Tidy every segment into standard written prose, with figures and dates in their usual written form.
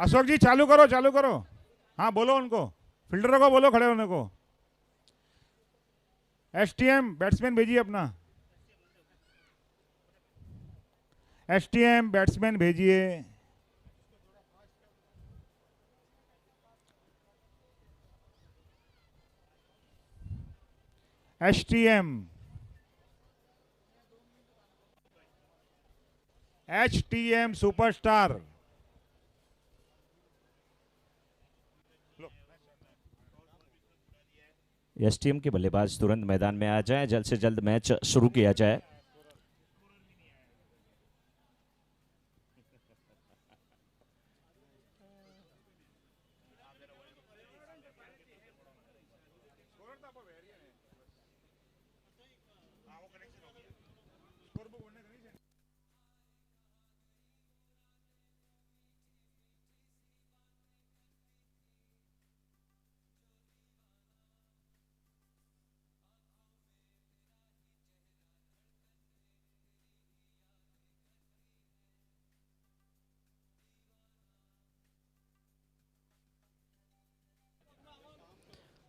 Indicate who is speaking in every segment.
Speaker 1: अशोक जी चालू करो चालू करो। हाँ बोलो उनको, फील्डरों को बोलो खड़े होने को। एसटीएम बैट्समैन भेजिए अपना, एसटीएम बैट्समैन भेजिए। STM, HTM superstar.
Speaker 2: एसटीएम के बल्लेबाज तुरंत मैदान में आ जाए, जल्द से जल्द मैच शुरू किया जाए।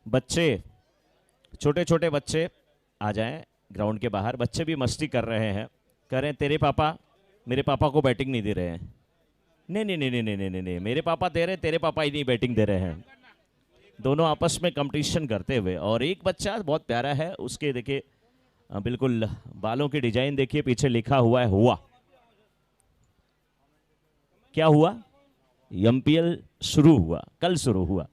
Speaker 2: बच्चे, छोटे छोटे बच्चे आ जाएं ग्राउंड के बाहर। बच्चे भी मस्ती कर रहे हैं, कह रहे हैं तेरे पापा मेरे पापा को बैटिंग नहीं दे रहे हैं। नहीं नहीं नहीं नहीं नहीं नहीं नहीं, मेरे पापा दे रहे, तेरे पापा ही नहीं बैटिंग दे रहे हैं। दोनों आपस में कंपटीशन करते हुए, और एक बच्चा बहुत प्यारा है, उसके देखिए बिल्कुल बालों की डिजाइन देखिए, पीछे लिखा हुआ है हुआ। क्या हुआ? एमपीएल शुरू हुआ, कल शुरू हुआ।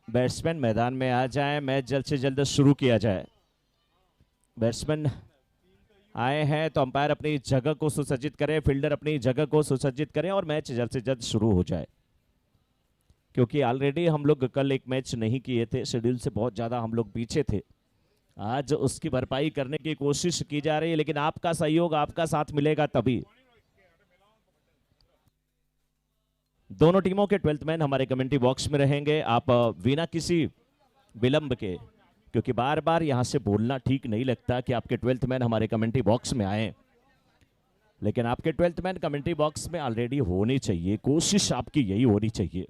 Speaker 2: बैट्समैन मैदान में आ जाए, मैच जल्द से जल्द शुरू किया जाए। बैट्समैन आए हैं तो अंपायर अपनी जगह को सुसज्जित करें, फील्डर अपनी जगह को सुसज्जित करें और मैच जल्द से जल्द शुरू हो जाए। क्योंकि ऑलरेडी हम लोग कल एक मैच नहीं किए थे, शेड्यूल से बहुत ज़्यादा हम लोग पीछे थे। आज उसकी भरपाई करने की कोशिश की जा रही है, लेकिन आपका सहयोग, आपका साथ मिलेगा तभी। दोनों टीमों के 12th मैन हमारे कमेंट्री बॉक्स में रहेंगे। आप बिना किसी विलंब के, क्योंकि बार बार यहां से बोलना ठीक नहीं लगता कि आपके 12th मैन हमारे कमेंट्री बॉक्स में आए, लेकिन आपके 12th मैन कमेंट्री बॉक्स में ऑलरेडी होने चाहिए। कोशिश आपकी यही होनी चाहिए।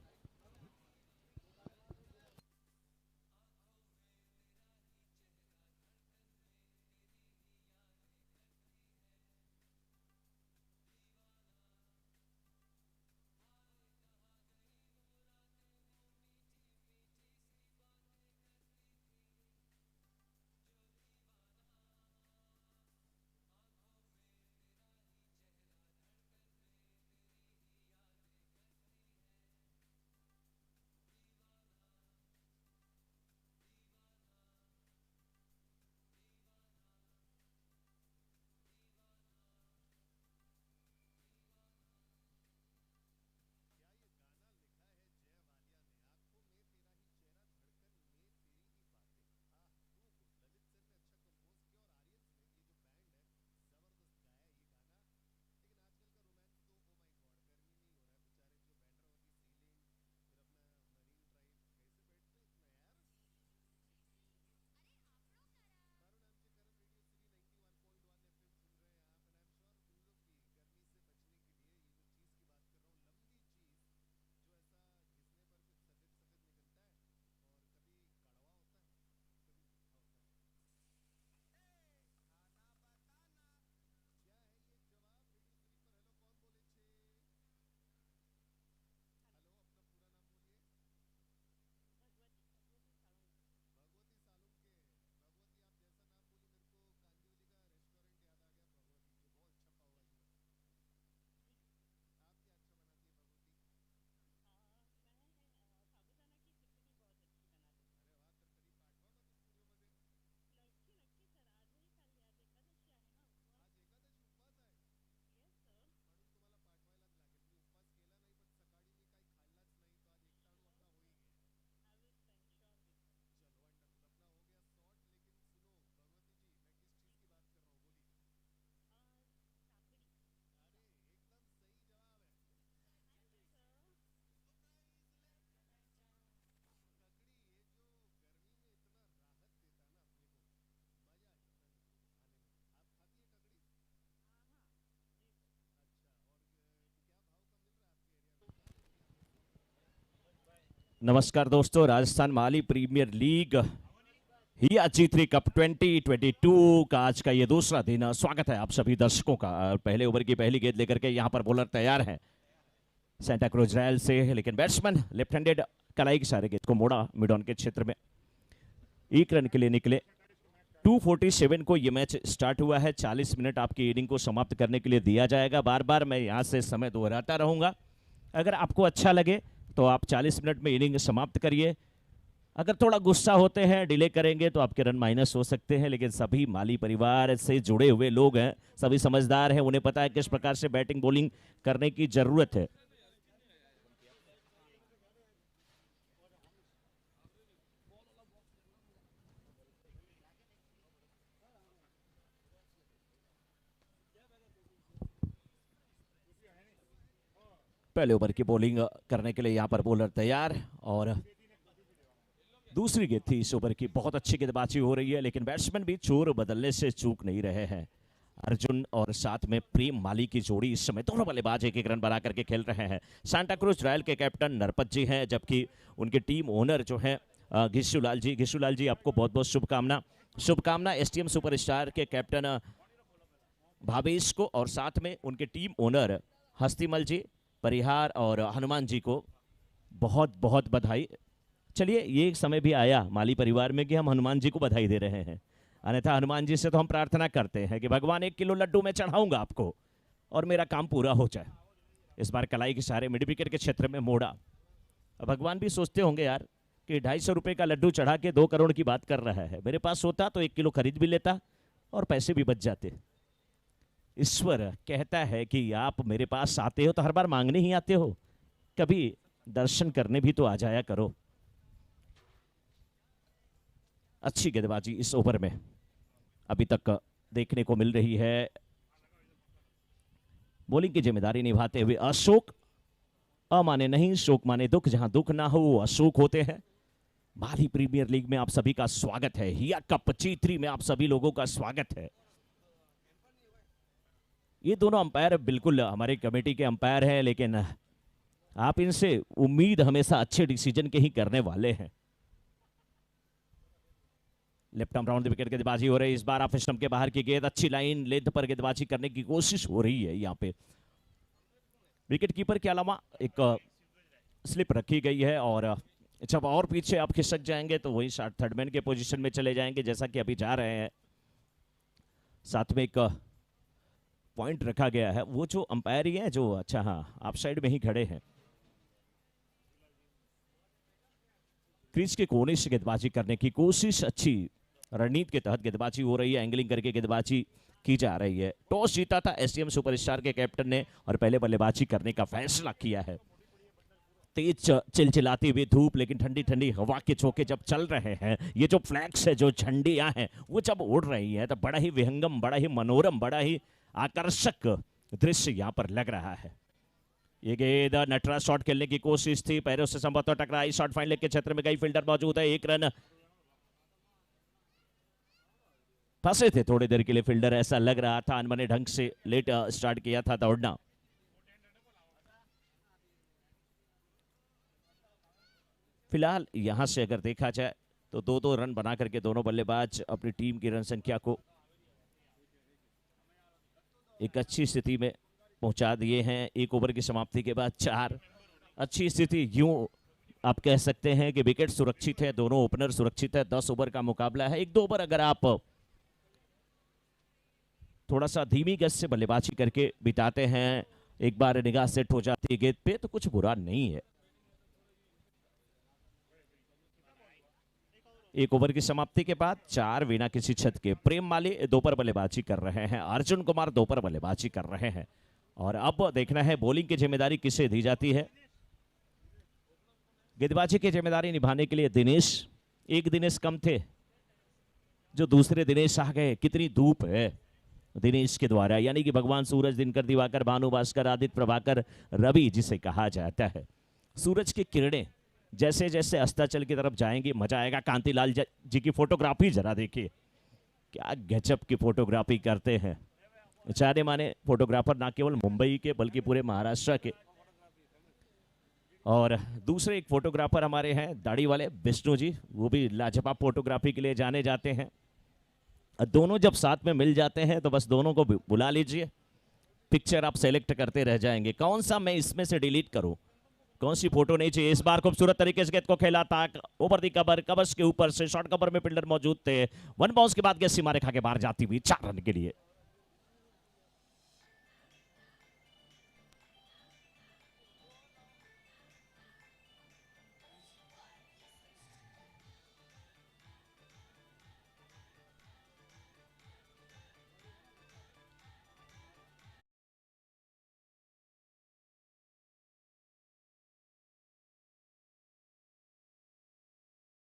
Speaker 2: नमस्कार दोस्तों, राजस्थान माली प्रीमियर लीग हिया G3 कप 2022 का आज का ये दूसरा दिन। स्वागत है आप सभी दर्शकों का। पहले ओवर की पहली गेंद लेकर के यहाँ पर बॉलर तैयार हैं सेंटा क्रूज रॉयल से, लेकिन बैट्समैन लेफ्ट हैंडेड कलाई के सारे गेंद को मोड़ा मिड ऑन के क्षेत्र में, 1 रन के लिए निकले। 247 को ये मैच स्टार्ट हुआ है। 40 मिनट आपकी इनिंग को समाप्त करने के लिए दिया जाएगा। बार बार मैं यहाँ से समय दोहराता रहूंगा। अगर आपको अच्छा लगे तो आप 40 मिनट में इनिंग समाप्त करिए। अगर थोड़ा गुस्सा होते हैं, डिले करेंगे तो आपके रन माइनस हो सकते हैं। लेकिन सभी माली परिवार से जुड़े हुए लोग हैं, सभी समझदार हैं, उन्हें पता है किस प्रकार से बैटिंग बॉलिंग करने की जरूरत है। पहले ओवर की बॉलिंग करने के लिए यहां पर बॉलर तैयार, और दूसरी गेंद थी इस ओवर की। बहुत अच्छी गेंदबाजी हो रही है, लेकिन बैट्समैन भी चोर बदलने से चूक नहीं रहे हैं। अर्जुन और साथ में प्रेम माली की जोड़ी इस समय दोनों बल्लेबाज एक एक रन बना करके खेल रहे हैं। सांता क्रूज रॉयल के कैप्टन नरपत जी हैं, जबकि उनके टीम ओनर जो है घिस्सूलाल जी। घिस्सूलाल जी, आपको बहुत बहुत शुभकामना। एसटीएम सुपरस्टार के कैप्टन भावेश को और साथ में उनके टीम ओनर हस्तीमल जी, परिहार और हनुमान जी को बहुत बहुत बधाई। चलिए, ये समय भी आया माली परिवार में कि हम हनुमान जी को बधाई दे रहे हैं। अन्यथा हनुमान जी से तो हम प्रार्थना करते हैं कि भगवान 1 किलो लड्डू मैं चढ़ाऊंगा आपको और मेरा काम पूरा हो जाए। इस बार कलाई के सहारे मिड विकेट के क्षेत्र में मोड़ा। भगवान भी सोचते होंगे यार कि 250 रुपए का लड्डू चढ़ा के 2 करोड़ की बात कर रहा है। मेरे पास होता तो 1 किलो खरीद भी लेता और पैसे भी बच जाते। ईश्वर कहता है कि आप मेरे पास आते हो तो हर बार मांगने ही आते हो, कभी दर्शन करने भी तो आ जाया करो। अच्छी गेंदबाजी इस ओवर में अभी तक देखने को मिल रही है। बॉलिंग की जिम्मेदारी निभाते हुए अशोक, अमाने नहीं शोक माने दुख, जहां दुख ना हो वो अशोक होते हैं। माली प्रीमियर लीग में आप सभी का स्वागत है। हिया कप G3 में आप सभी लोगों का स्वागत है। ये दोनों अंपायर बिल्कुल हमारे कमेटी के अंपायर हैं, लेकिन आप इनसे उम्मीद हमेशा अच्छे डिसीजन के ही करने वाले हैं। लेफ्ट आर्म राउंड विकेट गेंदबाजी हो रही है। इस बार ऑफ स्टंप के बाहर की गेंद, अच्छी लाइन लेंथ पर गेंदबाजी करने की कोशिश हो रही है। यहाँ पे विकेट कीपर के अलावा एक स्लिप रखी गई है, और जब और पीछे आप खिसक जाएंगे तो वही थर्ड मैन के पोजीशन में चले जाएंगे, जैसा कि अभी जा रहे हैं। साथ में एक पॉइंट रखा गया है, वो जो अंपायर ही है जो, अच्छा हाँ, आप साइड में ही खड़े हैं। क्रीज के कोने से गेंदबाजी करने की कोशिश, अच्छी रणनीति के तहत गेंदबाजी हो रही है। एंगलिंग करके गेंदबाजी की जा रही है। टॉस जीता था एसटीएम सुपरस्टार के कैप्टन ने और पहले बल्लेबाजी करने का फैसला किया है। तेज चिलचिलाती हुई धूप, लेकिन ठंडी ठंडी हवा के झोंके जब चल रहे हैं, ये जो फ्लैग्स है, जो झंडियां हैं, वो जब उड़ रही है तो बड़ा ही विहंगम, बड़ा ही मनोरम, बड़ा ही आकर्षक दृश्य यहां पर लग रहा है। ये गेंद नटराज शॉट खेलने की कोशिश थी, पैरों से संभवतः टकराई, शॉट फाइन लेग के क्षेत्र में गई, फील्डर मौजूद है, 1 रन। फंसे थे थोड़ी देर के लिए फील्डर, ऐसा लग रहा था। अनबने ढंग से लेट स्टार्ट किया था दौड़ना। फिलहाल यहां से अगर देखा जाए तो 2-2 रन बना करके दोनों बल्लेबाज अपनी टीम की रन संख्या को एक अच्छी स्थिति में पहुंचा दिए हैं। 1 ओवर की समाप्ति के बाद 4 अच्छी स्थिति, यूं आप कह सकते हैं कि विकेट सुरक्षित है, दोनों ओपनर सुरक्षित है। 10 ओवर का मुकाबला है। 1-2 ओवर अगर आप थोड़ा सा धीमी गति से बल्लेबाजी करके बिताते हैं, एक बार निगाह सेट हो जाती है गेंद पे, तो कुछ बुरा नहीं है। 1 ओवर की समाप्ति के बाद 4 बिना किसी छत के। प्रेम माली 2 पर बल्लेबाजी कर रहे हैं, अर्जुन कुमार 2 पर बल्लेबाजी कर रहे हैं। और अब देखना है बॉलिंग की जिम्मेदारी किसे दी जाती है। गेंदबाजी की जिम्मेदारी निभाने के लिए दिनेश, एक दिनेश कम थे, जो दूसरे दिनेश आ गए। कितनी धूप है दिनेश के द्वारा, यानी कि भगवान सूरज, दिनकर, दिवाकर, भानु भास्कर, आदित्य, प्रभाकर, रवि जिसे कहा जाता है। सूरज की किरणें जैसे जैसे अस्ताचल की तरफ जाएंगी, मजा आएगा। कांतिलाल जी की फोटोग्राफी जरा देखिए, क्या गजब की फोटोग्राफी करते हैं। जाने माने फोटोग्राफर, ना केवल मुंबई के बल्कि पूरे महाराष्ट्र के। और दूसरे एक फोटोग्राफर हमारे हैं दाढ़ी वाले विष्णु जी, वो भी लाजवाब फोटोग्राफी के लिए जाने जाते हैं। दोनों जब साथ में मिल जाते हैं तो बस दोनों को बुला लीजिए, पिक्चर आप सेलेक्ट करते रह जाएंगे। कौन सा मैं इसमें से डिलीट करूं, कौन सी फोटो नहीं चाहिए। इस बार खूबसूरत तरीके से गेंद को खेला था ओवर दी कवर, कवर्स के ऊपर से शॉर्ट कवर में फील्डर मौजूद थे। वन बाउंस के बाद गेंद सीमा रेखा के बाहर जाती हुई 4 रन के लिए।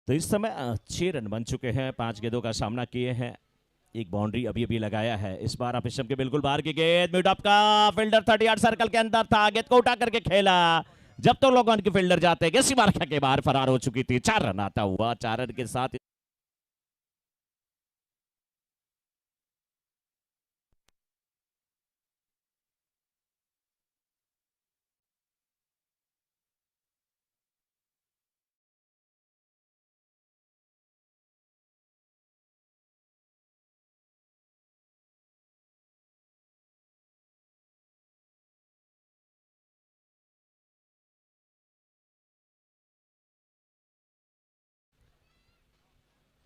Speaker 2: तो इस समय 6 रन बन चुके हैं, 5 गेंदों का सामना किए हैं, एक बाउंड्री अभी अभी लगाया है। इस बार आप के बिल्कुल बाहर की गेंद, मिड ऑफ का फील्डर 30 यार्ड सर्कल के अंदर था, गेंद को उठा करके खेला। जब तो लोग उनके फील्डर जाते हैं, सीमा रेखा के बाहर फरार हो चुकी थी। 4 रन आता हुआ, 4 रन के साथ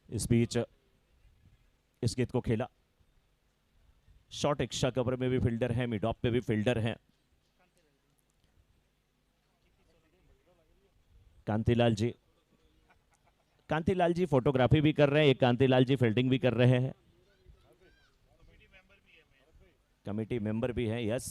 Speaker 2: इस बीच इस गेंद को खेला, शॉर्ट एक्स्ट्रा कवर में भी फील्डर है, मिड ऑफ पे भी फील्डर है। कांतिलाल जी, कांतिलाल जी फोटोग्राफी भी कर रहे हैं, एक कांतिलाल जी फील्डिंग भी कर रहे हैं, कमेटी मेंबर भी है। यस,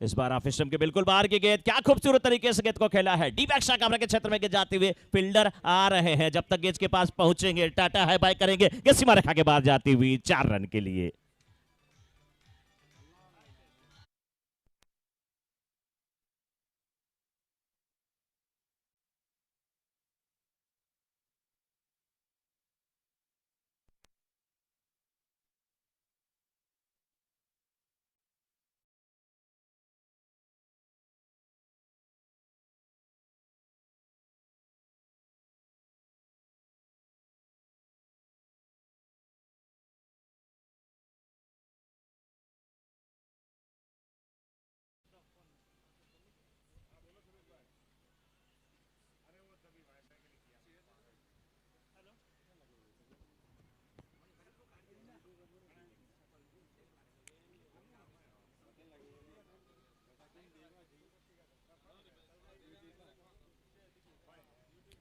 Speaker 2: इस बार ऑफ स्टंप के बिल्कुल बाहर की गेंद, क्या खूबसूरत तरीके से गेंद को खेला है। डीप एक्स्ट्रा कवर के क्षेत्र में गेंद जाते हुए फील्डर आ रहे हैं, जब तक गेंद के पास पहुंचेंगे टाटा हाय बाय करेंगे, गेंद सीमा रेखा के बाहर जाती हुई 4 रन के लिए।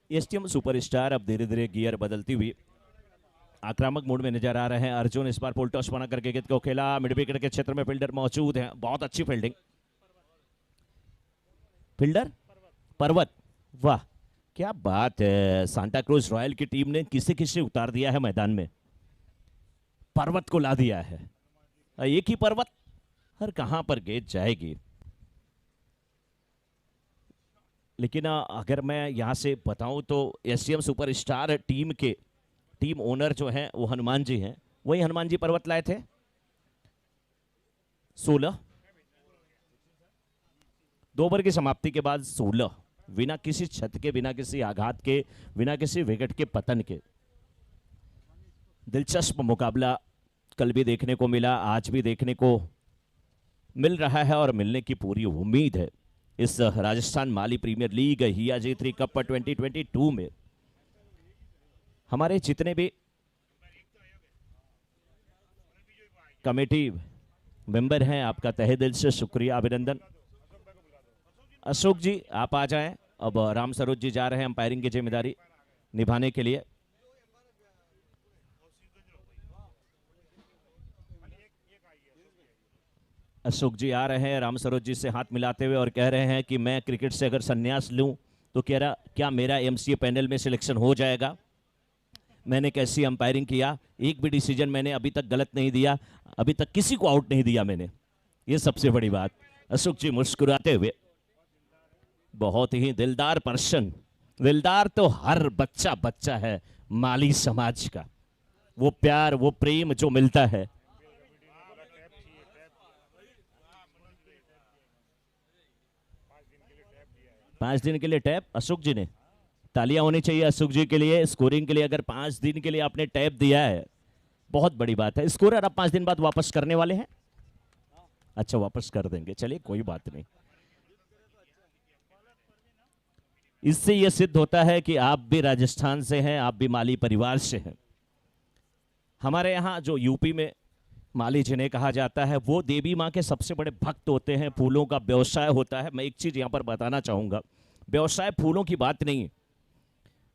Speaker 2: एसटीएम सुपरस्टार अब धीरे धीरे गियर बदलती हुई आक्रामक मोड में नजर आ रहे हैं। अर्जुन इस बार पुल टॉस बना करके गेंद को खेला, मिड विकेट के क्षेत्र में फील्डर मौजूद है, बहुत अच्छी फील्डिंग। फील्डर पर्वत, वाह क्या बात है, सांता क्रूज रॉयल की टीम ने किसे किसे उतार दिया है मैदान में, पर्वत को ला दिया है। एक ही पर्वत, हर कहां पर गेंद जाएगी। लेकिन अगर मैं यहां से बताऊं तो एसटीएम सुपरस्टार टीम के टीम ओनर जो हैं वो हनुमान जी हैं, वही हनुमान जी पर्वत लाए थे 16, 2 ओवर की समाप्ति के बाद 16, बिना किसी छत के, बिना किसी आघात के, बिना किसी विकेट के पतन के। दिलचस्प मुकाबला कल भी देखने को मिला, आज भी देखने को मिल रहा है और मिलने की पूरी उम्मीद है इस राजस्थान माली प्रीमियर लीग हिया G3 कप 2022 में। हमारे जितने भी कमेटी मेंबर हैं, आपका तहे दिल से शुक्रिया, अभिनंदन। अशोक जी आप आ जाएं, अब राम सरोज जी जा रहे हैं अंपायरिंग की जिम्मेदारी निभाने के लिए। अशोक जी आ रहे हैं राम सरोज जी से हाथ मिलाते हुए और कह रहे हैं कि मैं क्रिकेट से अगर संन्यास लूं तो कह रहा क्या मेरा एमसीए पैनल में सिलेक्शन हो जाएगा। मैंने कैसी अंपायरिंग किया, एक भी डिसीजन मैंने अभी तक गलत नहीं दिया, अभी तक किसी को आउट नहीं दिया मैंने, ये सबसे बड़ी बात। अशोक जी मुस्कुराते हुए, बहुत ही दिलदार पर्सन। दिलदार तो हर बच्चा बच्चा है माली समाज का, वो प्यार वो प्रेम जो मिलता है। 5 दिन के लिए टैप अशोक जी ने, तालियां होनी चाहिए अशोक जी के लिए। स्कोरिंग के लिए अगर 5 दिन के लिए आपने टैप दिया है, बहुत बड़ी बात है। स्कोरर आप 5 दिन बाद वापस करने वाले हैं? अच्छा, वापस कर देंगे, चलिए कोई बात नहीं। इससे यह सिद्ध होता है कि आप भी राजस्थान से हैं, आप भी माली परिवार से हैं। हमारे यहाँ जो यूपी में माली जिन्हें कहा जाता है, वो देवी माँ के सबसे बड़े भक्त होते हैं। फूलों का व्यवसाय होता है। मैं एक चीज यहां पर बताना चाहूंगा, व्यवसाय फूलों की बात नहीं है।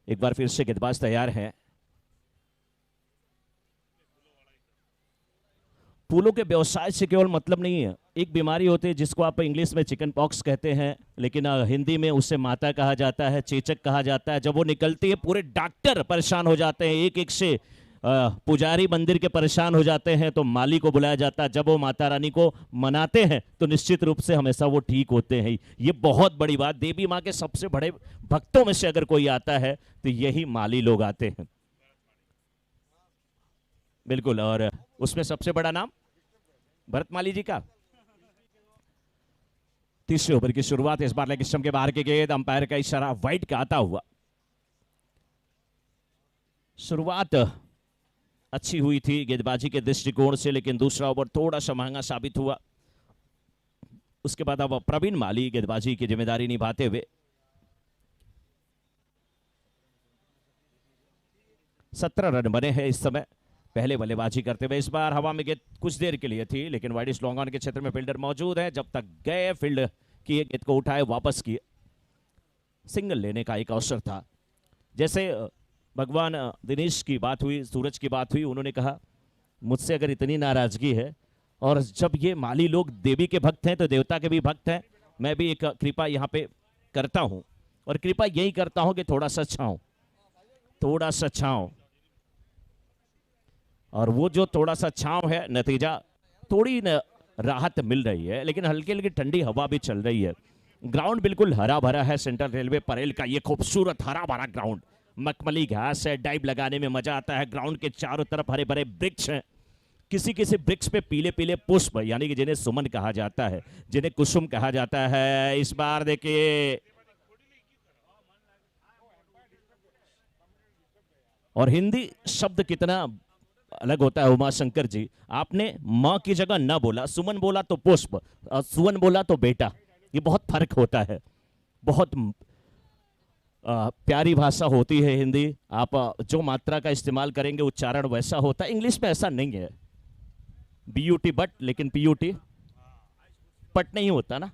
Speaker 2: एक बार फिर से गेंदबाज तैयार है। फूलों के व्यवसाय से केवल मतलब नहीं है, एक बीमारी होती है जिसको आप इंग्लिश में चिकन पॉक्स कहते हैं, लेकिन हिंदी में उसे माता कहा जाता है, चेचक कहा जाता है। जब वो निकलती है पूरे डॉक्टर परेशान हो जाते हैं, एक एक से पुजारी मंदिर के परेशान हो जाते हैं, तो माली को बुलाया जाता है। जब वो माता रानी को मनाते हैं तो निश्चित रूप से हमेशा वो ठीक होते हैं। ये बहुत बड़ी बात, देवी माँ के सबसे बड़े भक्तों में से अगर कोई आता है तो यही माली लोग आते हैं। बिल्कुल, और उसमें सबसे बड़ा नाम भरत माली जी का। तीसरे ओवर की शुरुआत, इस बार लेग स्टंप के बाहर की गेंद, अंपायर का इशारा वाइड का आता हुआ। शुरुआत अच्छी हुई थी गेंदबाजी के दृष्टिकोण से, लेकिन दूसरा ओवर थोड़ा सा महंगा साबित हुआ। उसके बाद अब प्रवीण माली गेंदबाजी की जिम्मेदारी निभाते हुए 17 रन बने हैं इस समय पहले बल्लेबाजी करते हुए। इस बार हवा में गेंद कुछ देर के लिए थी, लेकिन वाइडिश लॉन्ग ऑन के क्षेत्र में फील्डर मौजूद है। जब तक गए फील्ड किए, गेंद को उठाए, वापस किए, सिंगल लेने का एक अवसर था। जैसे भगवान दिनेश की बात हुई, सूरज की बात हुई, उन्होंने कहा मुझसे अगर इतनी नाराजगी है, और जब ये माली लोग देवी के भक्त हैं तो देवता के भी भक्त हैं, मैं भी एक कृपा यहाँ पे करता हूँ, और कृपा यही करता हूँ कि थोड़ा सा छाऊं, थोड़ा सा छाऊं। और वो जो थोड़ा सा छांव है, नतीजा थोड़ी राहत मिल रही है, लेकिन हल्की हल्की ठंडी हवा भी चल रही है। ग्राउंड बिल्कुल हरा भरा है। सेंट्रल रेलवे परेल का ये खूबसूरत हरा भरा ग्राउंड, मखमली घास है, डाइव लगाने में मजा आता है। ग्राउंड के चारों तरफ हरे भरे वृक्ष हैं। किसी किसी वृक्ष पे पीले पीले पुष्प, यानी कि जिन्हें सुमन कहा जाता है, जिन्हें कुसुम कहा जाता है। इस बार देखिए, और हिंदी शब्द कितना अलग होता है उमा शंकर जी। आपने माँ की जगह ना बोला, सुमन बोला तो पुष्प, सुवन बोला तो बेटा, ये बहुत फर्क होता है। बहुत प्यारी भाषा होती है हिंदी। आप जो मात्रा का इस्तेमाल करेंगे उच्चारण वैसा होता है। इंग्लिश में ऐसा नहीं है, BUT बट, लेकिन PUT पट नहीं होता ना,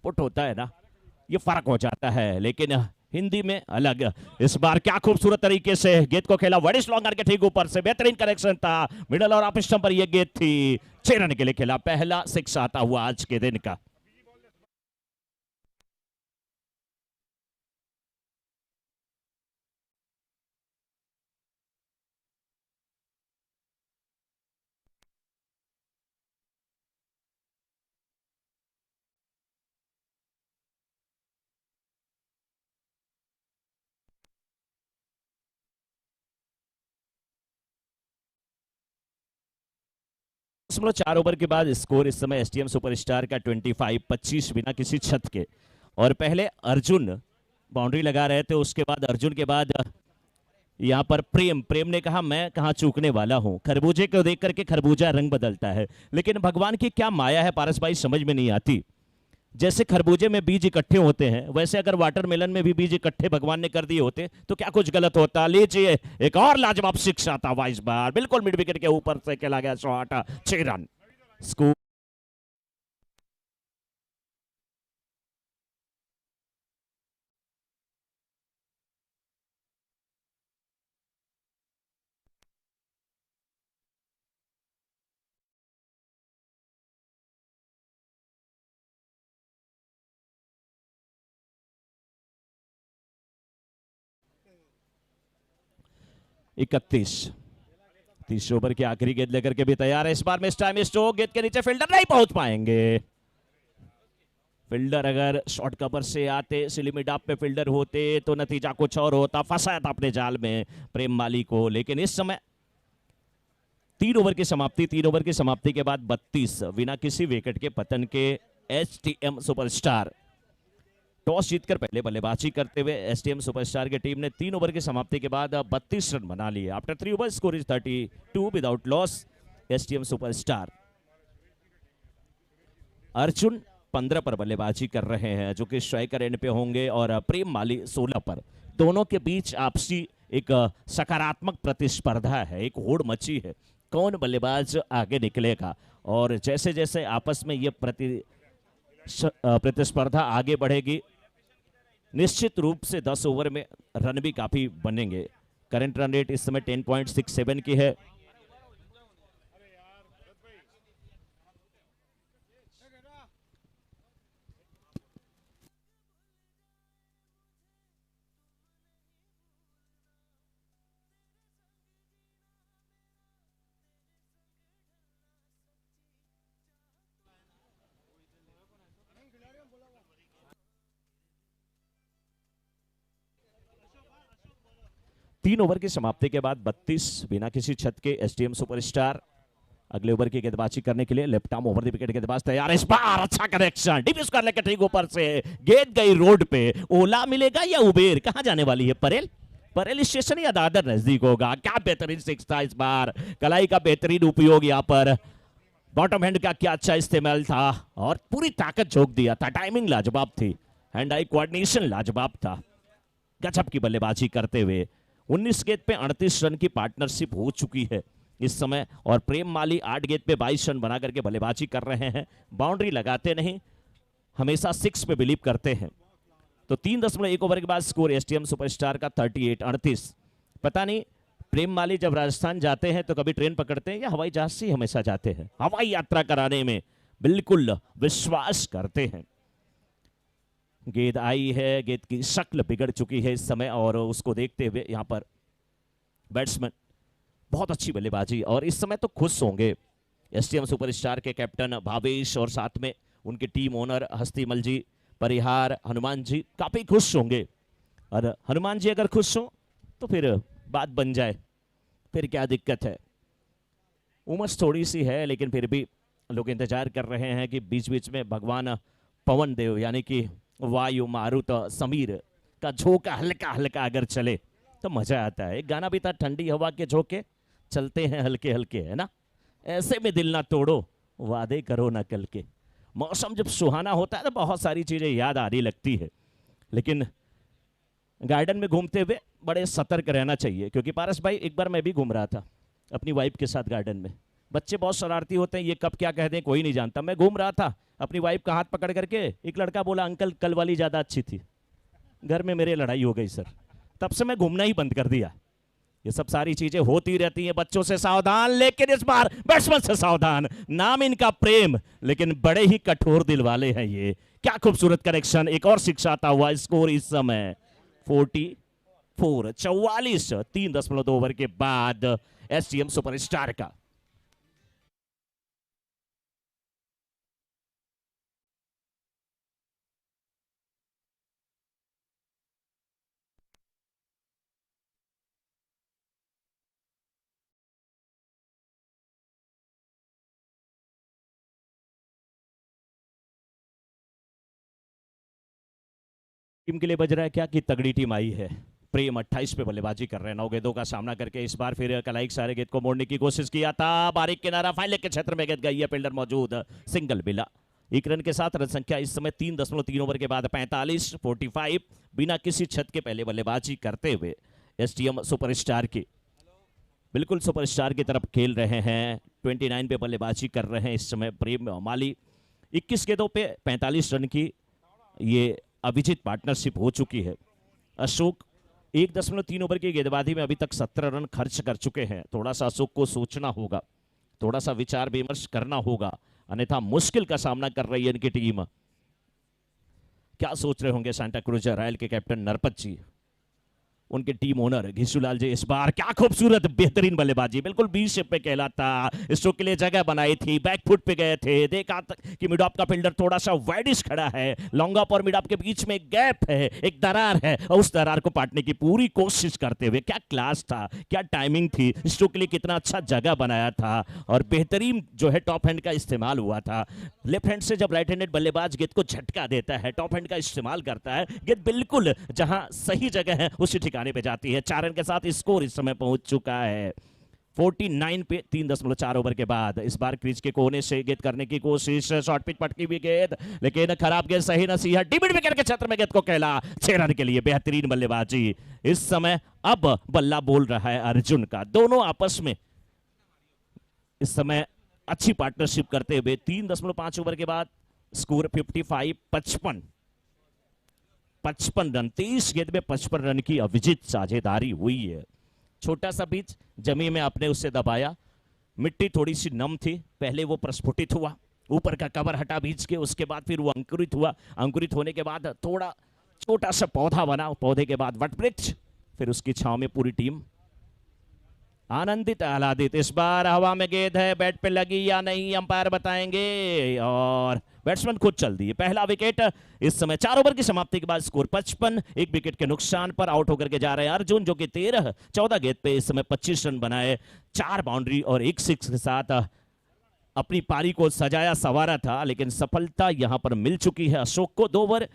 Speaker 2: पुट होता है ना, ये फर्क हो जाता है। लेकिन हिंदी में अलग। इस बार क्या खूबसूरत तरीके से गेंद को खेला, वडिश लॉन्गर के ठीक ऊपर से बेहतरीन कनेक्शन था, मिडल और ऑफ स्टंप पर यह गेंद थी। 6 रन के लिए खेला, पहला 6 आता हुआ आज के दिन का। दशमलव 4 ओवर के बाद स्कोर इस समय STM सुपरस्टार का 25-25 बिना किसी छत के। और पहले अर्जुन बाउंड्री लगा रहे थे, उसके बाद अर्जुन के बाद यहाँ पर प्रेम ने कहा मैं कहाँ चूकने वाला हूँ। खरबूजे को देख करके खरबूजा रंग बदलता है, लेकिन भगवान की क्या माया है पारस भाई, समझ में नहीं आती। जैसे खरबूजे में बीज इकट्ठे होते हैं, वैसे अगर वाटरमेलन में भी बीज इकट्ठे भगवान ने कर दिए होते तो क्या कुछ गलत होता। लीजिए एक और लाजवाब शिक्षा था इस बार, बिल्कुल मिड विकेट के ऊपर से खेला गया शॉट, 6 रन स्कोर। इकतीस 30 ओवर की आखिरी गेंद लेकर के भी तैयार है। इस बार मिस टाइम स्ट्रोक, गेंद के नीचे फील्डर नहीं पहुंच पाएंगे। फील्डर अगर शॉर्ट कवर से आते, सिलिमिड आप पे फील्डर होते तो नतीजा कुछ और होता। फंसाया था अपने जाल में प्रेम माली को। लेकिन इस समय 3 ओवर की समाप्ति के बाद 32 बिना किसी विकेट के पतन के STM सुपरस्टार टॉस जीतकर पहले बल्लेबाजी करते हुए एसटीएम सुपरस्टार की टीम ने 3 ओवर की समाप्ति के बाद 32 रन बना लिए। After 3 over score is 32 without loss. STM superstar Arjun 15 पर बल्लेबाजी कर रहे हैं, जो कि स्ट्राइकर एंड पे होंगे, और प्रेम माली 16 पर। दोनों के बीच आपसी एक सकारात्मक प्रतिस्पर्धा है, एक होड़ मची है, कौन बल्लेबाज आगे निकलेगा। और जैसे जैसे आपस में ये प्रतिस्पर्धा आगे बढ़ेगी, निश्चित रूप से 10 ओवर में रन भी काफी बनेंगे। करंट रन रेट इस समय 10.67 की है। तीन ओवर की समाप्ति के बाद 32 बिना किसी छत के एसटीएम सुपरस्टार अगले ओवर की गेंदबाजी करने के लिए left arm over the wicket गेंदबाज तैयार है। इस बार अच्छा कनेक्शन, डीप स्क्वायर लेकर ठीक ऊपर से गेंद गई रोड पे। ओला मिलेगा या उबेर, कहां जाने वाली है? परेल परेल स्टेशन या दादर नजदीक होगा। क्या बेहतरीन सिक्स था इस बार, कलाई का बेहतरीन उपयोग यहाँ पर, बॉटम हैंड का क्या अच्छा इस्तेमाल था और पूरी ताकत झोंक दिया था। टाइमिंग लाजवाब थी, हैंड आई कोऑर्डिनेशन लाजवाब था। गजब की बल्लेबाजी करते हुए 19 गेंद पे 38 रन की पार्टनरशिप हो चुकी है इस समय, और प्रेम माली 8 गेंद पे 22 रन बना करके बल्लेबाजी कर रहे हैं। बाउंड्री लगाते नहीं, हमेशा 6 पे बिलीव करते हैं। तो 3.1 ओवर के बाद स्कोर एसटीएम सुपरस्टार का 38-38। पता नहीं प्रेम माली जब राजस्थान जाते हैं तो कभी ट्रेन पकड़ते हैं या हवाई जहाज से हमेशा जाते हैं? हवाई यात्रा कराने में बिल्कुल विश्वास करते हैं। गेंद आई है, गेंद की शक्ल बिगड़ चुकी है इस समय, और उसको देखते हुए यहाँ पर बैट्समैन बहुत अच्छी बल्लेबाजी, और इस समय तो खुश होंगे एसटीएम सुपरस्टार के कैप्टन भावेश और साथ में उनके टीम ओनर हस्तीमल जी, परिहार, हनुमान जी काफी खुश होंगे। और हनुमान जी अगर खुश हो तो फिर बात बन जाए, फिर क्या दिक्कत है। उमस थोड़ी सी है, लेकिन फिर भी लोग इंतजार कर रहे हैं कि बीच बीच में भगवान पवन देव यानी कि वायु मारुत समीर का झोंका हल्का हल्का अगर चले तो मजा आता है। एक गाना भी था, ठंडी हवा के झोंके चलते हैं हल्के हल्के, है ना? ऐसे में दिल ना तोड़ो, वादे करो ना कल के। मौसम जब सुहाना होता है तो बहुत सारी चीजें याद आने लगती है, लेकिन गार्डन में घूमते हुए बड़े सतर्क रहना चाहिए। क्योंकि पारस भाई, एक बार मैं भी घूम रहा था अपनी वाइफ के साथ गार्डन में। बच्चे बहुत शरारती होते हैं, ये कब क्या कह दें कोई नहीं जानता। मैं घूम रहा था अपनी वाइफ का हाथ पकड़ करके, एक लड़का बोला अंकल कल वाली ज्यादा अच्छी थी। घर में मेरे लड़ाई हो गई सर, तब से मैं घूमना ही बंद कर दिया। ये सब सारी चीजें होती रहती हैं, बच्चों से सावधान, लेकिन इस बार बैट्समैन से सावधान। नाम इनका प्रेम, लेकिन बड़े ही कठोर दिल वाले हैं ये। क्या खूबसूरत कनेक्शन, एक और शिक्षा आता हुआ। स्कोर इस समय 44 3.2 ओवर के बाद एसटीएम सुपरस्टार का। टीम के लिए बज रहा है क्या कि तगड़ी टीम आई है। प्रेम 28 पे बल्लेबाजी कर रहे हैं, 9 गेंदों का सामना करके। इस बार फिर कलाई सारे गेंद को मोड़ने की कोशिश किया था, बारीक किनारा फाइल के क्षेत्र में गेंद गई है, फील्डर मौजूद, सिंगल मिला। 1 रन के साथ रन संख्या इस समय 3.3 ओवर के बाद 45 बिना किसी छत के पहले बल्लेबाजी करते हुए एसटीएम सुपरस्टार की बिल्कुल सुपरस्टार की तरफ खेल रहे हैं। 29 पे बल्लेबाजी कर रहे हैं इस समय प्रेम माली। 21 गेंदों पे 45 रन की ये अभिजीत पार्टनरशिप हो चुकी है। अशोक 1.3 ओवर की गेंदबाजी में अभी तक 17 रन खर्च कर चुके हैं। थोड़ा सा अशोक को सोचना होगा, थोड़ा सा विचार विमर्श करना होगा, अन्यथा मुश्किल का सामना कर रही है इनकी टीम। क्या सोच रहे होंगे सांता क्रूज रॉयल के कैप्टन नरपत जी? उनके टीम ओनर घिसूलाल जी। इस बार क्या खूबसूरत बेहतरीन बल्लेबाजी, बिल्कुल बी शेप पे कहलाता, स्ट्रोक के लिए जगह बनाई थी, बैक फुट पे गए थे, देखा कि मिड ऑफ का फील्डर थोड़ा सा वाइडिश खड़ा है, लॉन्ग ऑफ और मिड ऑफ के बीच में एक गैप है, एक दरार है, और उस दरार को पाटने की पूरी कोशिश करते हुए, क्या क्लास था, क्या टाइमिंग थी, स्ट्रोक के लिए कितना अच्छा जगह बनाया था, और बेहतरीन जो है टॉप हैंड का इस्तेमाल हुआ था। लेफ्ट हैंड से जब राइट हैंडेड बल्लेबाज गेंद को झटका देता है, टॉप हैंड का इस्तेमाल करता है, गेंद बिल्कुल जहां सही जगह है उसी ठिकाने पे जाती है। 4 रन के साथ स्कोर इस समय पहुंच चुका है 49 पे 3.4 ओवर के बाद। इस बार क्रीज के कोने से गेंद करने की कोशिश, शॉर्ट पिच पटकी हुई गेंद, लेकिन खराब गेंद, सही नसीहा, डिमिड विकेट के क्षेत्र में गेंद को खेला, 6 रन के लिए बेहतरीन बल्लेबाजी। इस समय अब बल्ला बोल रहा है अर्जुन का, दोनों आपस में इस समय अच्छी पार्टनरशिप करते हुए 3.5 ओवर के बाद स्कोर 55-55 रन, 23 गेंद में 55 रन की अविजित साझेदारी हुई है। छोटा सा बीच जमीन में आपने उससे दबाया, मिट्टी थोड़ी सी नम थी, पहले वो प्रस्फुटित हुआ, ऊपर का कवर हटा बीज के, उसके बाद फिर वो अंकुरित हुआ, अंकुरित होने के बाद थोड़ा छोटा सा पौधा बना, पौधे के बाद वटवृक्ष, फिर उसकी छांव में पूरी टीम आनंदित आह्लादित। इस बार हवा में गेंद है, बैट पे लगी या नहीं अंपायर बताएंगे, और बैट्समैन खुद चल दिए। पहला विकेट इस समय 4 ओवर की समाप्ति के बाद स्कोर 55, एक विकेट के नुकसान पर आउट होकर के जा रहे हैं अर्जुन, जो कि 14 गेंद पे इस समय 25 रन बनाए, 4 बाउंड्री और 1 सिक्स के साथ अपनी पारी को सजाया संवारा था, लेकिन सफलता यहां पर मिल चुकी है अशोक को। 2 ओवर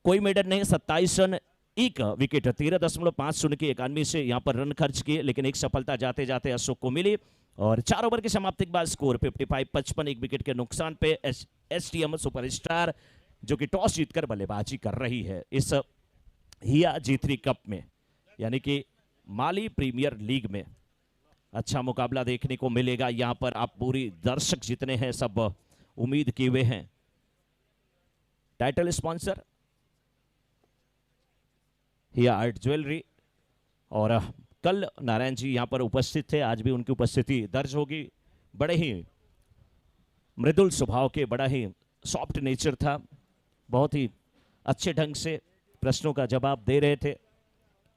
Speaker 2: कोई मेडन नहीं, 27 रन, एक विकेट, 13.50 की इकानवी से यहां पर रन खर्च किए, लेकिन एक सफलता जाते जाते अशोक को मिली। और 4 ओवर की समाप्ति के बाद स्कोर 55-55, एक विकेट के नुकसान पे एसटीएम सुपरस्टार जो कि टॉस जीतकर बल्लेबाजी कर रही है इस हिया G3 कप में, यानी कि माली प्रीमियर लीग में। अच्छा मुकाबला देखने को मिलेगा यहां पर, आप पूरी दर्शक जितने हैं सब उम्मीद किए हुए हैं। टाइटल स्पॉन्सर हिया आर्ट ज्वेलरी, और कल नारायण जी यहां पर उपस्थित थे, आज भी उनकी उपस्थिति दर्ज होगी। बड़े ही मृदुल स्वभाव के, बड़ा ही सॉफ्ट नेचर था, बहुत ही अच्छे ढंग से प्रश्नों का जवाब दे रहे थे।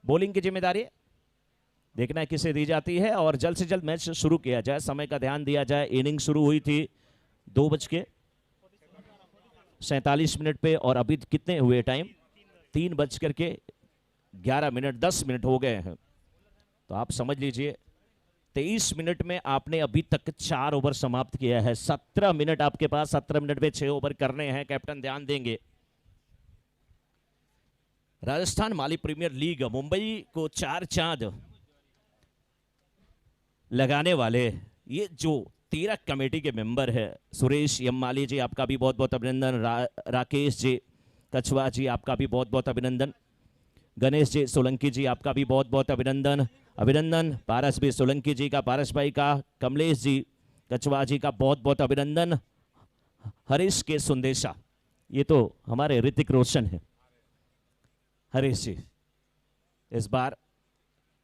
Speaker 2: बॉलिंग की जिम्मेदारी देखना है किसे दी जाती है, और जल्द से जल्द मैच शुरू किया जाए, समय का ध्यान दिया जाए। इनिंग शुरू हुई थी 2:47 पे, और अभी कितने हुए टाइम, 3:11, 10 मिनट हो गए हैं, तो आप समझ लीजिए 23 मिनट में आपने अभी तक 4 ओवर समाप्त किया है। 17 मिनट आपके पास, 17 मिनट में 6 ओवर करने हैं, कैप्टन ध्यान देंगे। राजस्थान माली प्रीमियर लीग मुंबई को 4 चांद लगाने वाले ये जो 13 कमेटी के मेंबर है, सुरेश एम माली जी आपका भी बहुत बहुत अभिनंदन, राकेश जी कछवा जी आपका भी बहुत बहुत अभिनंदन, गणेश जी सोलंकी जी आपका भी बहुत बहुत अभिनंदन, पारस भी सोलंकी जी का, पारस भाई का, कमलेश जी कछवा जी का बहुत बहुत अभिनंदन, हरीश के सुंदेशा, ये तो हमारे ऋतिक रोशन है, हरीश जी इस बार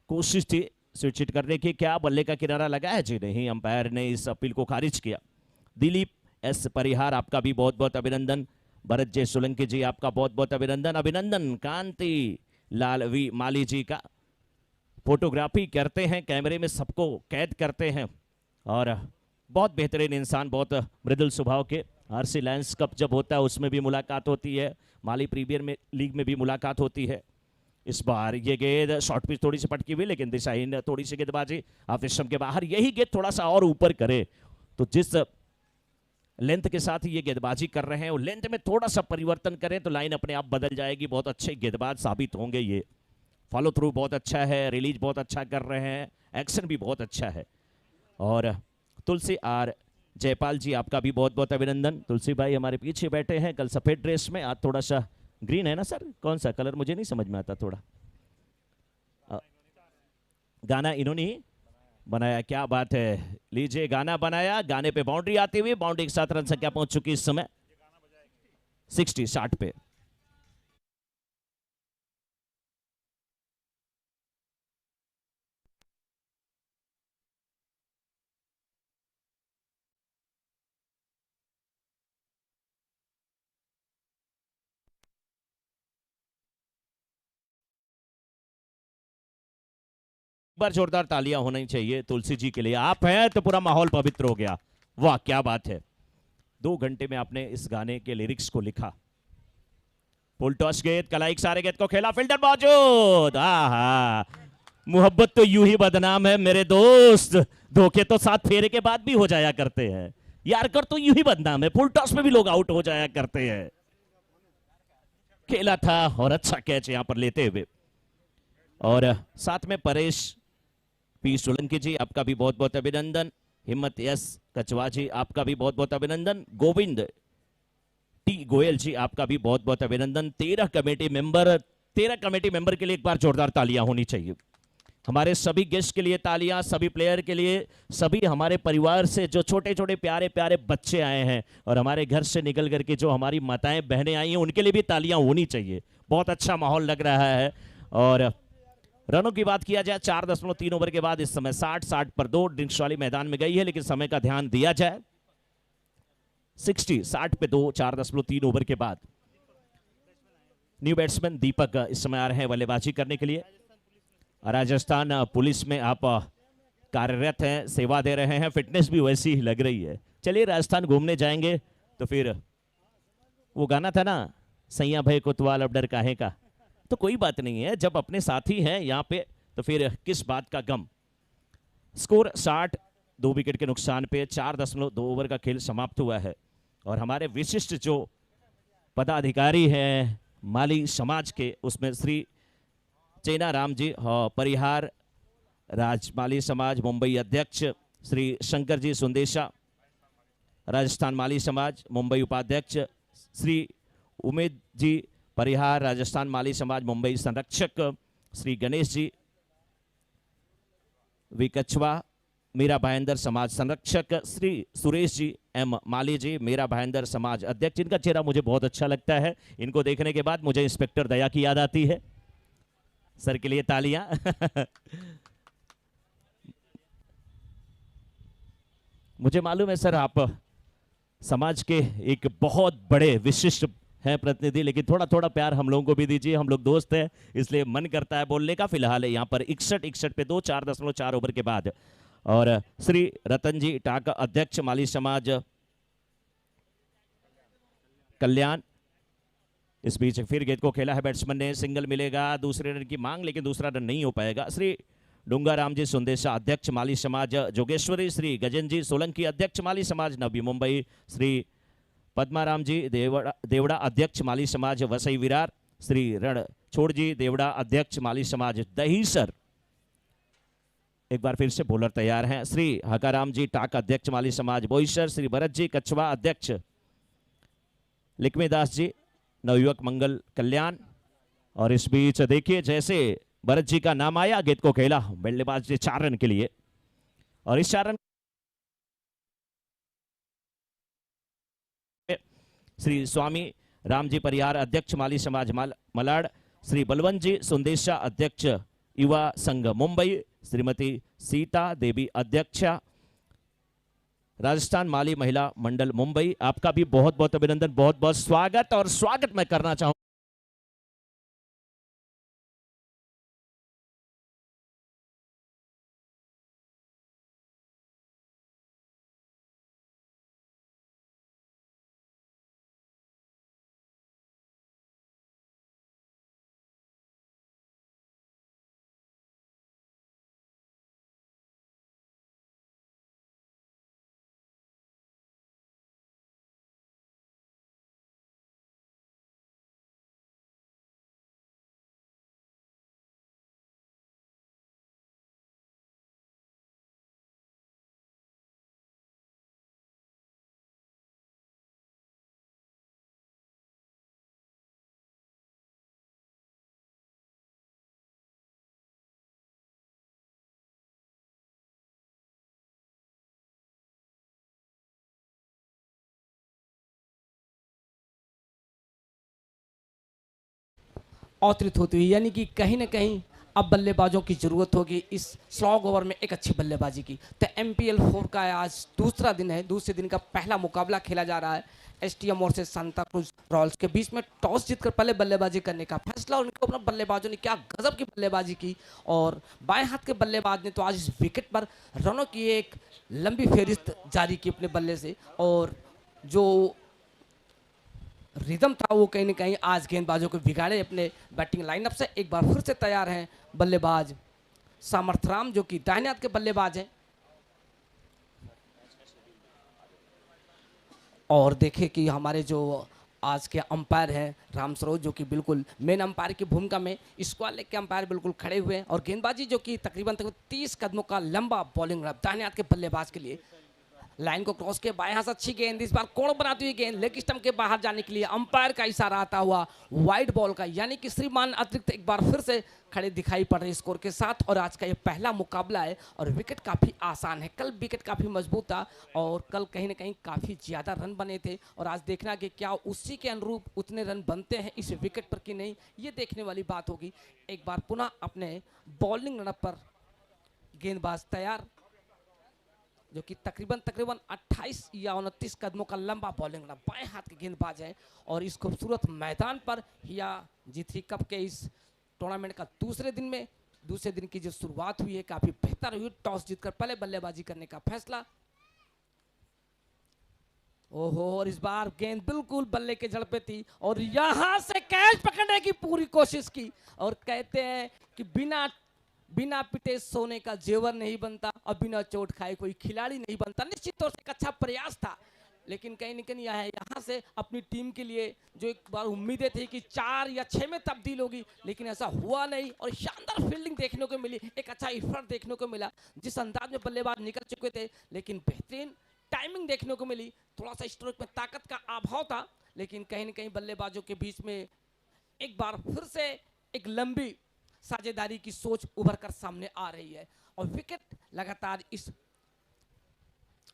Speaker 2: कोशिश थी स्विच हिट करने की, क्या बल्ले का किनारा लगा है जी, नहीं, अंपायर ने इस अपील को खारिज किया। दिलीप एस परिहार आपका भी बहुत बहुत अभिनंदन, भरत जय सोलंकी जी आपका बहुत बहुत अभिनंदन, कांति लाल वी माली जी का, फोटोग्राफी करते हैं, कैमरे में सबको कैद करते हैं, और बहुत बेहतरीन इंसान, बहुत मृदुल स्वभाव के। आरसी लायंस कप जब होता है उसमें भी मुलाकात होती है, माली प्रीमियर में लीग में भी मुलाकात होती है। इस बार ये गेंद शॉर्ट पिच थोड़ी सी पटकी हुई, लेकिन दिशाहीन थोड़ी सी गेंदबाजी ऑफ स्टंप के बाहर, यही गेंद थोड़ा सा और ऊपर करे तो जिस लेंथ के साथ ये गेंदबाजी कर रहे हैं, वो लेंथ में थोड़ा सा परिवर्तन करें तो लाइन अपने आप बदल जाएगी, बहुत अच्छे गेंदबाज साबित होंगे ये। फॉलो थ्रू बहुत अच्छा है, रिलीज बहुत अच्छा कर रहे हैं, एक्शन भी बहुत अच्छा है। और तुलसी आर जयपाल जी आपका भी बहुत बहुत अभिनंदन, तुलसी भाई हमारे पीछे बैठे हैं, कल सफेद ड्रेस में, आज थोड़ा सा ग्रीन है ना सर, कौन सा कलर मुझे नहीं समझ में आता थोड़ा। गाना इन्होंने बनाया, क्या बात है, लीजिए गाना बनाया, गाने पे बाउंड्री आती हुई, बाउंड्री के साथ रन संख्या पहुंच चुकी इस समय 60 पे। बार जोरदार तालियां होनी चाहिए तुलसी जी के लिए। आप हैं तो पूरा माहौल पवित्र हो गया। वाह क्या बात है, 2 घंटे में आपने इस गाने के लिरिक्स को लिखा। फुल टॉस गेंद, कलाई के सारे गेंद को खेला, फील्डर मौजूद। आहा, मोहब्बत तो यूं ही बदनाम है मेरे दोस्त, धोखे तो 7 फेरे के बाद भी हो जाया करते हैं। यार कर तो यूं ही बदनाम है, फुल टॉस में भी लोग आउट हो जाया करते हैं। खेला था और अच्छा कैच यहां पर लेते हुए। और साथ में परेश पी सोलंकी जी, आपका भी बहुत बहुत अभिनंदन। हिम्मत यस कचवा जी, आपका भी बहुत बहुत अभिनंदन। गोविंद टी गोयल जी, आपका भी बहुत बहुत अभिनंदन। 13 कमेटी मेंबर के लिए एक बार जोरदार तालियां होनी चाहिए। हमारे सभी गेस्ट के लिए तालियां, सभी प्लेयर के लिए, सभी हमारे परिवार से जो छोटे छोटे प्यारे प्यारे बच्चे आए हैं और हमारे घर से निकल करके जो हमारी माताएं बहनें आई हैं, उनके लिए भी तालियां होनी चाहिए। बहुत अच्छा माहौल लग रहा है। और रनों की बात किया जाए 4.3 ओवर के बाद इस समय 60 पर 2 डिंक्सवाली मैदान में गई है, लेकिन समय का ध्यान दिया जाए 60 पे 2 4.3 ओवर के बाद। न्यू बैट्समैन दीपक इस समय आ रहे हैं बल्लेबाजी करने के लिए। राजस्थान पुलिस में आप कार्यरत हैं, सेवा दे रहे हैं, फिटनेस भी वैसी ही लग रही है। चलिए राजस्थान घूमने जाएंगे तो फिर वो गाना था ना, सैया भाई कोतवाल अब डर काहे का, तो कोई बात नहीं है, जब अपने साथी हैं यहाँ पे तो फिर किस बात का गम। स्कोर 60, 2 विकेट के नुकसान पे 4.2 ओवर का खेल समाप्त हुआ है। और हमारे विशिष्ट जो पदाधिकारी हैं माली समाज के, उसमें श्री चेना राम जी परिहार राज माली समाज मुंबई अध्यक्ष, श्री शंकर जी सुंदेशा राजस्थान माली समाज मुंबई उपाध्यक्ष, श्री उमेद जी परिहार राजस्थान माली समाज मुंबई संरक्षक, श्री गणेश जी विकचवा मीरा भाईंदर समाज संरक्षक, श्री सुरेश जी एम माली जी मीरा भाईंदर समाज अध्यक्ष। इनका चेहरा मुझे बहुत अच्छा लगता है, इनको देखने के बाद मुझे इंस्पेक्टर दया की याद आती है। सर के लिए तालियां। मुझे मालूम है सर आप समाज के एक बहुत बड़े विशिष्ट हैं प्रतिनिधि, लेकिन थोड़ा थोड़ा प्यार हम लोगों को भी दीजिए, हम लोग दोस्त हैं इसलिए मन करता है बोलने का। फिलहाल यहाँ पर 61 पे 2 4.4 ओवर के बाद। और श्री रतन जी टाक अध्यक्ष माली समाज कल्याण, इस बीच फिर गेंद को खेला है बैट्समैन ने, सिंगल मिलेगा, दूसरे रन की मांग लेकिन दूसरा रन नहीं हो पाएगा। श्री डूंगाराम जी सुंदेशा अध्यक्ष माली समाज जोगेश्वरी, श्री गजेंद्र जी सोलंकी अध्यक्ष माली समाज नवी मुंबई, श्री पद्माराम जी देवड़ा अध्यक्ष माली समाज वसई विरार, श्री रणछोड़ जी देवड़ा अध्यक्ष माली समाज दहीसर। एक बार फिर से बॉलर तैयार हैं, श्री हकाराम जी टाक अध्यक्ष माली समाज बोईसर, श्री भरत जी कछवा अध्यक्ष, लिक्ष्मीदास जी नवयुवक मंगल कल्याण। और इस बीच देखिए जैसे भरत जी का नाम आया, गेंद को खेला बल्लेबाज जी 4 रन के लिए। और इस 4 रन श्री स्वामी राम जी परिहार अध्यक्ष माली समाज मलाड, श्री बलवंत जी सुंदेशा अध्यक्ष युवा संघ मुंबई, श्रीमती सीता देवी अध्यक्षा राजस्थान माली महिला मंडल मुंबई। आपका भी बहुत बहुत अभिनंदन, बहुत बहुत स्वागत। और स्वागत मैं करना चाहूंगा
Speaker 3: अवतरित होती हुई, यानी कि कहीं ना कहीं अब बल्लेबाजों की जरूरत होगी इस स्लॉग ओवर में एक अच्छी बल्लेबाजी की। तो MPL 4 का आज दूसरा दिन है, दूसरे दिन का पहला मुकाबला खेला जा रहा है STM और से सांता क्रूज रॉयल्स के बीच में। टॉस जीतकर पहले बल्लेबाजी करने का फैसला, उनको अपना बल्लेबाजों ने क्या गजब की बल्लेबाजी की, और बाएं हाथ के बल्लेबाज ने तो आज इस विकेट पर रनों की एक लंबी फेरिस्त जारी की अपने बल्ले से, और जो रिदम था वो कहीं ना कहीं आज गेंदबाजों को बिगाड़े अपने बैटिंग लाइनअप से। एक बार फिर से तैयार हैं बल्लेबाज सामर्थराम, जो कि दाहिने हाथ के बल्लेबाज हैं। और देखें कि हमारे जो आज के अंपायर हैं राम सरोज, जो कि बिल्कुल मेन अंपायर की भूमिका में स्क्वायर लेग के अंपायर बिल्कुल खड़े हुए हैं, और गेंदबाजी जो कि तकरीबन 30 कदमों का लंबा बॉलिंग रन दाहिने हाथ के बल्लेबाज के लिए। लाइन को क्रॉस के बाएं हाथ से अच्छी गेंद, इस बार कोण बनाती हुई गेंद लेग स्टंप के बाहर जाने के लिए अंपायर का इशारा आता हुआ वाइड बॉल का, यानी कि श्रीमान अतिरिक्त एक बार फिर से खड़े दिखाई पड़ रहे स्कोर के साथ। और आज का ये पहला मुकाबला है और विकेट काफ़ी आसान है। कल विकेट काफ़ी मजबूत था और कल कहीं ना कहीं काफ़ी ज़्यादा रन बने थे, और आज देखना कि क्या उसी के अनुरूप उतने रन बनते हैं इस विकेट पर कि नहीं, ये देखने वाली बात होगी। एक बार पुनः अपने बॉलिंग रनअप पर गेंदबाज तैयार, जो कि तकरीबन 28 या 29 कदमों का लंबा बॉलिंग रन बाएं हाथ के गेंदबाज है। और इस खूबसूरत मैदान पर हिया G3 कप के इस टूर्नामेंट का दूसरे दिन की जो शुरुआत हुई है काफी बेहतर हुई। टॉस जीतकर पहले बल्लेबाजी करने का फैसला। ओहो, और इस बार गेंद बिल्कुल बल्ले के जड़ पे थी और यहां से कैच पकड़ने की पूरी कोशिश की, और कहते हैं कि बिना पिटे सोने का जेवर नहीं बनता और बिना चोट खाए कोई खिलाड़ी नहीं बनता। निश्चित तौर से एक अच्छा प्रयास था, लेकिन कहीं न कहीं यहाँ से अपनी टीम के लिए जो एक बार उम्मीदें थी कि 4 या 6 में तब्दील होगी, लेकिन ऐसा हुआ नहीं। और शानदार फील्डिंग देखने को मिली, एक अच्छा इफर्ट देखने को मिला। जिस अंदाज में बल्लेबाज निकल चुके थे, लेकिन बेहतरीन टाइमिंग देखने को मिली। थोड़ा सा स्ट्रोक में ताकत का अभाव था, लेकिन कहीं न कहीं बल्लेबाजों के बीच में एक बार फिर से एक लंबी साझेदारी की सोच उभर कर सामने आ रही है, और विकेट लगातार इस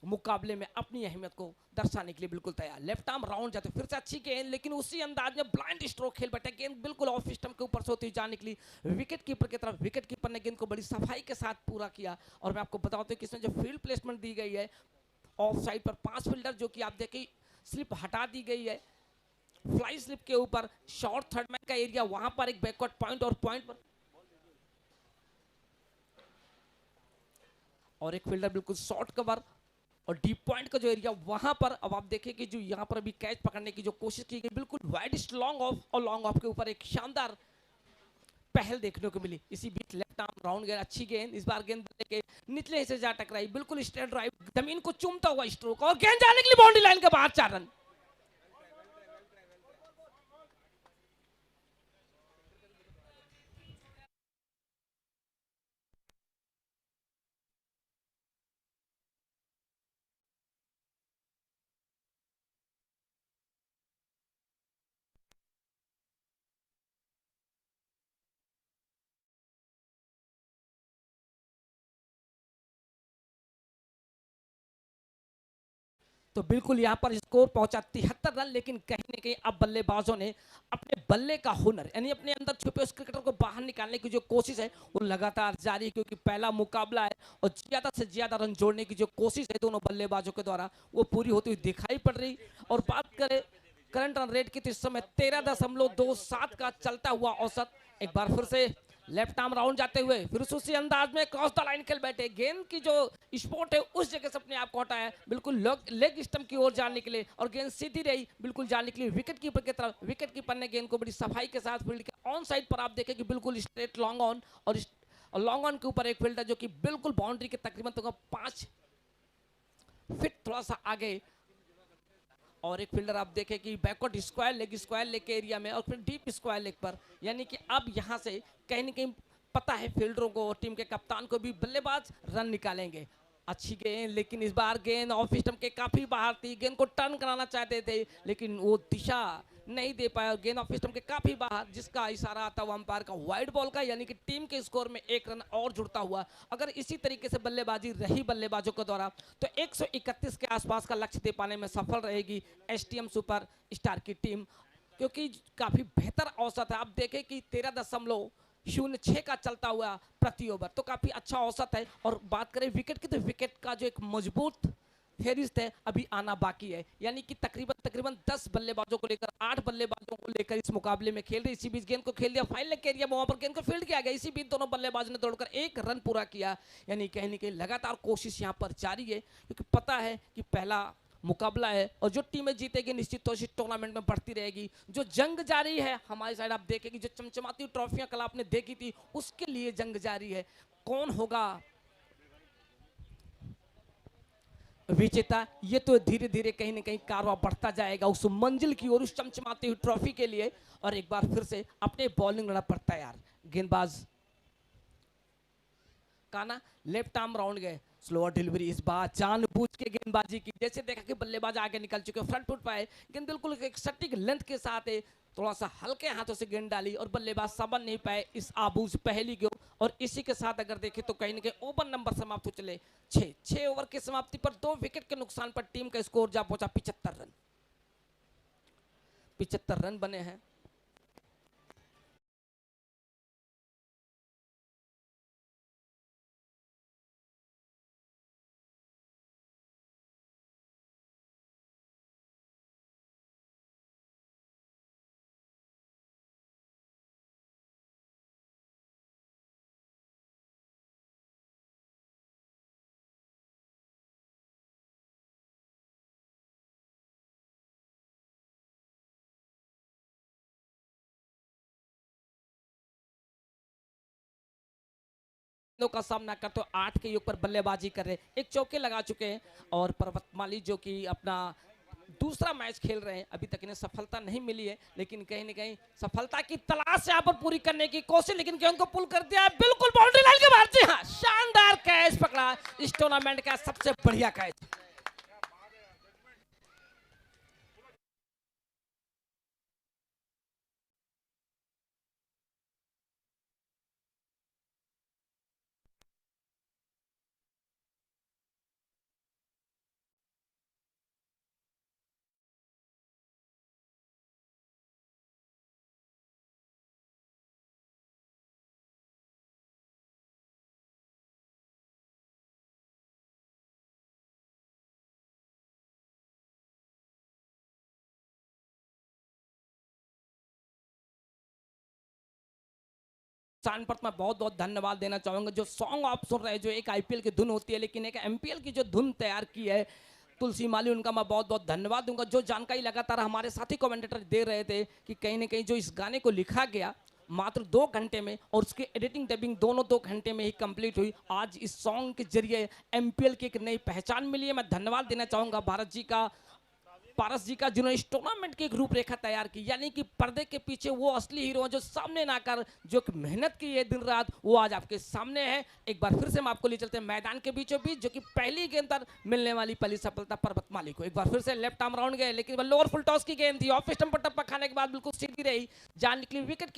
Speaker 3: मुकाबले में अपनी अहमियत को दर्शाने के लिए बिल्कुल तैयार। लेफ्ट आर्म राउंड जाते फिर से अच्छी गेंद, लेकिन उसी अंदाज में ब्लाइंड स्ट्रोक खेल बैठे। गेंद बिल्कुल ऑफ स्टंप के ऊपर से होती हुई जाने के लिए विकेट कीपर की तरफ। विकेट कीपर ने गेंद को बड़ी सफाई के साथ पूरा किया। और मैं आपको बताता हूं कि इसमें जो फील्ड प्लेसमेंट दी गई है ऑफ साइड पर 5 फील्डर, जो कि आप देखें स्लिप हटा दी गई है फ्लाई स्लिप के ऊपर। शॉर्ट थर्ड मैन का एरिया, वहां पर एक बैकवर्ड पॉइंट और पॉइंट पर और एक फील्डर बिल्कुल शॉर्ट कवर और डीप पॉइंट का जो एरिया वहां पर। अब आप देखें कि जो यहां पर अभी कैच पकड़ने की जो कोशिश की गई, बिल्कुल वाइड लॉन्ग ऑफ, और लॉन्ग ऑफ के ऊपर एक शानदार पहल देखने को मिली। इसी बीच लेफ्ट आर्म राउंड गेंद, अच्छी गेंद, इस बार गेंद के निचले हिस्से जा टकराई, बिल्कुल स्ट्रेट ड्राइव, जमीन को चूमता हुआ स्ट्रोक, और गेंद जाने के लिए बाउंड्री लाइन के बाहर 4 रन। तो बिल्कुल यहां पर स्कोर पहुंचा 73 रन, लेकिन कहीं ना कहीं अब बल्लेबाजों ने अपने बल्ले का हुनर, यानी अपने अंदर छुपे उस क्रिकेटर को बाहर निकालने की जो कोशिश है वो लगातार जारी है, क्योंकि पहला मुकाबला है और ज्यादा से ज्यादा रन जोड़ने की जो कोशिश है दोनों बल्लेबाजों के द्वारा वो पूरी होती हुई दिखाई पड़ रही। और बात करें करंट रन रेट की तो इस समय 13.27 का चलता हुआ औसत। एक बार फिर से लेफ्ट आर्म राउंड जाते हुए फिर उसी अंदाज में क्रॉस द लाइन खेल बैठे। गेंद की जो स्पॉट है उस जगह से अपने आप को हटाया, बिल्कुल लेग स्टंप की ओर जाने के लिए, और गेंद सीधी रही बिल्कुल जाने के लिए विकेट कीपर की तरफ। विकेट कीपर ने गेंद को बड़ी सफाई के साथ फील्ड के ऑन साइड पर आप देखें कि बिल्कुल स्ट्रेट लॉन्ग ऑन, और लॉन्ग ऑन के ऊपर एक फील्डर जो कि बिल्कुल बाउंड्री के तकरीबन 5 फीट थोड़ा सा आगे, और एक फील्डर आप देखें कि बैकवर्ड स्क्वायर लेग के एरिया में, और फिर डीप स्क्वायर लेग पर। यानी कि अब यहां से कहीं ना कहीं पता है फील्डरों को और टीम के कप्तान को भी बल्लेबाज रन निकालेंगे। अच्छी गेंद, लेकिन इस बार गेंद ऑफ स्टंप के काफी बाहर थी। गेंद को टर्न कराना चाहते थे, लेकिन वो दिशा नहीं दे पाया, और गेंद ऑफ स्टंप के काफी बाहर, जिसका इशारा आता हुआ अंपायर का वाइड बॉल का, यानी कि टीम के स्कोर में 1 रन और जुड़ता हुआ। अगर इसी तरीके से बल्लेबाजी रही बल्लेबाजों के द्वारा तो 131 के आसपास का लक्ष्य दे पाने में सफल रहेगी STM सुपर स्टार की टीम, क्योंकि काफी बेहतर औसत है। आप देखें कि 13.6 0.06 का चलता हुआ प्रति ओवर, तो काफी अच्छा औसत है। और बात करें विकेट की, तो विकेट का जो एक मजबूत फेरिस्त है अभी आना बाकी है, यानी कि तकरीबन 10 बल्लेबाजों को लेकर 8 बल्लेबाजों को लेकर इस मुकाबले में खेल रहे। इसी बीच गेंद को खेल दिया फाइनल के एरिया में, वहां पर गेंद को फील्ड किया गया। इसी बीच दोनों बल्लेबाजों ने दौड़कर 1 रन पूरा किया, यानी कहीं ना कहीं लगातार कोशिश यहां पर जारी है, क्योंकि पता है कि पहला मुकाबला है और जो टीमें जीतेगी निश्चित तौर से टूर्नामेंट में बढ़ती रहेगी। जो जंग जारी है हमारी साइड, आप देखेंगे जो चमचमाती ट्रॉफियां कल आपने देखी थी, उसके लिए जंग जारी है। कौन होगा विजेता, ये तो धीरे धीरे कहीं ना कहीं कारवां बढ़ता जाएगा उस मंजिल की ओर, उस चमचमाती हुई ट्रॉफी के लिए। और एक बार फिर से अपने बॉलिंग लड़ा पड़ता है यार। गेंदबाज काना लेफ्ट आर्म राउंड गए, स्लोअर डिलीवरी इस बार जानबूझ के गेंदबाजी की। जैसे देखा कि बल्लेबाज आगे निकल चुके, फ्रंट फुट पर है, गेंद बिल्कुल एक सटीक लेंथ के साथ है, थोड़ा सा हल्के हाथों से गेंद डाली और बल्लेबाज समझ नहीं पाए इस आबूज पहली को। और इसी के साथ अगर देखें तो कहीं ना कहीं ओवर नंबर समाप्त हो चले 6 ओवर की समाप्ति पर 2 विकेट के नुकसान पर टीम का स्कोर जा पहुंचा 75 रन। 75 रन बने हैं। का सामना करते हो 8 के योग पर बल्लेबाजी कर रहे, एक चौके लगा चुके हैं। और पर्वतमाली जो कि अपना दूसरा मैच खेल रहे हैं, अभी तक इन्हें सफलता नहीं मिली है, लेकिन कहीं ना कहीं सफलता की तलाश यहाँ पर पूरी करने की कोशिश, लेकिन गेंद को पुल कर दिया बिल्कुल बाउंड्री लाइन के बाहर। जी हाँ, शानदार कैच पकड़ा, इस टूर्नामेंट का सबसे बढ़िया कैच। स्थान पर मैं बहुत बहुत धन्यवाद देना चाहूंगा। जो सॉन्ग आप सुन रहे हैं, जो एक आईपीएल की धुन होती है, लेकिन एक एमपीएल की जो धुन तैयार की है तुलसी माली, उनका मैं बहुत बहुत धन्यवाद दूंगा। जो जानकारी लगातार हमारे साथी कमेंटेटर दे रहे थे कि कहीं ना कहीं जो इस गाने को लिखा गया मात्र 2 घंटे में और उसकी एडिटिंग डबिंग दोनों 2 घंटे में ही कंप्लीट हुई। आज इस सॉन्ग के जरिए एमपीएल की एक नई पहचान मिली है। मैं धन्यवाद देना चाहूंगा पारस जी का, जिन्होंने इस टूर्नामेंट की एक रूपरेखा तैयार की, यानी कि पर्दे के पीछे वो असली हीरो हैं जो सामने ना कर जो मेहनत की है दिन रात, वो आज आपके सामने है। एक बार फिर से हम आपको ले चलते हैं मैदान के बीचों बीच, जो कि पहली गेंद पर मिलने वाली पहली सफलता पर्वतमाली को। एक बार फिर से लेफ्ट आर्म राउंड गए, लेकिन लोअर फुल टॉस की गेंद थी, ऑफ स्टंप पर टप्पा खाने के बाद बिल्कुल सीधी रही, जान निकली विकेट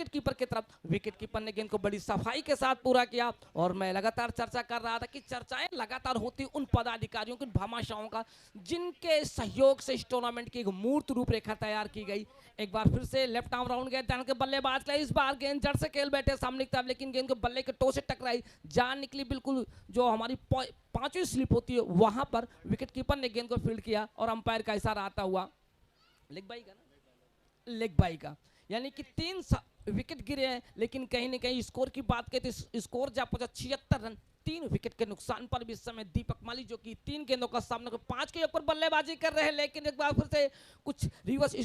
Speaker 3: कीपर की तरफ। विकेट कीपर ने गेंद को बड़ी सफाई के साथ पूरा किया। और मैं लगातार चर्चा कर रहा था कि चर्चाएं लगातार होती उन पदाधिकारियों की, भामाशाहों का, जिनके सहयोग से इस टूर्नामेंट की एक मूर्त रूपरेखा तैयार की गई। एक बार फिर से लेफ्ट आर्म राउंड गए, ध्यान के बल्लेबाज का इस बार गेंद जड़ से खेल बैठे सामने की तरफ, लेकिन गेंद को बल्ले के टो से टकराई, जान निकली बिल्कुल जो हमारी 5वीं स्लिप होती है वहां पर। विकेट कीपर ने गेंद को फील्ड किया और अंपायर का इशारा आता हुआ लेग बाई का, यानी कि 3 विकेट गिरे हैं। लेकिन कहीं ना कहीं स्कोर की बात करें तो स्कोर जा पहुंचा 76 रन। 3 विकेट के नुकसान पर भी इस समय दीपक माली, जो कि 3 गेंदों का सामना कर 5 के ऊपर बल्लेबाजी कर रहे हैं, लेकिन एक बार फिर से कुछ रिवर्स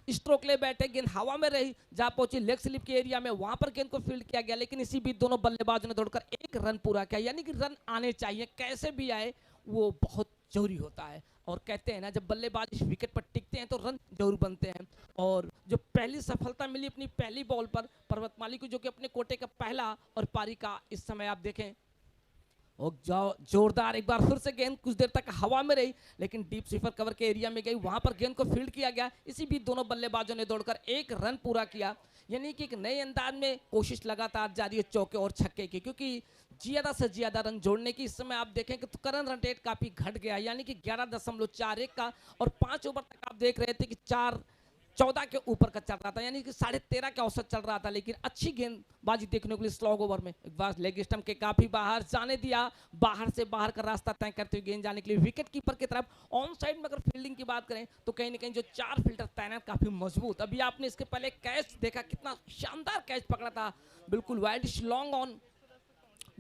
Speaker 3: स्ट्रोक ले बैठे, गेंद हवा में रही, जा पहुंची लेग स्लिप के एरिया में, वहां पर गेंद को फील्ड किया गया। लेकिन इसी बीच दोनों बल्लेबाजों ने दौड़कर 1 रन पूरा किया, यानी कि रन आने चाहिए, कैसे भी आए वो बहुत जरूरी होता है। और कहते हैं ना, जब बल्लेबाज इस विकेट पर टिकते हैं तो रन जरूर बनते हैं। और जो पहली सफलता मिली अपनी पहली बॉल पर पर्वतमाली को, जो कि अपने कोटे का पहला और पारी का, इस समय आप देखें और जोरदार एक बार फिर से गेंद कुछ देर तक हवा में रही, लेकिन डीप स्वीपर कवर के एरिया में गई, वहां पर गेंद को फील्ड किया गया। इसी बीच दोनों बल्लेबाजों ने दौड़कर 1 रन पूरा किया, यानी कि एक नए अंदाज में कोशिश लगातार जारी है चौके और छक्के की, क्योंकि ज्यादा से ज्यादा रन जोड़ने की इस समय आप देखें कि तो करंट रन रेट काफी घट गया, यानी कि 11.41 का। और 5 ओवर तक आप देख रहे थे कि 4 14 के ऊपर का चल रहा था, यानी कि 13.5 का औसत चल रहा था, लेकिन अच्छी गेंदबाजी देखने को मिली स्लॉग ओवर में। एक बार लेग स्टंप के काफी बाहर जाने दिया, बाहर से बाहर का रास्ता तय करते हुए गेंद जाने के लिए विकेट कीपर की तरफ। ऑन साइड में अगर फील्डिंग की बात करें तो कहीं ना कहीं जो 4 फील्डर तैनात काफी मजबूत। अभी आपने इसके पहले कैच देखा, कितना शानदार कैच पकड़ा था, बिल्कुल widish long on,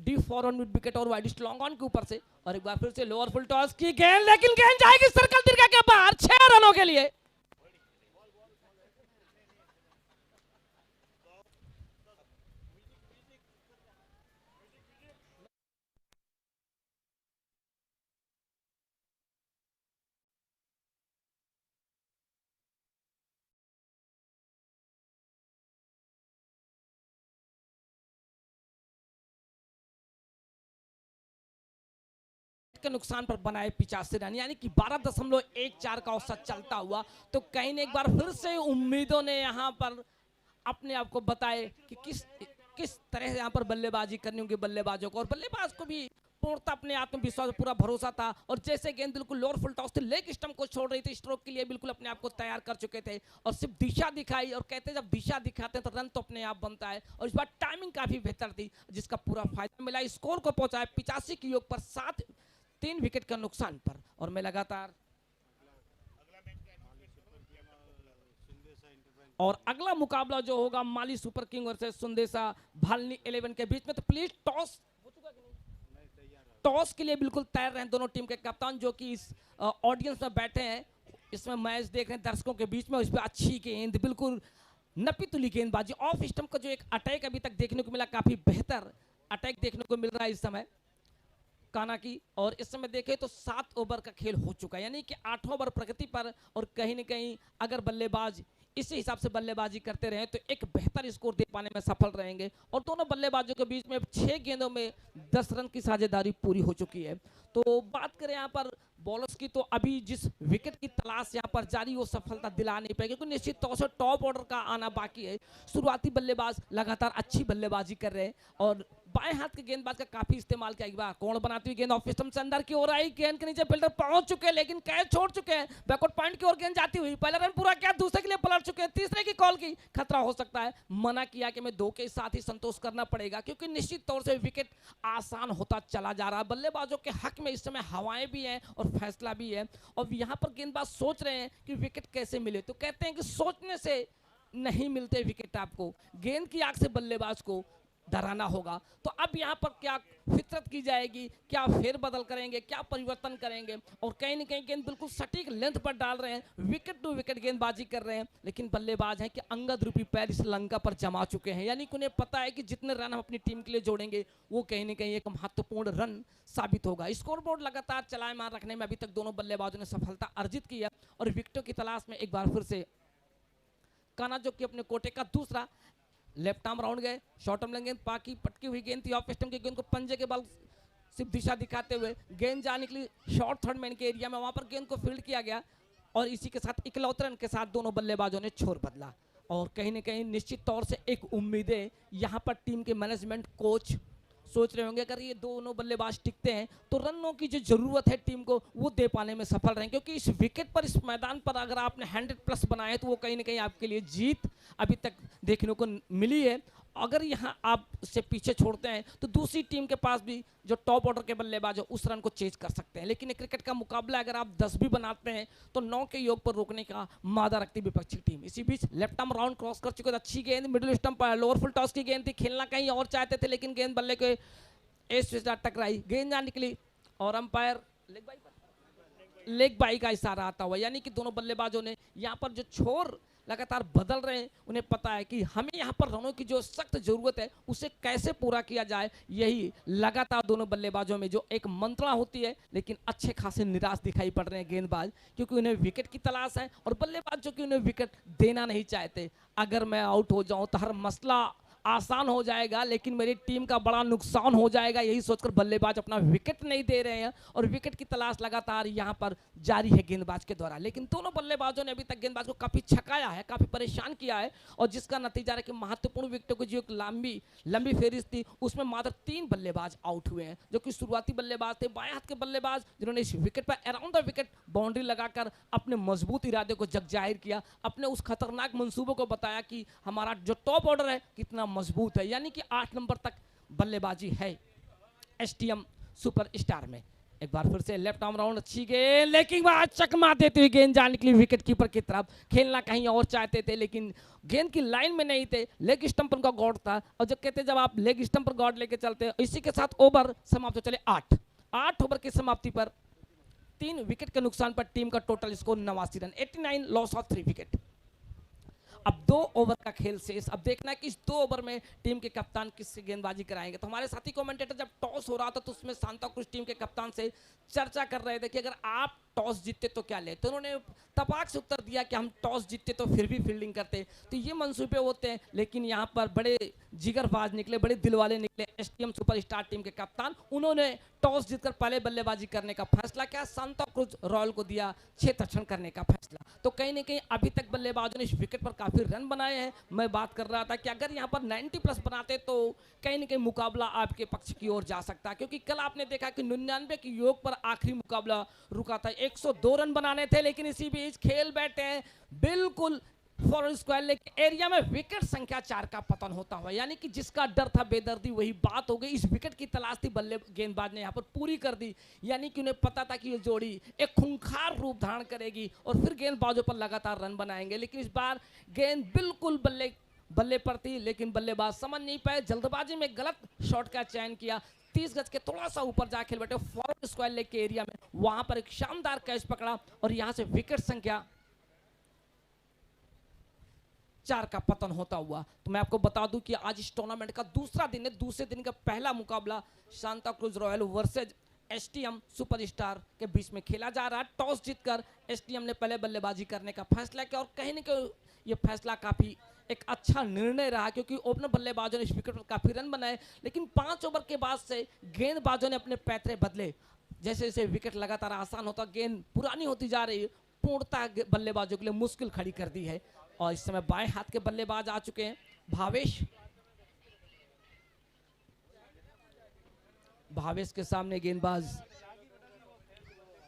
Speaker 3: deep forward mid wicket और वाइडिश लॉन्ग ऑन के ऊपर से। और एक बार फिर से लोअर फुल टॉस की गेंद, लेकिन गेंद जाएगी सर्कल दीर्घा के बाहर 6 रनों के लिए। के नुकसान पर बनाए 85 रन, यानी कि 12.14 का औसत चलता हुआ। तो कहीं ने एक बार फिर से उम्मीदों ने यहां पर अपने आप को बताए कि किस तरह यहां पर बल्लेबाजी करनी होगी बल्लेबाजों को, और बल्लेबाज को भी पूर्णतः अपने आत्मविश्वास, पूरा भरोसा था। और जैसे गेंद बिल्कुल लोअर फुल टॉस थे, लेग स्टंप को छोड़ रही थी, स्ट्रोक के लिए बिल्कुल अपने आप को तैयार कर चुके थे और सिर्फ दिशा दिखाई। और कहते हैं जब दिशा दिखाते हैं तो रन तो अपने आप बनता है, और इस बार टाइमिंग काफी बेहतर थी जिसका पूरा फायदा मिला। स्कोर को पहुंचाया 85 के योग पर 3 विकेट का नुकसान पर। और मैं लगातार और अगला मुकाबला जो होगा माली सुपर किंग वर्सेस सुंदेसा भालनी 11 के बीच में, तो प्लीज टॉस के लिए बिल्कुल तैयार रहें दोनों टीम के कप्तान जो कि इस ऑडियंस में बैठे हैं, इसमें मैच देख रहे हैं दर्शकों के बीच में। इस पर अच्छी गेंद, बिल्कुल नपी तुली गेंदबाजी, ऑफ स्टंप का जो एक अटैक अभी तक देखने को मिला, काफी बेहतर अटैक देखने को मिल रहा है इस समय काना की। और इस समय देखें तो 7 ओवर का खेल हो चुका है, यानी कि 8 ओवर प्रगति पर। और कहीं न कहीं अगर बल्लेबाज इसी हिसाब से बल्लेबाजी करते रहे तो एक बेहतर स्कोर दे पाने में सफल रहेंगे। और दोनों बल्लेबाजों के बीच में 6 गेंदों में 10 रन की साझेदारी पूरी हो चुकी है। तो बात करें यहाँ पर बॉलर्स की, तो अभी जिस विकेट की तलाश यहाँ पर जारी, वो सफलता दिला नहीं पाएगी, क्योंकि निश्चित तौर से टॉप ऑर्डर का आना बाकी है। शुरुआती बल्लेबाज लगातार अच्छी बल्लेबाजी कर रहे हैं और बाएं हाथ के गेंदबाज का काफी इस्तेमाल किया गया। कोण बनाती हुई गेंद ऑफ स्टंप से अंदर की ओर आई, गेंद के नीचे फील्डर पहुंच चुके हैं लेकिन कैच छोड़ चुके हैं। बैकवर्ड पॉइंट की ओर गेंद जाती हुई, पहला रन पूरा किया, दूसरे के लिए पलट चुके हैं, तीसरे की कॉल की, खतरा हो सकता है। मना किया कि मैं 2 के साथ ही संतोष करना पड़ेगा, क्योंकि निश्चित तौर से विकेट आसान होता चला जा रहा है। बल्लेबाजों के हक में इस समय हवाएं भी हैं और फैसला भी है। और यहाँ पर गेंदबाज सोच रहे हैं कि विकेट कैसे मिले, तो कहते हैं कि सोचने से नहीं मिलते विकेट, आपको गेंद की आंख से बल्लेबाज को डराना होगा। तो अब यहाँ पर क्या फितरत की जाएगी, क्या फेरबदल करेंगे, क्या परिवर्तन करेंगे, और कहीं न कहीं गेंद बिल्कुल सटीक लेंथ पर डाल रहे हैं, विकेट टू विकेट गेंदबाजी कर रहे हैं। लेकिन बल्लेबाज हैं कि अंगद रूपी पैर श्रीलंका पर जमा चुके हैं, यानी कि उन्हें पता है कि जितने रन हम अपनी टीम के लिए जोड़ेंगे वो कहीं न कहीं एक महत्वपूर्ण रन साबित होगा। स्कोरबोर्ड लगातार चलायमान रखने में अभी तक दोनों बल्लेबाजों ने सफलता अर्जित की है। और विकेटों की तलाश में एक बार फिर से काना जो कि अपने कोटे का दूसरा लेफ्ट आर्म राउंड गए, शॉर्ट आर्म गेंद पाकी पटकी हुई गेंद थी, ऑफ स्टंप की गेंद को पंजे के बल सिर्फ दिशा दिखाते हुए गेंद जा निकली शॉर्ट थर्ड मैन के एरिया में, वहां पर गेंद को फील्ड किया गया। और इसी के साथ इकलौते रन के साथ दोनों बल्लेबाजों ने छोर बदला। और कहीं ना कहीं निश्चित तौर से एक उम्मीदें यहाँ पर टीम के मैनेजमेंट कोच सोच रहे होंगे, अगर ये दोनों बल्लेबाज टिकते हैं तो रनों की जो जरूरत है टीम को वो दे पाने में सफल रहेंगे, क्योंकि इस विकेट पर, इस मैदान पर अगर आपने 100+ बनाए तो वो कहीं ना कहीं आपके लिए जीत अभी तक देखने को मिली है। अगर यहाँ आप से पीछे छोड़ते हैं तो दूसरी टीम के पास भी जो टॉप ऑर्डर के बल्लेबाज है उस रन को चेज कर सकते हैं। लेकिन क्रिकेट का मुकाबला अगर आप 10 भी बनाते हैं तो 9 के योग पर रोकने का मादा रखती विपक्षी टीम। इसी बीच लेफ्ट आर्म राउंड क्रॉस कर चुके थे, अच्छी गेंद मिडिल स्टंप पर, लोअर फुल टॉस की गेंद थी, खेलना कहीं और चाहते थे लेकिन गेंद बल्ले के एस से टकराई, गेंद ना निकली और अंपायर लेग बाई का इशारा आता हुआ, यानी कि दोनों बल्लेबाजों ने यहाँ पर जो छोर लगातार बदल रहे हैं, उन्हें पता है कि हमें यहाँ पर रनों की जो सख्त जरूरत है उसे कैसे पूरा किया जाए। यही लगातार दोनों बल्लेबाजों में जो एक मंत्रणा होती है, लेकिन अच्छे खासे निराश दिखाई पड़ रहे हैं गेंदबाज, क्योंकि उन्हें विकेट की तलाश है और बल्लेबाज जो कि उन्हें विकेट देना नहीं चाहते। अगर मैं आउट हो जाऊं तो हर मसला आसान हो जाएगा, लेकिन मेरी टीम का बड़ा नुकसान हो जाएगा, यही सोचकर बल्लेबाज अपना विकेट नहीं दे रहे हैं और विकेट की तलाश लगातार यहां पर जारी है गेंदबाज के द्वारा। लेकिन दोनों बल्लेबाजों ने अभी तक गेंदबाज को काफी छकाया है, काफी परेशान किया है और जिसका नतीजा है कि महत्वपूर्ण विकेटों की जो एक लंबी फेरिस थी उसमें मात्र 3 बल्लेबाज आउट हुए हैं, जो कि शुरुआती बल्लेबाज थे बाएं हाथ के बल्लेबाज, जिन्होंने इस विकेट पर अराउंड द विकेट बाउंड्री लगाकर अपने मजबूत इरादे को जग जाहिर किया, अपने उस खतरनाक मंसूबों को बताया कि हमारा जो टॉप ऑर्डर है कितना मजबूत है, यानी कि 8 नंबर तक बल्लेबाजी है एसटीएम सुपरस्टार में। एक बार फिर से लेफ्ट आर्म राउंड, अच्छी गेंद, लेकिन वह चकमा देती हुई गेंद जाने के लिए विकेट कीपर की तरफ, खेलना कहीं और चाहते थे लेकिन गेंद की लाइन में नहीं थे, लेग स्टंप उनका गॉड था और जब कहते जब आप लेग स्टंप पर गॉड लेके चलते हैं, इसी के साथ ओवर समाप्त हो चले 8 ओवर की समाप्ति पर 3 विकेट के नुकसान पर टीम का total score 89 run, 89 loss of 3 wicket. अब 2 ओवर का खेल शेष, अब देखना है कि इस 2 ओवर में टीम के कप्तान किससे गेंदबाजी कराएंगे। तो हमारे साथी कमेंटेटर जब टॉस हो रहा था तो उसमें सांता क्रूज टीम के कप्तान से चर्चा कर रहे थे कि अगर आप टॉस जीतते तो क्या ले, तो उन्होंने तपाक से उत्तर दिया कि हम टॉस जीतते तो फिर भी फील्डिंग करते। तो ये मंसूबे होते हैं, लेकिन यहाँ पर बड़े जिगरबाज निकले, बड़े दिलवाले निकले एसटीएम सुपरस्टार टीम के कप्तान, उन्होंने टॉस जीतकर पहले बल्लेबाजी करने का फैसला किया, सांता क्रूज रॉयल को दिया क्षेत्ररक्षण करने का फैसला। तो कहीं ना कहीं अभी तक बल्लेबाजों ने इस विकेट पर काफी रन बनाए हैं। मैं बात कर रहा था कि अगर यहाँ पर 90 प्लस बनाते तो कहीं ना कहीं मुकाबला आपके पक्ष की ओर जा सकता है, क्योंकि कल आपने देखा कि 99 की योग पर आखिरी मुकाबला रुका था, 102 रन बनाने थे, लेकिन इसी बीच खेल बैठे हैं बिल्कुल फॉर स्क्वायर लेग एरिया में विकेट संख्या 4 का पतन होता हुआ, यानी कि जिसका डर था बेदर्दी वही बात हो गई। इस विकेट की तलाश थी बल्ले गेंदबाज ने यहाँ पर पूरी कर दी, यानी कि उन्हें पता था कि ये जोड़ी एक खूंखार रूप धारण करेगी और फिर गेंदबाजों पर लगातार रन बनाएंगे, लेकिन इस बार गेंद बिल्कुल बल्ले पर थी, लेकिन बल्लेबाज समझ नहीं पाए, जल्दबाजी में गलत शॉट का चयन किया, 30 गज के थोड़ा सा ऊपर जा खेल बैठे फॉरवर्ड स्क्वायर लेग के एरिया में, वहां पर एक शानदार कैच पकड़ा और यहां से विकेट संख्या 4 का पतन होता हुआ। तो मैं आपको बता दूं कि आज इस टूर्नामेंट का दूसरा दिन है, दूसरे दिन का पहला मुकाबला Santa cruise royal versus STM superstar के बीच में खेला जा रहा है। टॉस जीतकर एसटीएम ने पहले बल्लेबाजी करने का फैसला किया और कहीं न कहीं ये फैसला काफी एक अच्छा निर्णय रहा, क्योंकि ओपनर बल्लेबाजों ने इस विकेट पर काफी रन बनाए, लेकिन 5 ओवर के बाद से गेंदबाजों ने अपने पैतरे बदले, जैसे जैसे विकेट लगातार आसान होता गेंद पुरानी होती जा रही है, पूर्णता बल्लेबाजों के लिए मुश्किल खड़ी कर दी है। और इस समय बाएं हाथ के बल्लेबाज आ चुके हैं भावेश के सामने गेंदबाज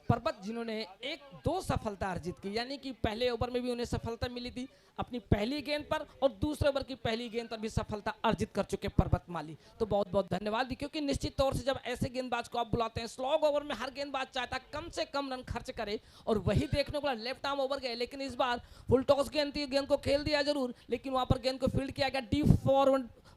Speaker 3: पर्वत, जिन्होंने 1-2 सफलता अर्जित की, यानी कि पहले ओवर में भी उन्हें सफलता मिली थी अपनी पहली गेंद पर और दूसरे ओवर की पहली गेंद पर भी सफलता अर्जित कर चुके पर्वत माली। तो बहुत बहुत धन्यवाद, क्योंकि निश्चित तौर से जब ऐसे गेंदबाज को आप बुलाते हैं, स्लॉग ओवर में हर गेंदबाज चाहता है कम से कम रन खर्च करे और वही देखने को लेफ्ट आर्म ओवर गए, लेकिन इस बार फुल टॉस गेंद थी, गेंद को खेल दिया जरूर, लेकिन वहां पर गेंद को फील्ड किया गया डीप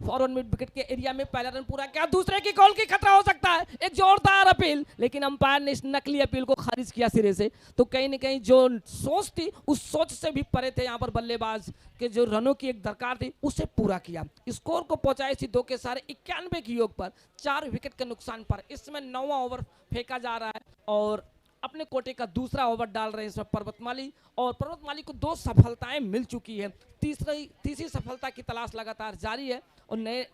Speaker 3: फॉरवर्ड मिड विकेट के एरिया में, पहला रन पूरा किया, दूसरे की गोल की खतरा हो सकता है, एक जोरदार अपील, लेकिन अंपायर ने इस नकली अपील को खारिज किया सिरे से। तो कहीं न कहीं जो सोच थी उस सोच से भी परे थे यहाँ पर बल्लेबाज के, जो रनों की एक दरकार थी उसे पूरा किया, स्कोर को पहुंचाया इसी 2 के सारे 91 की योग पर 4 विकेट के नुकसान पर। इस समय 9वां ओवर फेंका जा रहा है और अपने कोटे का दूसरा ओवर डाल रहे हैं इसमें पर्वतमाली, और पर्वतमाली को 2 सफलताएं मिल चुकी है, तीसरी सफलता की तलाश लगातार जारी है और नए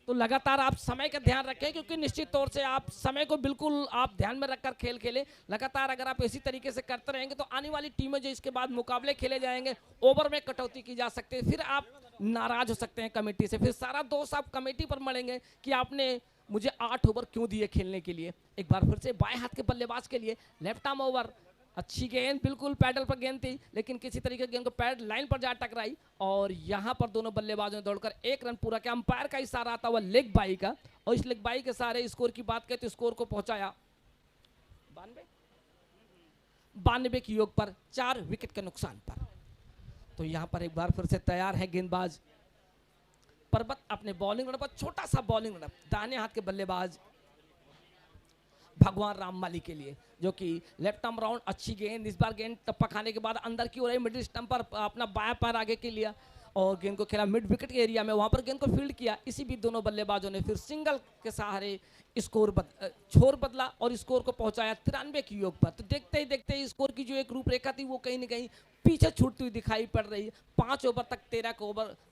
Speaker 3: तो लगातार आप समय का ध्यान रखें, क्योंकि निश्चित तौर से आप समय को बिल्कुल आप ध्यान में रखकर खेल खेलें। लगातार अगर आप इसी तरीके से करते रहेंगे तो आने वाली टीमें जो इसके बाद मुकाबले खेले जाएंगे ओवर में कटौती की जा सकती है, फिर आप नाराज हो सकते हैं कमेटी से, फिर सारा दोष आप कमेटी पर मढ़ेंगे कि आपने मुझे 8 ओवर क्यों दिए खेलने के लिए। एक बार फिर से बाएं हाथ के बल्लेबाज के लिए लेफ्ट आर्म ओवर, अच्छी गेंद बिल्कुल पैडल पर गेंद थी, लेकिन किसी तरीके गेंद को पैड लाइन पर जा टकराई और यहां पर दोनों बल्लेबाजों ने दौड़कर 1 रन पूरा किया। अंपायर का इशारा आता हुआ लेग बाई का, और इस लेग बाई के सारे स्कोर की बात करें तो स्कोर को पहुंचाया 92 की योग पर 4 विकेट के नुकसान पर। तो यहां पर एक बार फिर से तैयार है गेंदबाज पर्वत अपने बॉलिंग रन पर, छोटा सा बॉलिंग रन दाहिने हाथ के बल्लेबाज भगवान राम माली के लिए, जो कि लेफ्ट आर्म राउंड, अच्छी गेंद, इस बार गेंद टप्पा खाने के बाद अंदर की ओर मिडिल स्टंप पर अपना बायां पैर आगे के लिया और गेंद को खेला मिड विकेट के एरिया में, वहां पर गेंद को फील्ड किया। इसी बीच दोनों बल्लेबाजों ने फिर सिंगल के सहारे छोर बदला और स्कोर को पहुंचाया 93 की योग पर। तो देखते ही देखते स्कोर की जो एक रूपरेखा थी वो कहीं न कहीं पीछे छूटती हुई दिखाई पड़ रही है। 5 ओवर तक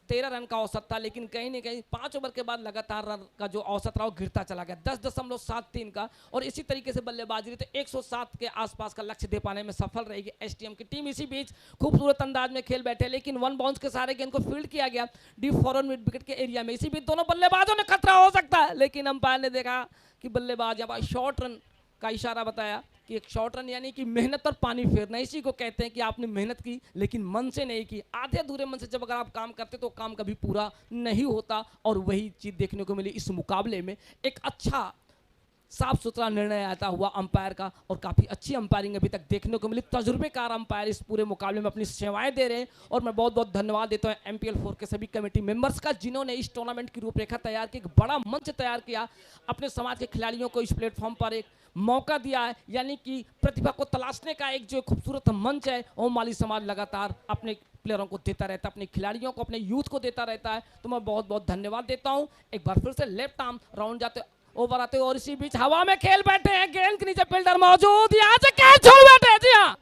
Speaker 3: 13 रन का औसत था, लेकिन कहीं ना कहीं 5 ओवर के बाद लगातार रन का जो औसत रहा वो गिरता चला गया 10.73 का। और इसी तरीके से बल्लेबाजी रही तो 107 के आसपास का लक्ष्य दे पाने में सफल रहेगी एसटीएम की टीम। इसी बीच खूबसूरत अंदाज में खेल बैठे, लेकिन 1 बाउंस के सहारे गेंद को फील्ड किया गया डीप फॉरवर्ड मिड विकेट के एरिया में। इसी बीच दोनों बल्लेबाजों ने खतरा हो सकता है, लेकिन अंपायर ने देखा कि बल्लेबाज अब शॉर्ट रन का इशारा बताया कि एक शॉर्ट रन यानी कि मेहनत पर पानी फेरना। इसी को कहते हैं कि आपने मेहनत की लेकिन मन से नहीं की। आधे अधूरे मन से जब अगर आप काम करते तो काम कभी पूरा नहीं होता, और वही चीज देखने को मिली इस मुकाबले में। एक अच्छा साफ सुथरा निर्णय आता हुआ अंपायर का, और काफी अच्छी अंपायरिंग अभी तक देखने को मिली। तजुर्बेकार अंपायर इस पूरे मुकाबले में अपनी सेवाएं दे रहे हैं, और मैं बहुत बहुत धन्यवाद देता हूं एमपीएल 4 के सभी कमेटी मेंबर्स का, जिन्होंने इस टूर्नामेंट की रूपरेखा तैयार की, एक बड़ा मंच तैयार किया, अपने समाज के खिलाड़ियों को इस प्लेटफॉर्म पर एक मौका दिया है, यानी कि प्रतिभा को तलाशने का एक जो खूबसूरत मंच है ओम माली समाज लगातार अपने प्लेयरों को देता रहता है, अपने खिलाड़ियों को, अपने यूथ को देता रहता है। तो मैं बहुत बहुत धन्यवाद देता हूं। एक बार फिर से लेफ्ट आर्म राउंड जाते ओवर आते, और इसी बीच हवा में खेल बैठे हैं, गेंद के नीचे फील्डर मौजूद, यहां से कैच छोड़ बैठे हैं। जी हाँ,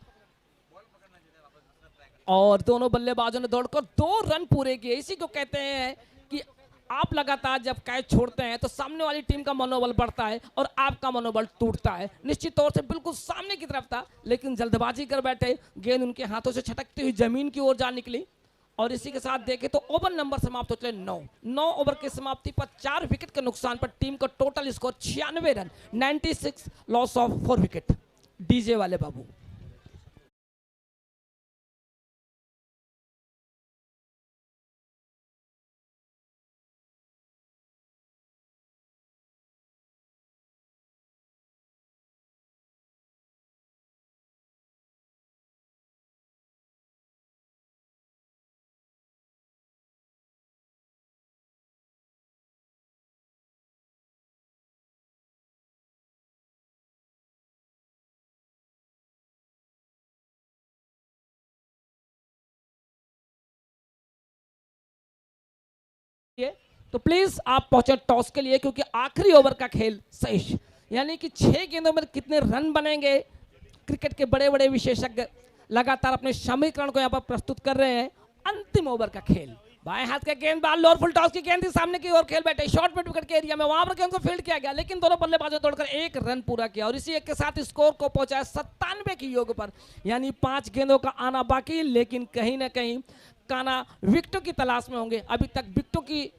Speaker 3: और दोनों बल्लेबाजों ने दौड़कर 2 रन पूरे किए। इसी को कहते हैं कि आप लगातार जब कैच छोड़ते हैं तो सामने वाली टीम का मनोबल बढ़ता है और आपका मनोबल टूटता है। निश्चित तौर से बिल्कुल सामने की तरफ था, लेकिन जल्दबाजी कर बैठे, गेंद उनके हाथों से छटकती हुई जमीन की ओर जा निकली। और इसी के साथ देखें तो ओवर नंबर समाप्त हो चले 9 ओवर की समाप्ति पर 4 विकेट के नुकसान पर टीम का total score 96 run, 96 loss of 4 wicket. DJ वाले बाबू। तो प्लीज आप पहुंचे टॉस के लिए, क्योंकि आखिरी ओवर का खेल शेष, यानी कि 6 गेंदों में कितने रन बनेंगे। क्रिकेट के बड़े बड़े विशेषज्ञ लगातार अपने समीकरण को यहां पर प्रस्तुत कर रहे हैं। अंतिम ओवर का खेल, बाएं हाथ का गेंदबाज लोअर फुल टॉस की गेंद थी, सामने की ओर खेल बैठे, शॉर्ट मिड विकेट के एरिया में, वहां पर गेंद को फील्ड किया गया, लेकिन दोनों बल्लेबाजों तोड़कर 1 रन पूरा किया, और इसी एक के साथ स्कोर को पहुंचाया 97 की योग पर। यानी 5 गेंदों का आना बाकी, लेकिन कहीं ना कहीं काना विकेटों की तलाश में होंगे। अभी तक विकेटों की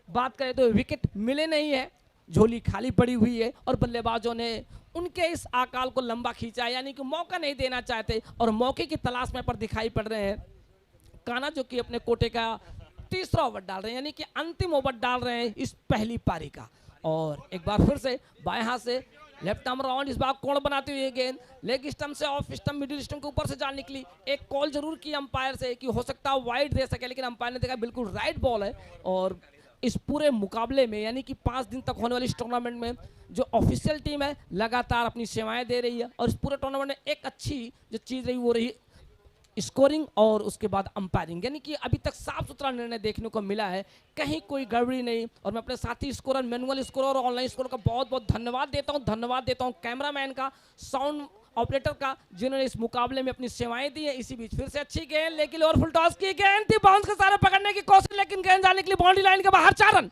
Speaker 3: बात करें तो विकेट मिले नहीं है, झोली खाली पड़ी हुई है, और बल्लेबाजों ने उनके इस आकाल को लंबा खींचा, यानी कि मौका नहीं देना चाहते, और मौके की तलाश में पर दिखाई पड़ रहे हैं। काना जो कि अपने कोटे का तीसरा ओवर डाल रहे हैं, यानी कि अंतिम ओवर डाल रहे हैं इस पहली पारी का। और एक बार फिर से बाएं हाथ से लेफ्ट आर्म राउंड, इस बार कोण बनाते हुए गेंद लेग स्टंप से ऑफ स्टंप मिडिल स्टंप के ऊपर से जा निकली। एक कॉल जरूर की अंपायर से कि हो सकता है वाइड दे सके, लेकिन अंपायर ने देखा बिल्कुल राइट बॉल है। और इस पूरे मुकाबले में, यानी कि 5 दिन तक होने वाले इस टूर्नामेंट में, जो ऑफिशियल टीम है लगातार अपनी सेवाएं दे रही है, और इस पूरे टूर्नामेंट में एक अच्छी जो चीज रही वो रही स्कोरिंग और उसके बाद अंपायरिंग, यानी कि अभी तक साफ सुथरा निर्णय देखने को मिला है, कहीं कोई गड़बड़ी नहीं। और मैं अपने साथी स्कोरर, मैनुअल स्कोरर और ऑनलाइन स्कोरर का बहुत बहुत धन्यवाद देता हूं कैमरामैन का, साउंड ऑपरेटर का, जिन्होंने इस मुकाबले में अपनी सेवाएं दी है। इसी बीच फिर से अच्छी गेंद, लेकिन ओवर फुल टॉस की गेंद थी, बाउंस के सारे पकड़ने की कोशिश, लेकिन गेंद जाने के लिए बाउंड्री लाइन के बाहर, 4 रन।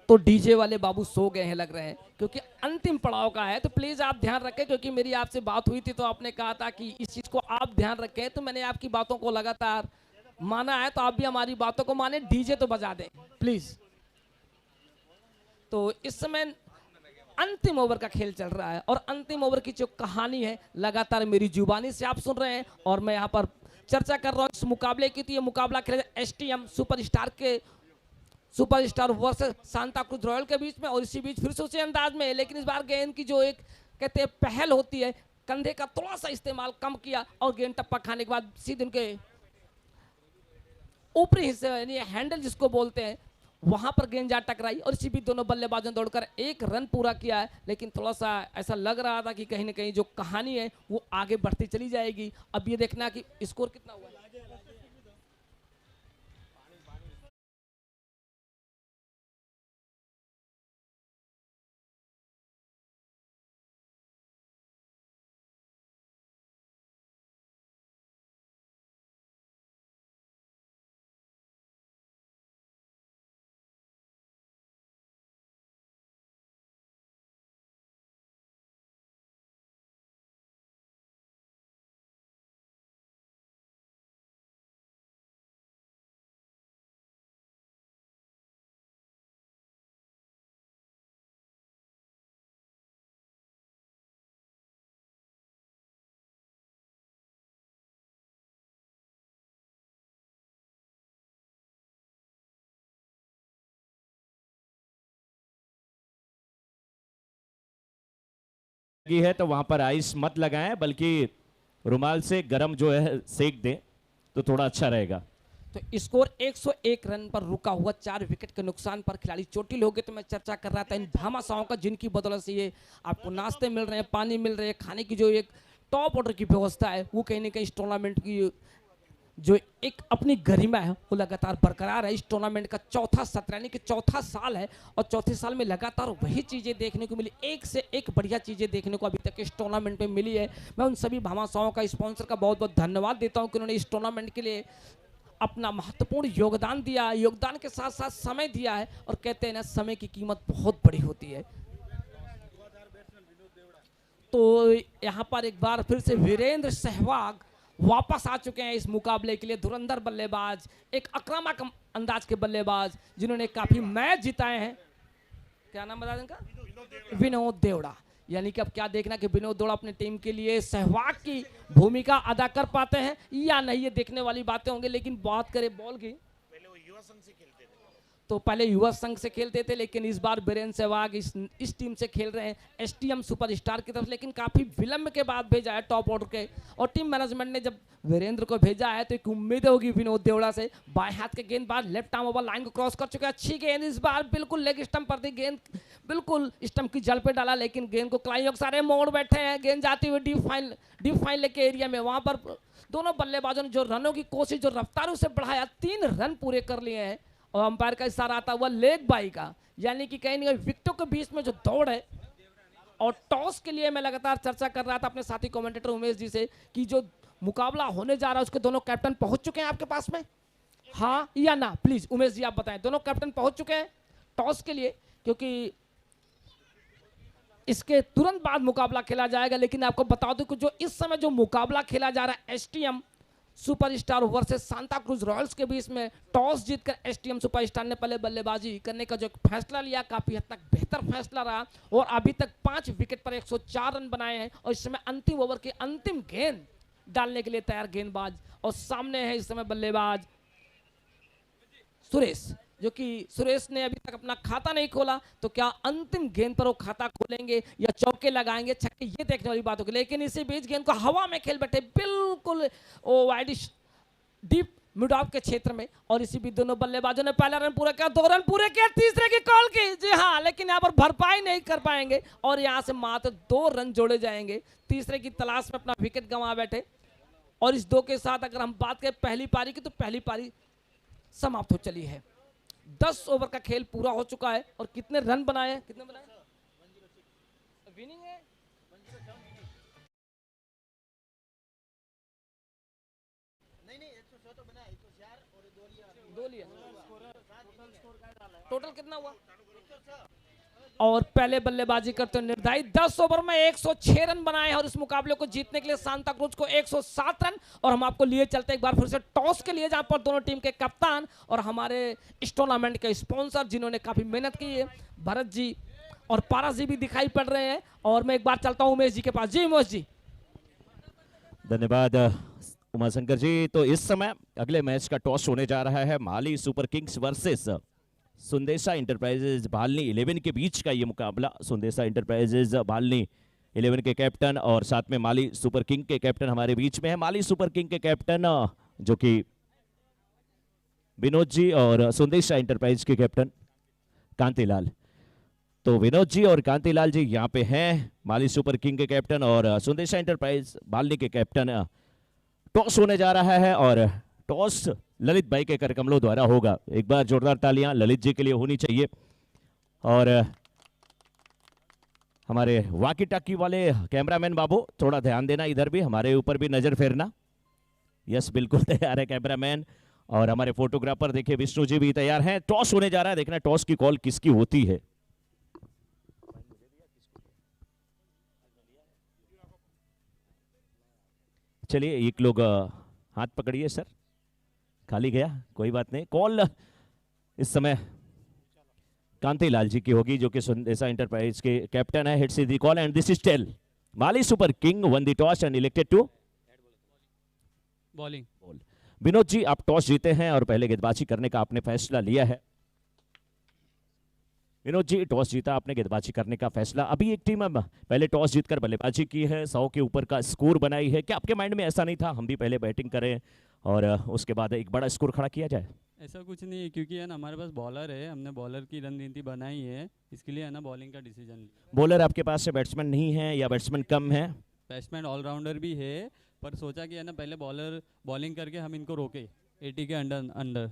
Speaker 3: तो डीजे वाले बाबू सो गए हैं लग रहे हैं, क्योंकि अंतिम पड़ाव का है। तो प्लीज आप ध्यान रखें, क्योंकि मेरी आपसे बात हुई थी तो आपने कहा था कि इस चीज को आप ध्यान रखें, तो मैंने आपकी बातों को लगातार माना है, तो आप भी हमारी बातों को माने। डीजे तो बजा दें प्लीज। तो इस समय अंतिम ओवर का खेल चल रहा है, और अंतिम ओवर की जो कहानी है लगातार मेरी जुबानी से आप सुन रहे हैं, और मैं यहाँ पर चर्चा कर रहा हूँ इस मुकाबले की। तो ये मुकाबला खेले STM superstar versus Santa cruise royal के बीच में, और इसी बीच फिर से उसी अंदाज में, लेकिन इस बार गेंद की जो एक कहते हैं पहल होती है, कंधे का थोड़ा सा इस्तेमाल कम किया, और गेंद टप्पा खाने के बाद सीधे उनके ऊपरी हिस्से, यानी हैंडल जिसको बोलते हैं, वहां पर गेंद जा टकराई, और इसी बीच दोनों बल्लेबाजों ने दौड़कर 1 रन पूरा किया है। लेकिन थोड़ा सा ऐसा लग रहा था कि कहीं ना कहीं जो कहानी है वो आगे बढ़ती चली जाएगी। अब ये देखना कि स्कोर कितना हुआ है।
Speaker 2: लगी है तो वहां पर आइस मत लगाएं, बल्कि रुमाल से गर्म जो है सेक दें तो थोड़ा अच्छा रहेगा।
Speaker 3: तो स्कोर 101 रन पर रुका हुआ, 4 विकेट के नुकसान पर खिलाड़ी चोटिल हो गए। तो मैं चर्चा कर रहा था इन भामाशाहों का, जिनकी बदौलत से ये आपको नाश्ते मिल रहे हैं, पानी मिल रहे हैं, खाने की जो एक टॉप ऑर्डर की व्यवस्था है वो कहीं ना कहीं इस टूर्नामेंट की जो एक अपनी गरिमा है वो लगातार बरकरार है। इस टूर्नामेंट का चौथा सत्र यानी कि चौथा साल है और चौथे साल में लगातार वही चीजें देखने को मिली, एक से एक बढ़िया चीजें देखने को अभी तक इस टूर्नामेंट में मिली है। मैं उन सभी भामाशाहों का, स्पॉन्सर का बहुत बहुत धन्यवाद देता हूं कि उन्होंने इस टूर्नामेंट के लिए अपना महत्वपूर्ण योगदान दिया है, योगदान के साथ साथ समय दिया है। और कहते हैं ना, समय की कीमत बहुत बड़ी होती है। तो यहाँ पर एक बार फिर से वीरेंद्र सहवाग वापस आ चुके हैं इस मुकाबले के लिए। धुरंधर बल्लेबाज, एक आक्रामक अंदाज के बल्लेबाज, जिन्होंने काफी मैच जिताए हैं। क्या नाम बता दें इनका? विनोद देवड़ा। यानी कि अब क्या देखना कि विनोद देवड़ा अपने टीम के लिए सहवाग की भूमिका अदा कर पाते हैं या नहीं, ये देखने वाली बातें होंगी। लेकिन बात करें बॉल की, तो पहले युवा संघ से खेलते थे, लेकिन इस बार वीरेंद्र सहवाग इस टीम से खेल रहे हैं, एसटीएम सुपरस्टार की तरफ। लेकिन काफी विलंब के बाद भेजा है टॉप ऑर्डर के, और टीम मैनेजमेंट ने जब वीरेंद्र को भेजा है तो एक उम्मीद होगी विनोद देवड़ा से। बाएं हाथ के गेंदबाज लेफ्ट आर्म ओवर लाइन को क्रॉस कर चुके हैं। अच्छी गेंद इस बार बिल्कुल लेग स्टंप पर थी, गेंद बिल्कुल स्टंप की जड़ पे डाला, लेकिन गेंद को क्लाइंग सारे मोड़ बैठे हैं। गेंद जाती हुई डीप फाइन के एरिया में, वहां पर दोनों बल्लेबाजों ने जो रनों की कोशिश, जो रफ्तार उसे बढ़ाया, 3 रन पूरे कर लिए हैं। और अंपायर का इशारा आता हुआ लेग बाई का, यानी कि कहीं ना कहीं विकेटों के बीच में जो दौड़ है। और टॉस के लिए मैं लगातार चर्चा कर रहा था अपने साथी कमेंटेटर उमेश जी से कि जो मुकाबला होने जा रहा है उसके दोनों कैप्टन पहुंच चुके हैं आपके पास में, हाँ या ना? प्लीज उमेश जी आप बताएं, दोनों कैप्टन पहुंच चुके हैं टॉस के लिए? क्योंकि इसके तुरंत बाद मुकाबला खेला जाएगा। लेकिन आपको बता दूं कि जो इस समय जो मुकाबला खेला जा रहा है STM superstar versus Santa cruise Royals के बीच में, टॉस जीतकर एसटीएम सुपरस्टार ने पहले बल्लेबाजी करने का जो फैसला लिया, काफी हद तक बेहतर फैसला रहा। और अभी तक 5 विकेट पर 104 रन बनाए हैं। और इस समय अंतिम ओवर की अंतिम गेंद डालने के लिए तैयार गेंदबाज, और सामने है इस समय बल्लेबाज सुरेश, जो कि सुरेश ने अभी तक अपना खाता नहीं खोला। तो क्या अंतिम गेंद पर वो खाता खोलेंगे या चौके लगाएंगे, छक्के, ये देखने वाली बात होगी। लेकिन इसी बीच गेंद को हवा में खेल बैठे, बिल्कुल वाइड डीप मिड ऑफ के क्षेत्र में। और इसी बीच दोनों बल्लेबाजों ने पहला रन पूरा किया, 2 रन पूरे किया, तीसरे की कॉल की, जी हाँ, लेकिन यहाँ पर भरपाई नहीं कर पाएंगे और यहाँ से मात्र 2 रन जोड़े जाएंगे। तीसरे की तलाश में अपना विकेट गंवा बैठे। और इस 2 के साथ अगर हम बात करें पहली पारी की, तो पहली पारी समाप्त हो चली है। 10 ओवर का खेल पूरा हो चुका है। और कितने रन बनाए? कितने बनाए? विनिंग है नहीं 106 तो बनाया, 104 और 2 लिया। टोटल कितना हुआ? और पहले बल्लेबाजी करते हुए निर्धारित 10 ओवर में 106 रन बनाए हैं। और इस मुकाबले को जीतने के लिए सांता क्रूज को 107 रन। और हम आपको लिए चलते एक बार फिर से टॉस के लिए, जहां पर दोनों टीम के कप्तान और हमारे इस टूर्नामेंट के स्पॉन्सर, जिन्होंने काफी मेहनत की है, भरत जी और पारस जी भी दिखाई पड़ रहे हैं। और मैं एक बार चलता हूं उमेश जी के पास। जी उमेश जी।
Speaker 2: धन्यवाद उमाशंकर जी। तो इस समय अगले मैच का टॉस होने जा रहा है माली सुपर किंग्स वर्सेस सुंदेशा इंटरप्राइजेज भालनी 11 के बीच का ये मुकाबला। सुंदेशा इंटरप्राइजेज भालनी 11 के कैप्टन और साथ में माली सुपर किंग के कैप्टन हमारे बीच में है। माली सुपर किंग के कैप्टन जो कि विनोद जी और सुंदेशा इंटरप्राइज के कैप्टन कांतिलाल। तो विनोद जी और कांतिलाल जी यहाँ पे हैं, माली सुपर किंग के कैप्टन और सुंदेशा इंटरप्राइज भालनी के कैप्टन। टॉस होने जा रहा है और टॉस ललित भाई के करकमलों द्वारा होगा। एक बार जोरदार तालियां ललित जी के लिए होनी चाहिए। और हमारे वाकी टाकी वाले कैमरामैन बाबू थोड़ा ध्यान देना, इधर भी हमारे ऊपर भी नजर फेरना। यस बिल्कुल तैयार है कैमरामैन। और हमारे फोटोग्राफर देखिए विष्णु जी भी तैयार हैं। टॉस होने जा रहा है, देखना टॉस की कॉल किसकी होती है। चलिए एक लोग हाथ पकड़िए सर, खाली गया, कोई बात नहीं। कॉल इस समय कांतिलाल जी की होगी, जो कि सुंदेशा इंटरप्राइज के कैप्टन है। Heads the call and this is tail. Mali super king won the toss and elected to
Speaker 4: bowling.
Speaker 2: Vinod ji आप टॉस जीते हैं और पहले गेंदबाजी करने का आपने फैसला लिया है। विनोद जी, टॉस जीता आपने, गेंदबाजी करने का फैसला। अभी एक टीम पहले टॉस जीतकर बल्लेबाजी की है, 100 के ऊपर का स्कोर बनाई है। क्या आपके माइंड में ऐसा नहीं था हम भी पहले बैटिंग करें और उसके बाद एक बड़ा स्कोर खड़ा किया जाए?
Speaker 4: ऐसा कुछ नहीं है, क्योंकि है ना हमारे पास बॉलर है, हमने बॉलर की रणनीति बनाई है, इसके लिए है ना बॉलिंग का डिसीजन लिया।
Speaker 2: बॉलर आपके पास से बैट्समैन नहीं है या बैट्समैन कम है?
Speaker 4: बैट्समैन ऑलराउंडर भी है, पर सोचा कि है ना पहले बॉलर बॉलिंग करके हम इनको रोके 80 के अंडर।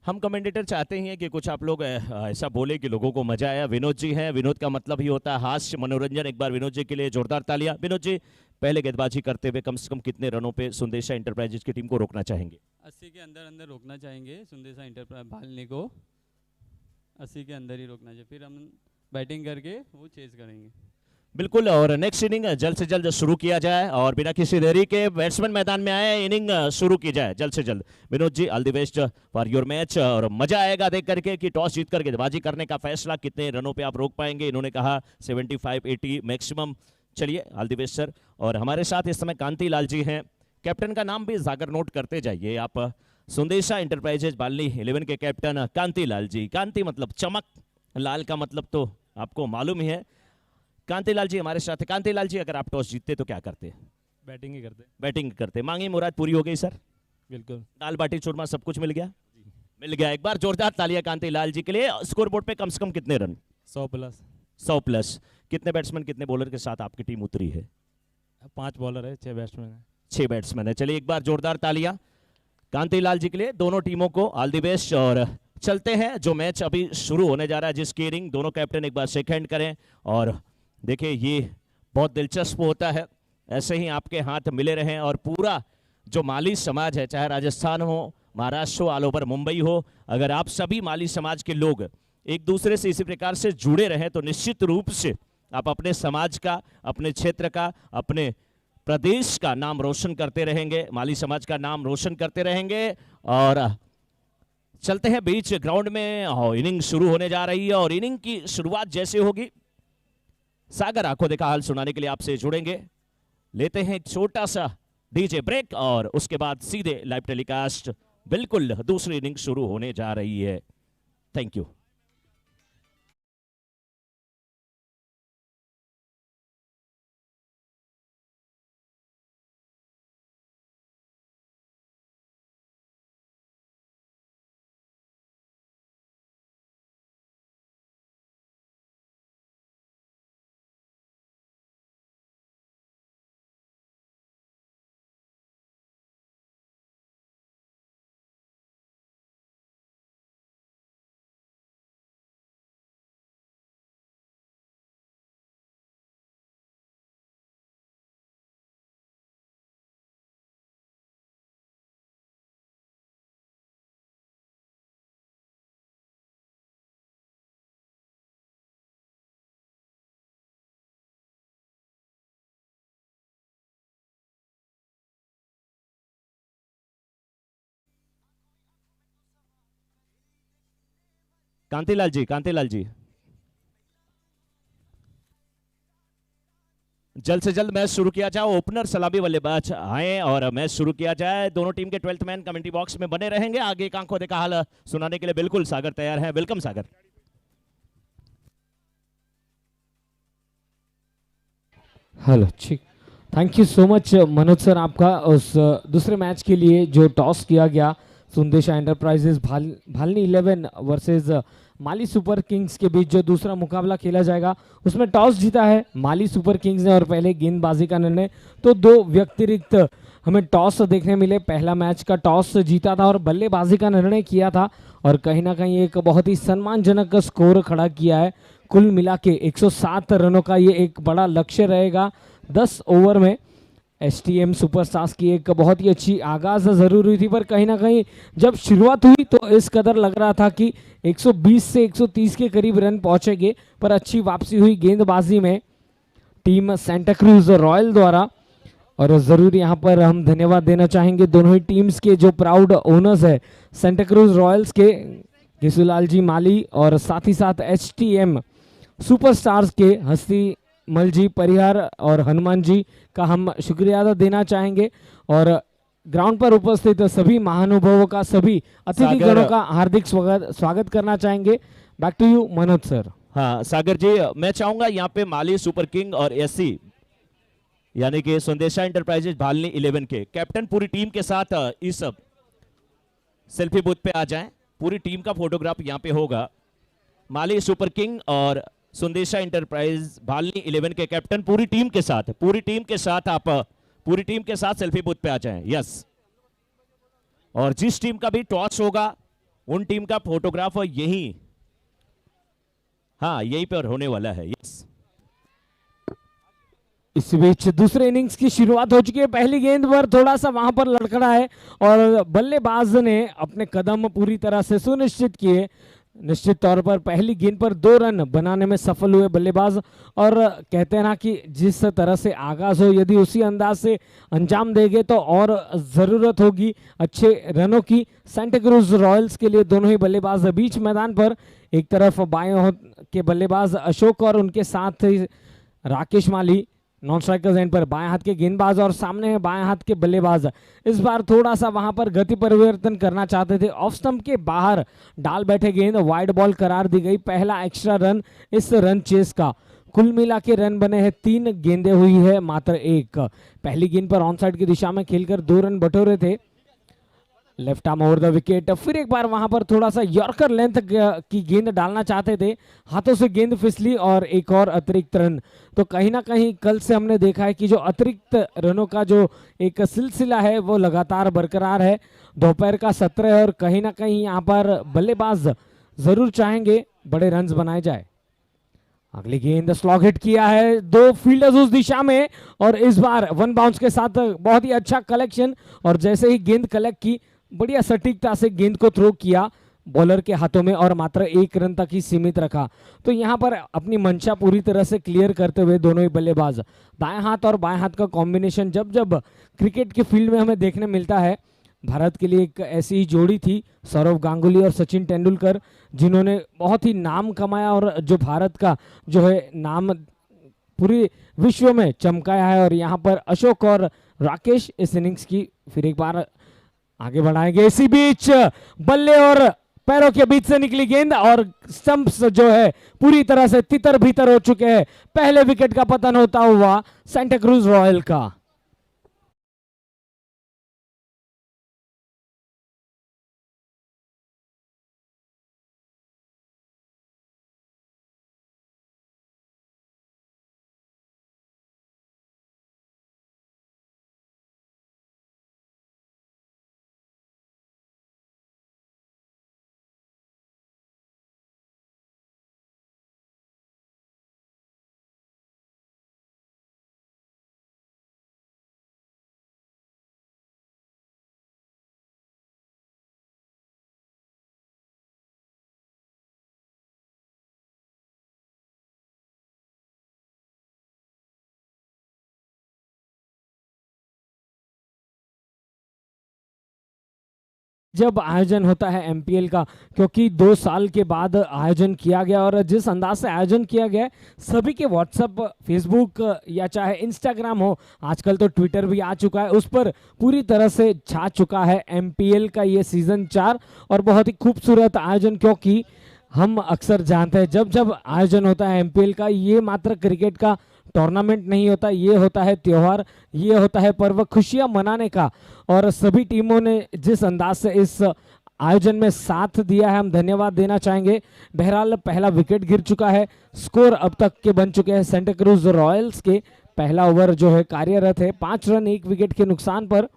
Speaker 2: हम कमेंटेटर चाहते हैं कि कुछ आप लोग ऐसा बोले कि लोगों को मजा आया। विनोद जी हैं, विनोद का मतलब ही होता है हास्य मनोरंजन। एक बार विनोद जी के लिए जोरदार तालियां। विनोद जी, पहले गेंदबाजी करते हुए कम से कम कितने रनों पे सुंदेशा इंटरप्राइजेज की टीम को रोकना चाहेंगे?
Speaker 4: 80 के अंदर रोकना चाहेंगे सुंदेशा इंटरप्राइज भालने को, 80 के अंदर ही रोकना चाहिए, फिर हम बैटिंग करके वो चेज करेंगे।
Speaker 2: बिल्कुल, और नेक्स्ट इनिंग जल्द से जल्द शुरू किया जाए और बिना किसी देरी के बैट्समैन मैदान में आए, इनिंग शुरू की जाए जल्द से जल्द। Vinod ji, all the best for your match, और मजा आएगा देख करके कि टॉस जीतकर गेंदबाजी करने का फैसला कितने रनों पे आप रोक पाएंगे। इन्होंने कहा 75-80 मैक्सिमम। चलिए, ऑल द बेस्ट सर। और हमारे साथ इस समय कांति लाल जी हैं, कैप्टन का नाम भी जाकर नोट करते जाइए आप। सुंदेशा इंटरप्राइजेज बालनी 11 के कैप्टन कांति लाल जी। कांति मतलब चमक, लाल का मतलब तो आपको मालूम ही है। कांति लाल जी हमारे साथ है। कांति लाल जी, अगर आप टॉस जीतते तो क्या करते?
Speaker 5: बैटिंग ही करते।
Speaker 2: बैटिंग करते। मांगी मुराद पूरी हो गई सर?
Speaker 5: बिल्कुल।
Speaker 2: दाल बाटी चूरमा सब कुछ मिल गया? मिल गया। एक बार जोरदार तालियां कांति लाल जी के लिए। स्कोर बोर्ड पे कम से कम कितने रन?
Speaker 5: 100 प्लस।
Speaker 2: 100 प्लस। कितने बैट्समैन कितने बॉलर के साथ आपकी टीम उतरी है?
Speaker 5: 5 बॉलर है, 6 बैट्समैन है।
Speaker 2: 6 बैट्समैन है। चलिए, एक बार जोरदार तालियां कांति लाल जी के लिए। दोनों टीमों को ऑल द बेस्ट। और चलते हैं जो मैच अभी शुरू होने जा रहा है, जिसकी इनिंग दोनों कैप्टन एक बार शेक हैंड करें। और देखिए, ये बहुत दिलचस्प होता है, ऐसे ही आपके हाथ मिले रहें और पूरा जो माली समाज है, चाहे राजस्थान हो, महाराष्ट्र हो, ऑल ओवर मुंबई हो, अगर आप सभी माली समाज के लोग एक दूसरे से इसी प्रकार से जुड़े रहें तो निश्चित रूप से आप अपने समाज का, अपने क्षेत्र का, अपने प्रदेश का नाम रोशन करते रहेंगे, माली समाज का नाम रोशन करते रहेंगे। और चलते हैं बीच ग्राउंड में, इनिंग शुरू होने जा रही है और इनिंग की शुरुआत जैसे होगी, सागर आंखों देखा हाल सुनाने के लिए आपसे जुड़ेंगे। लेते हैं एक छोटा सा डीजे ब्रेक और उसके बाद सीधे लाइव टेलीकास्ट। बिल्कुल, दूसरी इनिंग शुरू होने जा रही है। Thank you. कांतिलाल जी, कांतिलाल जी, जल्द से जल्द मैच शुरू किया जाए। ओपनर सलामी बल्लेबाज आए और मैच शुरू किया जाए। दोनों टीम के 12th मैन कमेंट्री बॉक्स में बने रहेंगे। आगे एक आंखों देखा हाल सुनाने के लिए बिल्कुल सागर तैयार है। वेलकम सागर।
Speaker 6: हेलो, ठीक। Thank you so much Manoj sir, आपका उस दूसरे मैच के लिए जो टॉस किया गया सुंदेशा एंटरप्राइजेस भालनी 11 वर्सेस माली सुपर किंग्स के बीच जो दूसरा मुकाबला खेला जाएगा, उसमें टॉस जीता है माली सुपर किंग्स ने और पहले गेंदबाजी का निर्णय तो 2 व्यतिरिक्त हमें टॉस देखने मिले। पहला मैच का टॉस जीता था और बल्लेबाजी का निर्णय किया था और कहीं ना कहीं एक बहुत ही सम्मानजनक स्कोर खड़ा किया है। कुल मिला के 107 रनों का ये एक बड़ा लक्ष्य रहेगा 10 ओवर में। एसटीएम सुपरस्टार्स की एक बहुत ही अच्छी आगाज जरूर हुई थी, पर कहीं ना कहीं जब शुरुआत हुई तो इस कदर लग रहा था कि 120 से 130 के करीब रन पहुंचेंगे, पर अच्छी वापसी हुई गेंदबाजी में टीम सेंटा क्रूज रॉयल द्वारा। और ज़रूर यहाँ पर हम धन्यवाद देना चाहेंगे दोनों ही टीम्स के जो प्राउड ओनर्स है, सेंटा क्रूज रॉयल्स के घिसुलाल जी माली और साथ ही साथ एचटीएम सुपरस्टार्स के हस्ती मल जी परिहार और हनुमान जी का हम शुक्रिया अदा देना चाहेंगे। और ग्राउंड पर उपस्थित सभी महानुभावों का, सभी अतिथि गणों का हार्दिक स्वागत करना चाहेंगे। Back to you Manoj sir.
Speaker 2: हाँ सागर जी, मैं चाहूंगा यहाँ पे माली सुपर किंग और एससी यानी कि संदेशा इंटरप्राइजेज भालनी 11 के कैप्टन पूरी टीम के साथ इस सेल्फी बूथ पे आ जाएं। पूरी टीम का फोटोग्राफ यहाँ पे होगा। माली सुपर किंग और संदेशा इंटरप्राइज भालनी 11 के कैप्टन पूरी टीम के साथ आप पूरी टीम के साथ सेल्फी बूथ पे आ जाएं। यस, और जिस टीम का भी टॉस होगा उन टीम का फोटोग्राफ यहीं, हाँ यहीं पर होने वाला है। यस,
Speaker 6: इस बीच दूसरे इनिंग्स की शुरुआत हो चुकी है। पहली गेंद पर थोड़ा सा वहां पर लड़खड़ा है और बल्लेबाज ने अपने कदम पूरी तरह से सुनिश्चित किए। निश्चित तौर पर पहली गेंद पर 2 रन बनाने में सफल हुए बल्लेबाज। और कहते हैं ना कि जिस तरह से आगाज हो यदि उसी अंदाज से अंजाम देंगे तो और ज़रूरत होगी अच्छे रनों की। सेंटा क्रूज रॉयल्स के लिए दोनों ही बल्लेबाज बीच मैदान पर, एक तरफ बाएं के बल्लेबाज अशोक और उनके साथ राकेश माली नॉन स्ट्राइकर्स एंड पर, बाएं हाथ के गेंदबाज और सामने है बाएं हाथ के बल्लेबाज। इस बार थोड़ा सा वहां पर गति परिवर्तन करना चाहते थे। ऑफ स्टंप के बाहर डाल बैठे गेंद, वाइड बॉल करार दी गई। पहला एक्स्ट्रा रन इस रन चेस का। कुल मिला के रन बने हैं 3, गेंदें हुई है मात्र 1। पहली गेंद पर ऑन साइड की दिशा में खेलकर 2 रन बटोरे थे। Left arm over the wicket. फिर एक बार वहां पर थोड़ा सा यॉर्कर लेंथ की गेंद डालना चाहते थे, हाथों से गेंद फिसली और एक और अतिरिक्त रन। तो कहीं ना कहीं कल से हमने देखा है कि जो अतिरिक्त रनों का जो एक सिलसिला है वो लगातार बरकरार है। दोपहर का 17 है और कहीं ना कहीं यहाँ पर बल्लेबाज जरूर चाहेंगे बड़े रन बनाए जाए। अगली गेंद स्लॉग हिट किया है, 2 फील्डर्स उस दिशा में और इस बार 1 बाउंस के साथ बहुत ही अच्छा कलेक्शन। और जैसे ही गेंद कलेक्ट की, बढ़िया सटीकता से गेंद को थ्रो किया बॉलर के हाथों में और मात्र 1 रन तक ही सीमित रखा। तो यहाँ पर अपनी मंशा पूरी तरह से क्लियर करते हुए दोनों ही बल्लेबाज, दाएं हाथ और बाएं हाथ का कॉम्बिनेशन जब जब क्रिकेट के फील्ड में हमें देखने मिलता है। भारत के लिए एक ऐसी ही जोड़ी थी सौरव गांगुली और सचिन तेंदुलकर, जिन्होंने बहुत ही नाम कमाया और जो भारत का जो है नाम पूरे विश्व में चमकाया है। और यहाँ पर अशोक और राकेश इस इनिंग्स की फिर एक बार आगे बढ़ाएंगे। इसी बीच बल्ले और पैरों के बीच से निकली गेंद और स्टंप्स जो है पूरी तरह से तितर भीतर हो चुके हैं। पहले विकेट का पतन होता हुआ सेंटा क्रूज रॉयल का। जब आयोजन होता है एमपीएल का, क्योंकि 2 साल के बाद आयोजन किया गया और जिस अंदाज से आयोजन किया गया सभी के व्हाट्सएप, फेसबुक या चाहे इंस्टाग्राम हो, आजकल तो ट्विटर भी आ चुका है, उस पर पूरी तरह से छा चुका है एमपीएल का ये सीजन 4। और बहुत ही खूबसूरत आयोजन, क्योंकि हम अक्सर जानते हैं जब जब आयोजन होता है एमपीएल का, ये मात्र क्रिकेट का टूर्नामेंट नहीं होता, ये होता है त्योहार, ये होता है पर्व, खुशियां मनाने का। और सभी टीमों ने जिस अंदाज से इस आयोजन में साथ दिया है, हम धन्यवाद देना चाहेंगे। बहरहाल पहला विकेट गिर चुका है, स्कोर अब तक के बन चुके हैं सेंटा क्रूज रॉयल्स के। पहला ओवर जो है कार्यरत है, 5 रन 1 विकेट के नुकसान पर।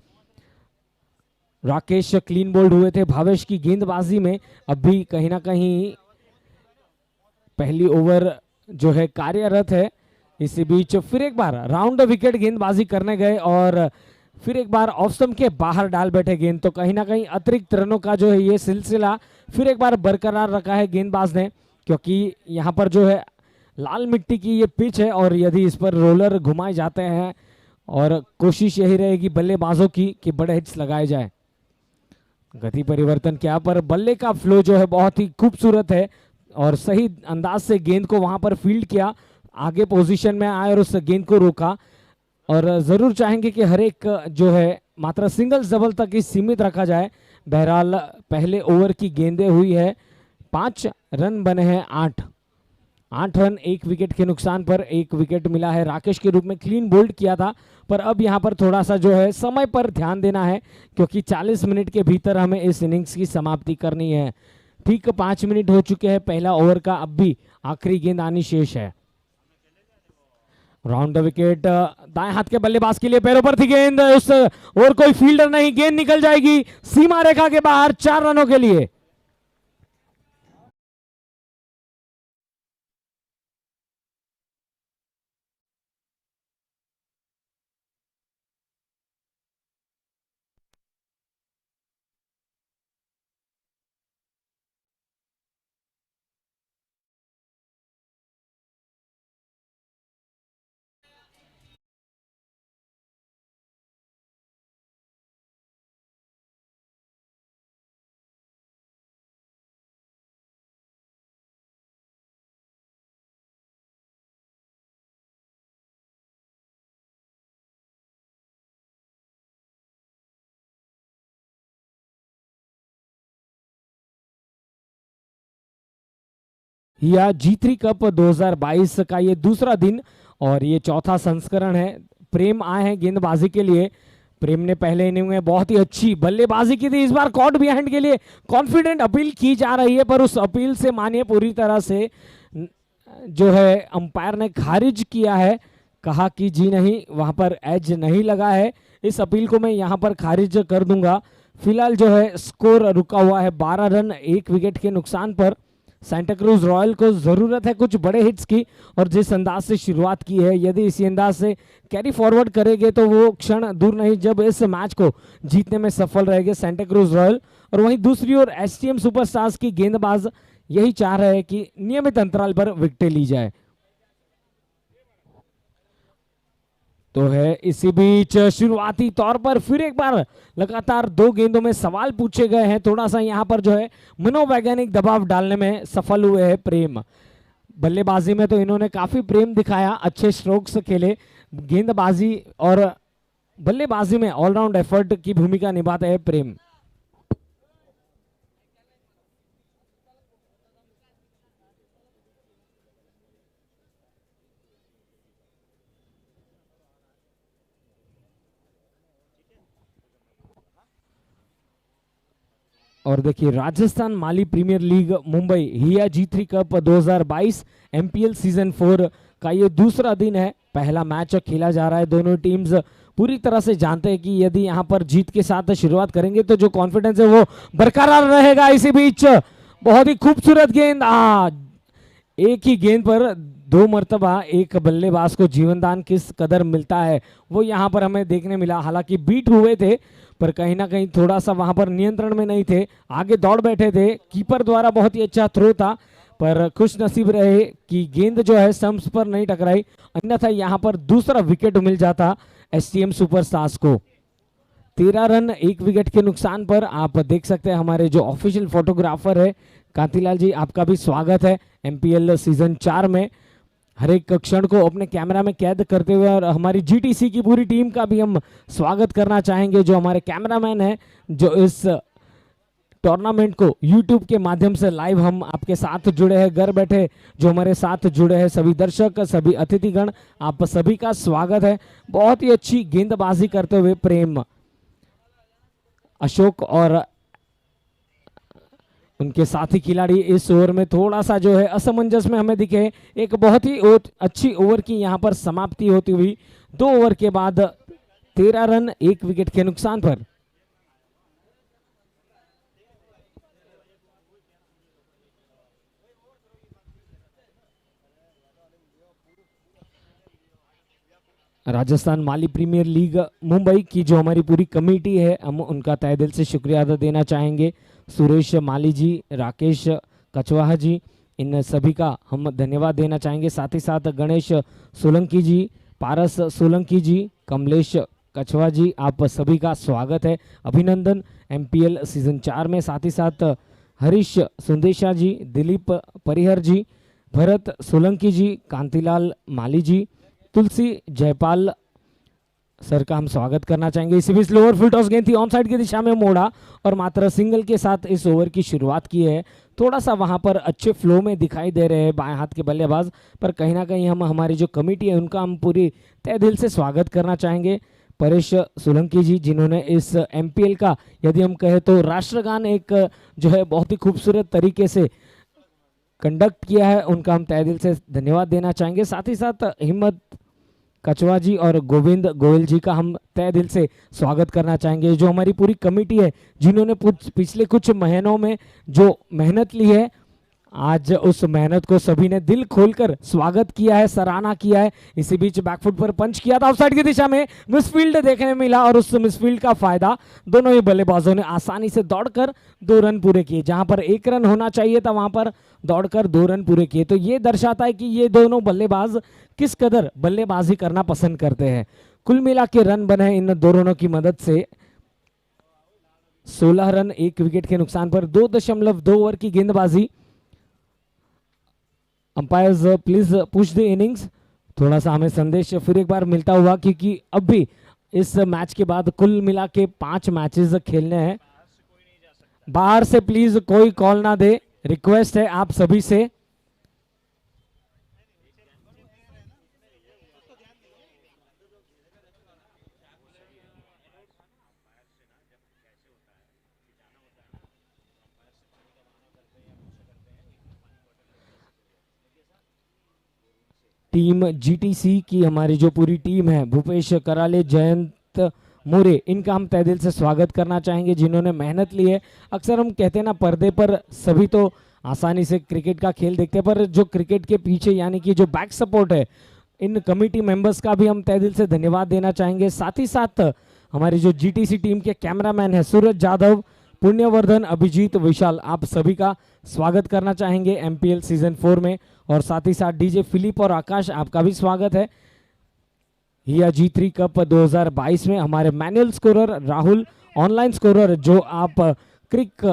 Speaker 6: राकेश क्लीन बोल्ड हुए थे भावेश की गेंदबाजी में। अब भी कहीं ना कहीं पहली ओवर जो है कार्यरत है। इसी बीच फिर एक बार राउंड विकेट गेंदबाजी करने गए और फिर एक बार ऑफ स्टंप के बाहर डाल बैठे गेंद। तो कहीं ना कहीं अतिरिक्त रनों का जो है ये सिलसिला फिर एक बार बरकरार रखा है गेंदबाज ने, क्योंकि यहाँ पर जो है लाल मिट्टी की ये पिच है और यदि इस पर रोलर घुमाए जाते हैं और कोशिश यही रहेगी बल्लेबाजों की कि बड़े हिट्स लगाए जाए। गति परिवर्तन क्या, पर बल्ले का फ्लो जो है बहुत ही खूबसूरत है और सही अंदाज से गेंद को वहां पर फील्ड किया, आगे पोजीशन में आए और उस गेंद को रोका। और जरूर चाहेंगे कि हर एक जो है मात्र सिंगल डबल तक ही सीमित रखा जाए। बहरहाल पहले ओवर की गेंदें हुई है 5 रन बने हैं 8 रन, 1 विकेट के नुकसान पर 1 विकेट मिला है। राकेश के रूप में क्लीन बोल्ड किया था, पर अब यहाँ पर थोड़ा सा जो है समय पर ध्यान देना है, क्योंकि 40 मिनट के भीतर हमें इस इनिंग्स की समाप्ति करनी है। ठीक 5 मिनट हो चुके हैं पहला ओवर का, अब भी आखिरी गेंद आनी शेष है। राउंड द विकेट, दाएं हाथ के बल्लेबाज के लिए पैरों पर थी गेंद, उस और कोई फील्डर नहीं, गेंद निकल जाएगी सीमा रेखा के बाहर 4 रनों के लिए। यह G3 कप 2022 का ये दूसरा दिन और ये चौथा संस्करण है। प्रेम आए हैं गेंदबाजी के लिए। प्रेम ने पहले इनिंग में बहुत ही अच्छी बल्लेबाजी की थी, इस बार कॉट बिहाइंड के लिए कॉन्फिडेंट अपील की जा रही है, पर उस अपील से मानिए पूरी तरह से जो है अंपायर ने खारिज किया है, कहा कि जी नहीं, वहां पर एज नहीं लगा है। इस अपील को मैं यहां पर खारिज कर दूंगा। फिलहाल जो है स्कोर रुका हुआ है 12 रन 1 विकेट के नुकसान पर। सेंटा क्रूज रॉयल को जरूरत है कुछ बड़े हिट्स की, और जिस अंदाज से शुरुआत की है, यदि इसी अंदाज से कैरी फॉरवर्ड करेंगे तो वो क्षण दूर नहीं जब इस मैच को जीतने में सफल रहेंगे सेंटा क्रूज रॉयल। और वहीं दूसरी ओर एसटीएम सुपरस्टार्स की गेंदबाज यही चाह रहे हैं कि नियमित अंतराल पर विकेटें ली जाए। तो है इसी बीच शुरुआती तौर पर फिर एक बार लगातार 2 गेंदों में सवाल पूछे गए हैं। थोड़ा सा यहां पर जो है मनोवैज्ञानिक दबाव डालने में सफल हुए हैं प्रेम। बल्लेबाजी में तो इन्होंने काफी प्रेम दिखाया, अच्छे स्ट्रोक्स खेले। गेंदबाजी और बल्लेबाजी में ऑलराउंड एफर्ट की भूमिका निभाते हैं प्रेम। और देखिए राजस्थान माली प्रीमियर लीग मुंबई हिया G3 कप 2022 MPL सीजन 4 का ये दूसरा दिन है। पहला मैच खेला जा रहा है। दोनों टीम्स पूरी तरह से जानते हैं कि यदि यहां पर जीत के साथ शुरुआत करेंगे तो जो कॉन्फिडेंस है वो बरकरार रहेगा। इसी बीच बहुत ही खूबसूरत गेंद, एक ही गेंद पर 2 मरतबा एक बल्लेबाज को जीवनदान किस कदर मिलता है वो यहां पर हमें देखने मिला। हालांकि बीट हुए थे, पर कहीं ना कहीं थोड़ा सा वहां पर नियंत्रण में नहीं थे, आगे दौड़ बैठे थे। कीपर द्वारा बहुत ही अच्छा थ्रो था, पर खुश नसीब रहे कि गेंद जो है स्टंप्स पर नहीं टकराई, अन्यथा यहां पर दूसरा विकेट मिल जाता एसटीएम सुपरस्टार्स को। 13 रन 1 विकेट के नुकसान पर। आप देख सकते हैं हमारे जो ऑफिशियल फोटोग्राफर है कांतिलाल जी, आपका भी स्वागत है MPL सीजन 4 में। हर एक क्षण को अपने कैमरा में कैद करते हुए, और हमारी GTC की पूरी टीम का भी हम स्वागत करना चाहेंगे, जो हमारे कैमरामैन हैं, जो इस टूर्नामेंट को YouTube के माध्यम से लाइव हम आपके साथ जुड़े हैं। घर बैठे जो हमारे साथ जुड़े हैं सभी दर्शक, सभी अतिथिगण, आप सभी का स्वागत है। बहुत ही अच्छी गेंदबाजी करते हुए प्रेम, अशोक और उनके साथी खिलाड़ी इस ओवर में थोड़ा सा जो है असमंजस में हमें दिखे। एक बहुत ही अच्छी ओवर की यहां पर समाप्ति होती हुई 2 ओवर के बाद 13 रन 1 विकेट के नुकसान पर। राजस्थान माली प्रीमियर लीग मुंबई की जो हमारी पूरी कमेटी है, हम उनका तहे दिल से शुक्रिया अदा देना चाहेंगे। सुरेश माली जी, राकेश कछवाहा जी, इन सभी का हम धन्यवाद देना चाहेंगे। साथ ही साथ गणेश सोलंकी जी, पारस सोलंकी जी, कमलेश कछवा जी, आप सभी का स्वागत है, अभिनंदन MPL सीजन 4 में। साथ ही साथ हरीश सुंदेशा जी, दिलीप परिहर जी, भरत सोलंकी जी, कांतिलाल माली जी, तुलसी जयपाल सर का हम स्वागत करना चाहेंगे। इसी बीच लोअर फुल टॉस गेंद थी ऑन साइड की दिशा में मोड़ा और मात्र सिंगल के साथ इस ओवर की शुरुआत की है। थोड़ा सा वहां पर अच्छे फ्लो में दिखाई दे रहे हैं बाएं हाथ के बल्लेबाज, पर कहीं ना कहीं हम हमारी जो कमेटी है उनका हम पूरी तहे दिल से स्वागत करना चाहेंगे। परेश सोलंकी जी, जिन्होंने इस एमपीएल का यदि हम कहें तो राष्ट्रगान एक जो है बहुत ही खूबसूरत तरीके से कंडक्ट किया है, उनका हम तहे दिल से धन्यवाद देना चाहेंगे। साथ ही साथ हिम्मत कचवा जी और गोविंद गोयल जी का हम तहे दिल से स्वागत करना चाहेंगे, जो हमारी पूरी कमेटी है जिन्होंने पिछले कुछ महीनों में जो मेहनत ली है, आज उस मेहनत को सभी ने दिल खोलकर स्वागत किया है, सराहना किया है। इसी बीच बैकफुट पर पंच किया था ऑफसाइड की दिशा में, मिसफील्ड देखने में मिला और उस मिसफील्ड का फायदा दोनों ही बल्लेबाजों ने आसानी से दौड़कर 2 रन पूरे किए। जहां पर 1 रन होना चाहिए था वहां पर दौड़कर 2 रन पूरे किए। तो ये दर्शाता है कि ये दोनों बल्लेबाज किस कदर बल्लेबाजी करना पसंद करते हैं। कुल मिला के रन बने इन दोनों की मदद से 16 रन 1 विकेट के नुकसान पर 2.2 ओवर की गेंदबाजी। Umpires please push the innings. थोड़ा सा हमें संदेश फिर एक बार मिलता हुआ, क्योंकि अब भी इस मैच के बाद कुल मिला के 5 मैचेस खेलने हैं। बाहर से प्लीज कोई कॉल ना दे, रिक्वेस्ट है आप सभी से। टीम जीटीसी की हमारी जो पूरी टीम है, भूपेश कराले, जयंत मोरे, इनका हम तहे दिल से स्वागत करना चाहेंगे, जिन्होंने मेहनत ली है। अक्सर हम कहते हैं ना, पर्दे पर सभी तो आसानी से क्रिकेट का खेल देखते हैं, पर जो क्रिकेट के पीछे यानी कि जो बैक सपोर्ट है, इन कमेटी मेंबर्स का भी हम तहे दिल से धन्यवाद देना चाहेंगे। साथ ही साथ हमारी जो जीटीसी टीम के कैमरामैन है सूरज जाधव, पुण्यवर्धन, अभिजीत, विशाल, आप सभी का स्वागत करना चाहेंगे एमपीएल सीजन 4 में। और साथ ही साथ डीजे फिलिप और आकाश, आपका भी स्वागत है हिया G3 कप 2022 में। हमारे manual scorer Rahul, online scorer जो आप क्रिक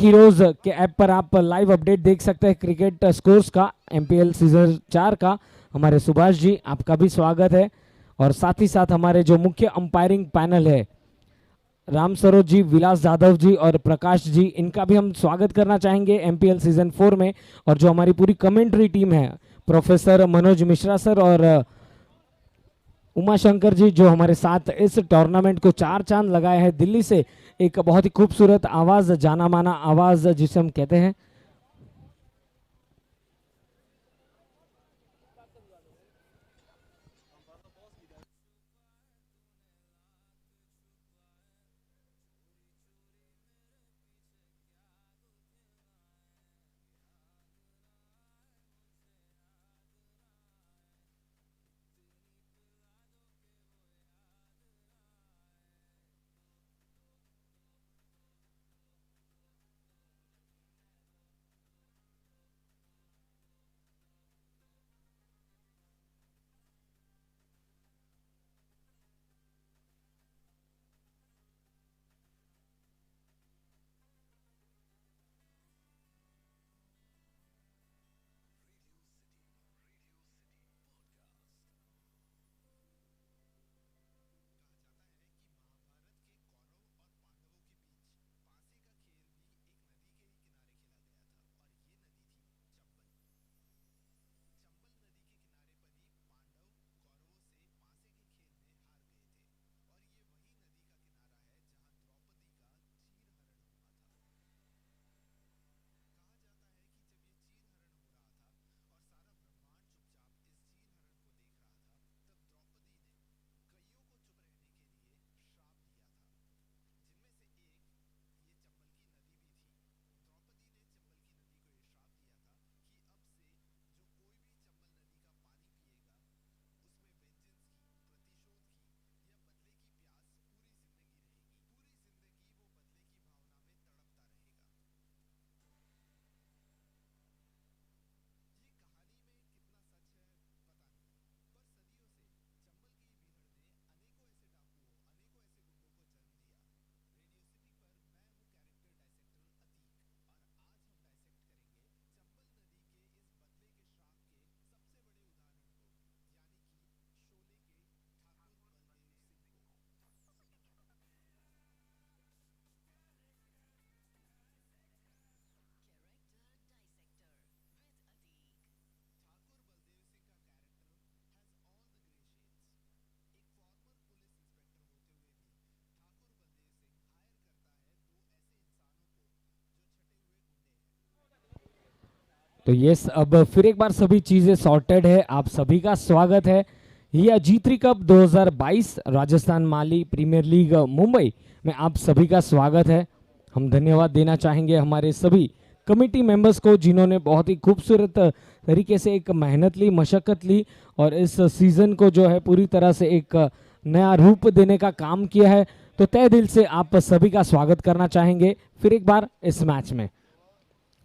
Speaker 6: हीरोज के ऐप पर आप लाइव अपडेट देख सकते हैं क्रिकेट स्कोर्स का, एमपीएल सीजन 4 का, हमारे सुभाष जी, आपका भी स्वागत है। और साथ ही साथ हमारे जो मुख्य अंपायरिंग पैनल है, राम सरोज जी, विलास यादव जी और प्रकाश जी, इनका भी हम स्वागत करना चाहेंगे एमपीएल सीजन 4 में। और जो हमारी पूरी कमेंट्री टीम है, प्रोफेसर मनोज मिश्रा सर और उमा शंकर जी, जो हमारे साथ इस टूर्नामेंट को 4 चांद लगाए हैं। दिल्ली से एक बहुत ही खूबसूरत आवाज, जाना माना आवाज जिसे हम कहते हैं, तो यस, अब फिर एक बार सभी चीजें सॉर्टेड है। आप सभी का स्वागत है ये जी3 कप 2022 राजस्थान माली प्रीमियर लीग मुंबई में आप सभी का स्वागत है। हम धन्यवाद देना चाहेंगे हमारे सभी कमिटी मेंबर्स को जिन्होंने बहुत ही खूबसूरत तरीके से एक मेहनत ली, मशक्कत ली और इस सीजन को जो है पूरी तरह से एक नया रूप देने का काम किया है। तो तहे दिल से आप सभी का स्वागत करना चाहेंगे फिर एक बार इस मैच में।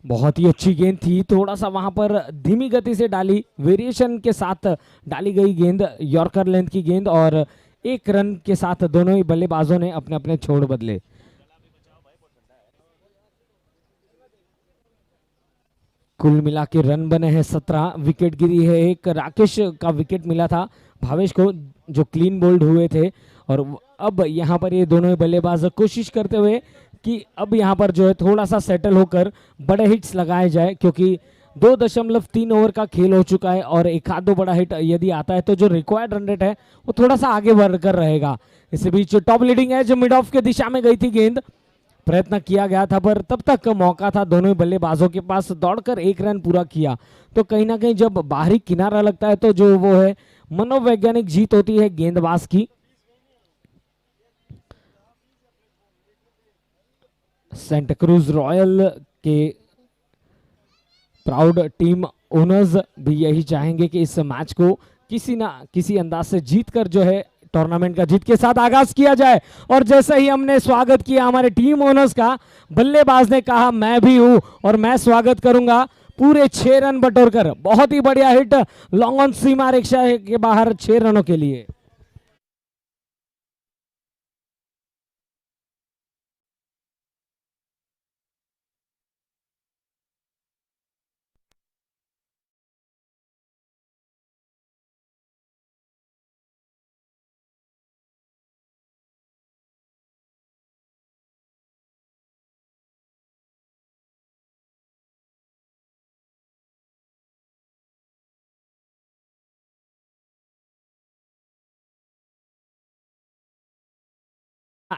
Speaker 6: बहुत ही अच्छी गेंद थी, थोड़ा सा वहां पर धीमी गति से डाली, वेरिएशन के साथ डाली गई गेंद, यॉर्कर लेंथ की गेंद, और एक रन के साथ दोनों ही बल्लेबाजों ने अपने अपने छोड़ बदले। कुल मिला के रन बने हैं 17, विकेट गिरी है एक, राकेश का विकेट मिला था भावेश को जो क्लीन बोल्ड हुए थे। और अब यहाँ पर ये दोनों ही बल्लेबाज कोशिश करते हुए कि अब यहाँ पर जो है थोड़ा सा सेटल होकर बड़े हिट्स लगाए जाए, क्योंकि 2.3 ओवर का खेल हो चुका है और एक आध दो बड़ा हिट यदि आता है तो जो रिक्वायर्ड रन रेट है वो थोड़ा सा आगे बढ़कर रहेगा। इसी बीच टॉप लीडिंग है जो मिड ऑफ के दिशा में गई थी गेंद, प्रयत्न किया गया था पर तब तक मौका था दोनों ही बल्लेबाजों के पास, दौड़कर एक रन पूरा किया। तो कहीं ना कहीं जब बाहरी किनारा लगता है तो जो वो है मनोवैज्ञानिक जीत होती है गेंदबाज की। सेंटा क्रूज रॉयल के प्राउड टीम ओनर्स भी यही चाहेंगे कि इस मैच को किसी ना किसी अंदाज से जीतकर जो है टूर्नामेंट का जीत के साथ आगाज किया जाए। और जैसे ही हमने स्वागत किया हमारे टीम ओनर्स का, बल्लेबाज ने कहा मैं भी हूं और मैं स्वागत करूंगा, पूरे 6 रन बटोरकर। बहुत ही बढ़िया हिट, लॉन्ग ऑन सीमा रेखा के बाहर 6 रनों के लिए।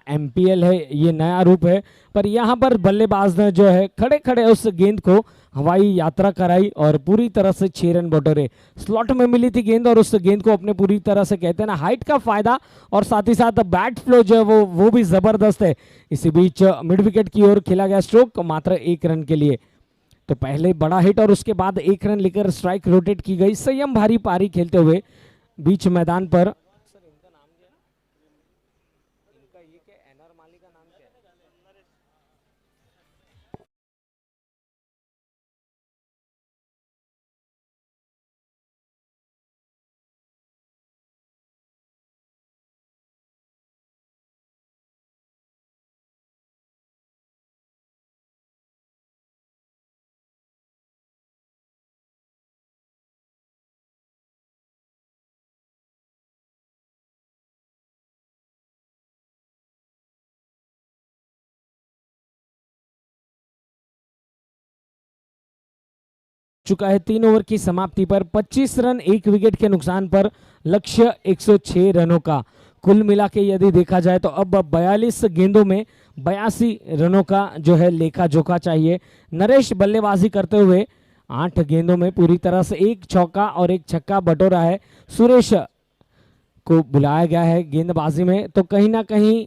Speaker 6: एमपीएल है, ये नया रूप है, पर यहाँ पर बल्लेबाज ने जो है खड़े खड़े उस गेंद को हवाई यात्रा कराई और पूरी तरह से 6 रन बटोरे। स्लॉट में मिली थी गेंद और उस गेंद को अपने पूरी तरह से कहते हैं ना हाइट का फायदा, और साथ ही साथ बैट फ्लो जो है वो भी जबरदस्त है। इसी बीच मिड विकेट की ओर खेला गया स्ट्रोक मात्र 1 रन के लिए। तो पहले बड़ा हिट और उसके बाद 1 रन लेकर स्ट्राइक रोटेट की गई। संयम भारी पारी खेलते हुए बीच मैदान पर चुका है 3 ओवर की समाप्ति पर 25 रन 1 विकेट के नुकसान पर, लक्ष्य 106 रनों का। कुल मिला के यदि देखा जाए तो अब 42 गेंदों में 82 रनों का जो है लेखा जोखा चाहिए। नरेश बल्लेबाजी करते हुए 8 गेंदों में पूरी तरह से 1 चौका और 1 छक्का बटोरा है। सुरेश को बुलाया गया है गेंदबाजी में। तो कहीं ना कहीं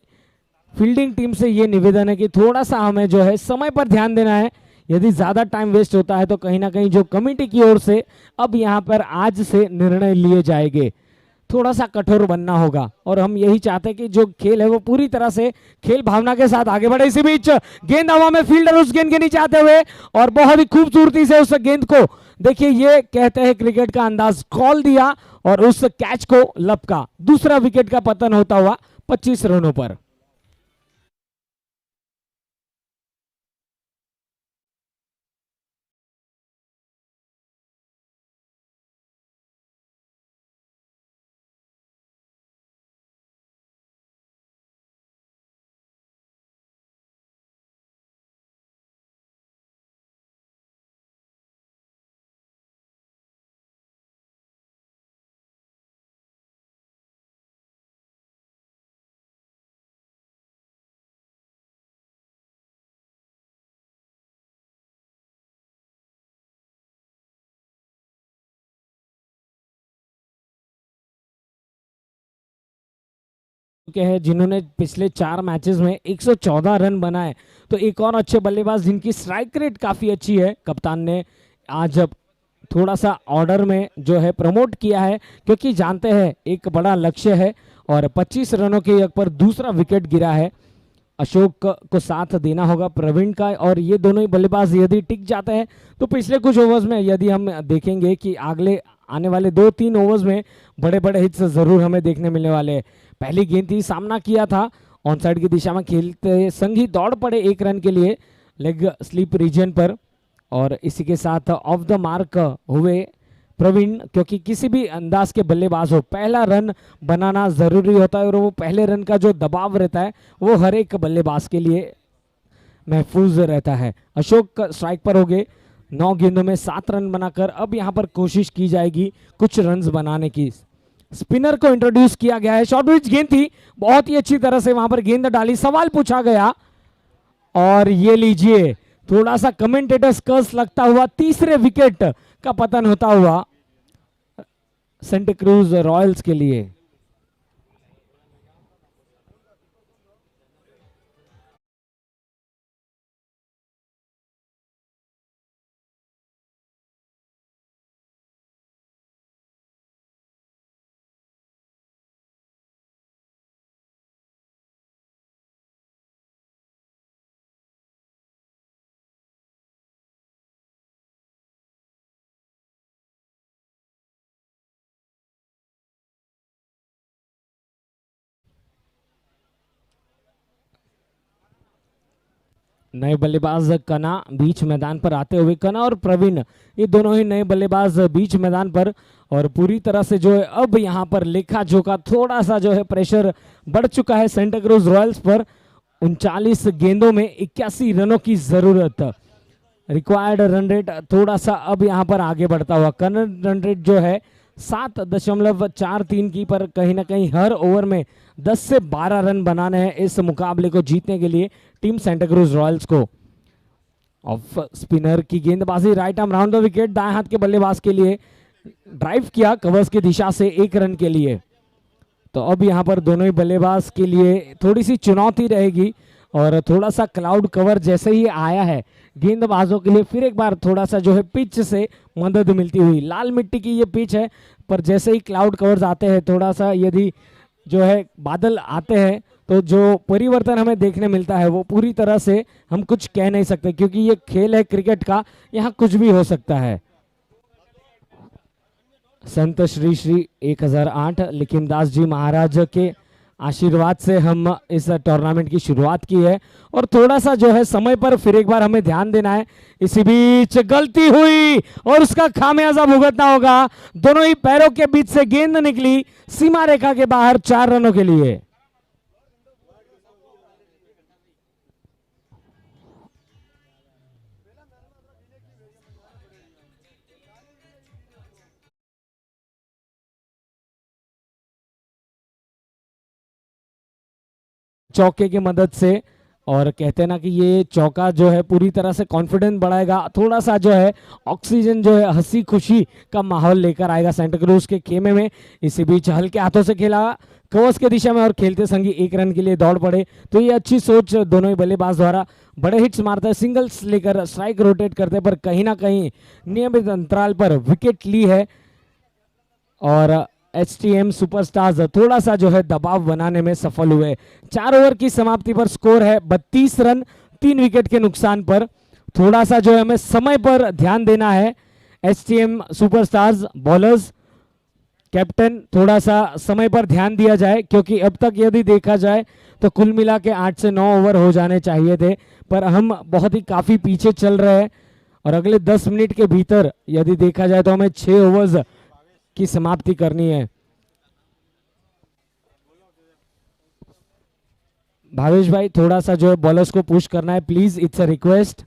Speaker 6: फील्डिंग टीम से ये निवेदन है कि थोड़ा सा हमें जो है समय पर ध्यान देना है। यदि ज्यादा टाइम वेस्ट होता है तो कहीं ना कहीं जो कमेटी की ओर से अब यहाँ पर आज से निर्णय लिए जाएंगे, थोड़ा सा कठोर बनना होगा। और हम यही चाहते हैं कि जो खेल है वो पूरी तरह से खेल भावना के साथ आगे बढ़े। इसी बीच गेंद हवा में, फील्डर उस गेंद के नीचे आते हुए और बहुत ही खूबसूरती से उस गेंद को, देखिए ये कहते हैं क्रिकेट का अंदाज, कॉल दिया और उस कैच को लपका। दूसरा विकेट का पतन होता हुआ 25 रनों पर। के हैं जिन्होंने पिछले 4 मैचेस में 114 रन बनाए। तो एक और अच्छे बल्लेबाज जिनकी स्ट्राइक रेट काफ़ी अच्छी है, कप्तान ने आज थोड़ा सा ऑर्डर में जो है प्रमोट किया है, क्योंकि जानते हैं एक बड़ा लक्ष्य है और 25 रनों के योग पर दूसरा विकेट गिरा है। अशोक को साथ देना होगा प्रवीण का, और ये दोनों ही बल्लेबाज यदि टिक जाते हैं तो पिछले कुछ ओवर्स में यदि हम देखेंगे कि अगले आने वाले 2-3 ओवर्स में बड़े बड़े हिट्स जरूर हमें देखने मिलने वाले हैं। पहली गेंद थी, सामना किया था, ऑन साइड की दिशा में खेलते संगी दौड़ पड़े 1 रन के लिए लेग स्लीप रीजन पर, और इसी के साथ ऑफ द मार्क हुए प्रवीण, क्योंकि किसी भी अंदाज के बल्लेबाज हो पहला रन बनाना जरूरी होता है और वो पहले रन का जो दबाव रहता है वो हर एक बल्लेबाज के लिए महफूज रहता है। अशोक स्ट्राइक पर हो गए, 9 गेंदों में 7 रन बनाकर अब यहां पर कोशिश की जाएगी कुछ रन्स बनाने की। स्पिनर को इंट्रोड्यूस किया गया है, शॉर्ट पिच गेंद थी, बहुत ही अच्छी तरह से वहां पर गेंद डाली, सवाल पूछा गया और ये लीजिए थोड़ा सा कमेंटेटर्स कर्स लगता हुआ तीसरे विकेट का पतन होता हुआ सेंटा क्रूज रॉयल्स के लिए। नए बल्लेबाज कना बीच मैदान पर आते हुए, कना और प्रवीण ये दोनों ही नए बल्लेबाज बीच मैदान पर, और पूरी तरह से जो है अब यहां पर लेखा जोखा थोड़ा सा जो है प्रेशर बढ़ चुका है सेंटा क्रूज रॉयल्स पर। 39 गेंदों में 81 रनों की जरूरत, रिक्वायर्ड रन रेट थोड़ा सा अब यहां पर आगे बढ़ता हुआ, करंट रन रेट जो है 7.43 की, पर कहीं ना कहीं हर ओवर में 10 से 12 रन बनाने हैं इस मुकाबले को जीतने के लिए टीम सेंटा क्रूज रॉयल्स को। ऑफ स्पिनर की गेंदबाजी, right arm round the wicket, दाएं हाथ के बल्लेबाज के लिए ड्राइव किया कवर्स की दिशा से 1 रन के लिए। तो अब यहां पर दोनों ही बल्लेबाज के लिए थोड़ी सी चुनौती रहेगी, और थोड़ा सा क्लाउड कवर जैसे ही आया है गेंदबाजों के लिए, फिर एक बार थोड़ा सा जो है पिच से मदद मिलती हुई, लाल मिट्टी की ये पिच है, पर जैसे ही क्लाउड कवर्स आते हैं थोड़ा सा यदि जो है बादल आते हैं तो जो परिवर्तन हमें देखने मिलता है वो पूरी तरह से हम कुछ कह नहीं सकते, क्योंकि ये खेल है क्रिकेट का, यहाँ कुछ भी हो सकता है। संत श्री श्री 1008 लिखिमदास जी महाराज के आशीर्वाद से हम इस टूर्नामेंट की शुरुआत की है, और थोड़ा सा जो है समय पर फिर एक बार हमें ध्यान देना है। इसी बीच गलती हुई और उसका खामियाजा भुगतना होगा, दोनों ही पैरों के बीच से गेंद निकली सीमा रेखा के बाहर 4 रनों के लिए। चौके की मदद से, और कहते हैं ना कि ये चौका जो है पूरी तरह से कॉन्फिडेंस बढ़ाएगा, थोड़ा सा जो है ऑक्सीजन जो है हंसी खुशी का माहौल लेकर आएगा सेंटा क्रूज के खेमे में। इसी बीच हल्के हाथों से खेला कवर्स के दिशा में और खेलते संगी 1 रन के लिए दौड़ पड़े। तो ये अच्छी सोच दोनों ही बल्लेबाज द्वारा, बड़े हिट्स मारते हैं, सिंगल्स लेकर स्ट्राइक रोटेट करते पर कहीं ना कहीं नियमित अंतराल पर विकेट ली है, और एचटीएम सुपरस्टार्स थोड़ा सा जो है दबाव बनाने में सफल हुए। 4 ओवर की समाप्ति पर स्कोर है 32 रन 3 विकेट के नुकसान पर। थोड़ा सा जो है हमें समय पर ध्यान देना है। एचटीएम सुपरस्टार्स बॉलर्स, कैप्टन, थोड़ा सा समय पर ध्यान दिया जाए, क्योंकि अब तक यदि देखा जाए तो कुल मिला के 8 से 9 ओवर हो जाने चाहिए थे, पर हम बहुत ही काफी पीछे चल रहे हैं, और अगले 10 मिनट के भीतर यदि देखा जाए तो हमें 6 ओवर्स की समाप्ति करनी है। भावेश भाई थोड़ा सा जो है बॉलर्स को पुश करना है please, it's a request.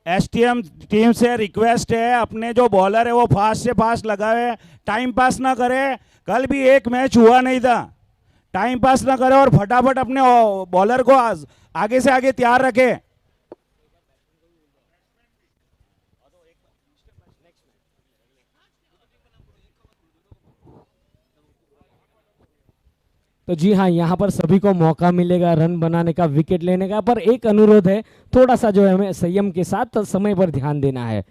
Speaker 1: STM team से रिक्वेस्ट है, अपने जो बॉलर है वो फास्ट से फास्ट लगाए, टाइम पास ना करे। कल भी एक मैच हुआ नहीं था, टाइम पास ना करे और फटाफट अपने बॉलर को आगे से आगे तैयार रखे।
Speaker 6: तो जी हाँ, यहाँ पर सभी को मौका मिलेगा रन बनाने का, विकेट लेने का, पर एक अनुरोध है, थोड़ा सा जो है हमें संयम के साथ समय पर ध्यान देना है।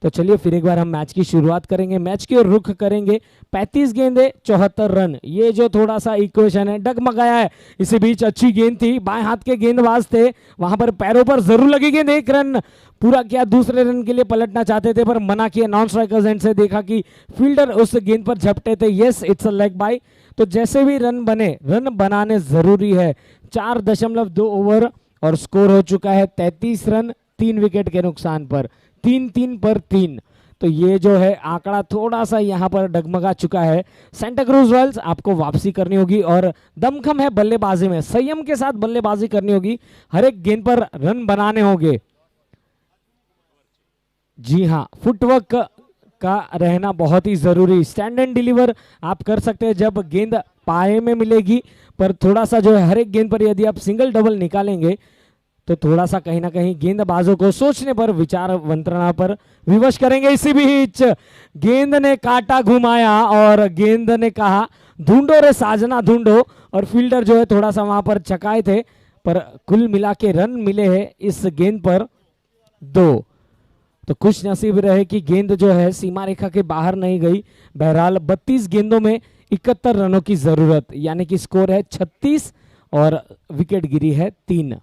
Speaker 6: तो चलिए फिर एक बार हम मैच की शुरुआत करेंगे, मैच की ओर रुख करेंगे। 35 गेंदे 74 रन, ये जो थोड़ा सा इक्वेशन है डगमगाया है। इसी बीच अच्छी गेंद थी, बाएं हाथ के गेंदबाज थे, वहां पर पैरों पर जरूर लगी गेंद, एक रन पूरा किया, दूसरे रन के लिए पलटना चाहते थे पर मना किया। नॉन स्ट्राइकर्स एंड से देखा कि फील्डर उस गेंद पर झपटे थे, yes it's a leg bye. तो जैसे भी रन बने, रन बनाने जरूरी है। 4.2 ओवर और स्कोर हो चुका है 33 रन 3 विकेट के नुकसान पर, 3-3 पर 3। तो ये जो है आंकड़ा थोड़ा सा यहाँ पर डगमगा चुका है। सेंटा क्रूज रॉयल्स आपको वापसी करनी होगी और दमखम है बल्लेबाजी में, संयम के साथ बल्लेबाजी करनी होगी, हर एक गेंद पर रन बनाने होंगे। जी हाँ, फुटवर्क का रहना बहुत ही जरूरी। स्टैंड एंड डिलीवर आप कर सकते हैं जब गेंद पाए में मिलेगी, पर थोड़ा सा जो है हर एक गेंद पर यदि आप सिंगल डबल निकालेंगे तो थोड़ा सा कहीं ना कहीं गेंदबाजों को सोचने पर, विचार मंत्रणा पर विवश करेंगे। इसी बीच गेंद ने काटा घुमाया और गेंद ने कहा ढूंढो रे साजना ढूंढो, और फील्डर जो है थोड़ा सा वहां पर चकाए थे, पर कुल मिला के रन मिले हैं इस गेंद पर 2। तो खुश नसीब रहे कि गेंद जो है सीमा रेखा के बाहर नहीं गई। बहरहाल 32 गेंदों में 71 रनों की जरूरत, यानी कि स्कोर है 36 और विकेट गिरी है 3।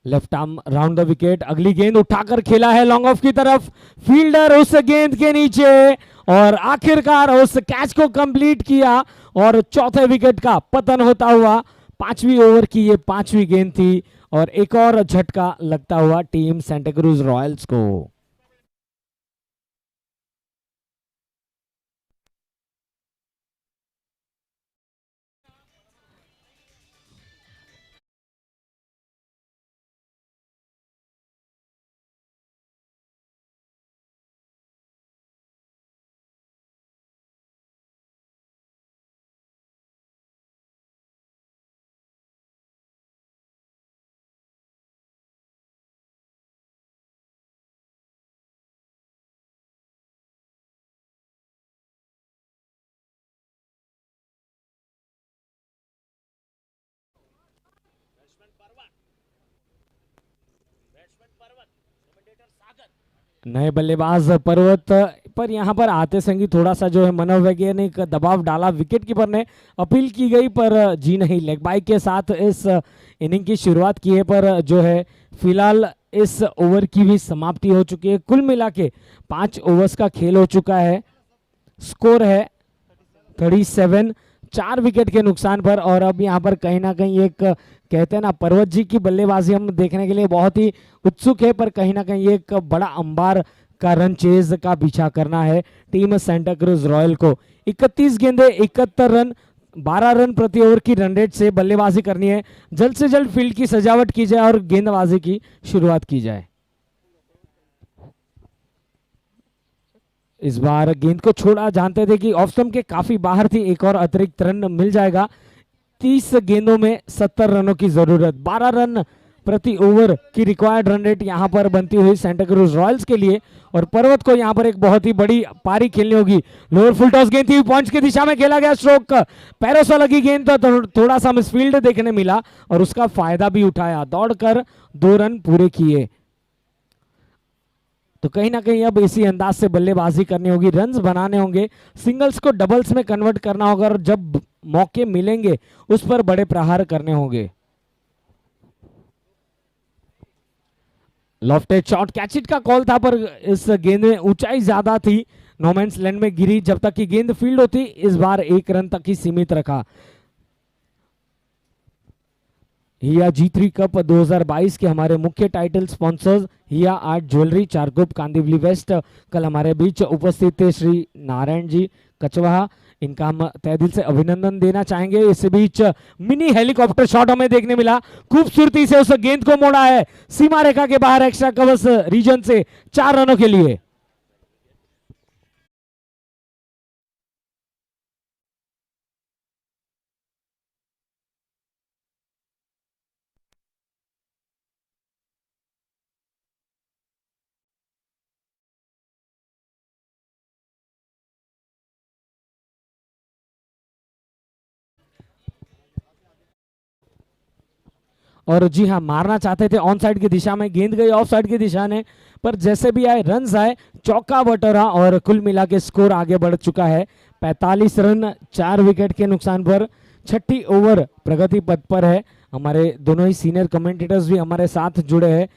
Speaker 6: Left arm round the wicket, अगली गेंद उठाकर खेला है लॉन्ग ऑफ की तरफ, फील्डर उस गेंद के नीचे और आखिरकार उस कैच को कंप्लीट किया और चौथे विकेट का पतन होता हुआ। 5वीं ओवर की ये 5वीं गेंद थी और एक और झटका लगता हुआ टीम सेंटा क्रूज रॉयल्स को। नए बल्लेबाज पर्वत पर यहां पर आते संगी थोड़ा सा जो है मनोवैज्ञानिक दबाव डाला, विकेट कीपर ने अपील की गई पर जी नहीं, लेग बाई के साथ इस इनिंग की शुरुआत की है, पर जो है फिलहाल इस ओवर की भी समाप्ति हो चुकी है। कुल मिला के 5 ओवर्स का खेल हो चुका है, स्कोर है 37, 4 विकेट के नुकसान पर। और अब यहाँ पर कहीं ना कहीं एक कहते हैं ना, पर्वत जी की बल्लेबाजी हम देखने के लिए बहुत ही उत्सुक है, पर कहीं ना कहीं एक बड़ा अंबार का रन चेज का पीछा करना है टीम सेंटा क्रूज रॉयल को। 31 गेंदे 71 रन, 12 रन प्रति ओवर की रन रेट से बल्लेबाजी करनी है। जल्द से जल्द फील्ड की सजावट की जाए और गेंदबाजी की शुरुआत की जाए। इस बार गेंद को छोड़ा, जानते थे कि ऑफ स्टंप के काफी बाहर थी, एक और अतिरिक्त रन मिल जाएगा। 30 गेंदों में 70 रनों की जरूरत, 12 रन प्रति ओवर की रिक्वायर्ड रन रेट यहां पर बनती हुई सेंटा क्रूज रॉयल्स के लिए। और पर्वत को यहां पर एक बहुत ही बड़ी पारी खेलनी होगी। लोअर फुल टॉस गेंद थी, पॉइंट्स की दिशा में खेला गया स्ट्रोक, पैरों से लगी गेंद तो थोड़ा सा मिसफील्ड देखने मिला और उसका फायदा भी उठाया, दौड़कर 2 रन पूरे किए। तो कहीं ना कहीं अब इसी अंदाज से बल्लेबाजी करनी होगी, रन्स बनाने होंगे, सिंगल्स को डबल्स में कन्वर्ट करना होगा और जब मौके मिलेंगे उस पर बड़े प्रहार करने होंगे। लॉफ्टेड शॉट, कैच इट का कॉल था पर इस गेंद में ऊंचाई ज्यादा थी, नोमैंस लैंड में गिरी। जब तक की गेंद फील्ड होती इस बार 1 रन तक ही सीमित रखा। हिया G3 कप 2022 के हमारे मुख्य title sponsors Hiya art jewellery, Charkop, Kandivali west, कल हमारे बीच उपस्थित थे श्री नारायण जी कचवाहा, इनका हम तहे दिल से अभिनंदन देना चाहेंगे। इस बीच मिनी हेलीकॉप्टर शॉट हमें देखने मिला, खूबसूरती से उस गेंद को मोड़ा है सीमा रेखा के बाहर एक्स्ट्रा कवर्स रीजन से 4 रनों के लिए। और जी हाँ, मारना चाहते थे ऑन साइड की दिशा में, गेंद गई ऑफ साइड की दिशा में, पर जैसे भी आए रन्स आए, चौका बटोरा और कुल मिला के स्कोर आगे बढ़ चुका है 45 रन 4 विकेट के नुकसान पर। छठी ओवर प्रगति पथ पर है। हमारे दोनों ही सीनियर कमेंटेटर्स भी हमारे साथ जुड़े हैं।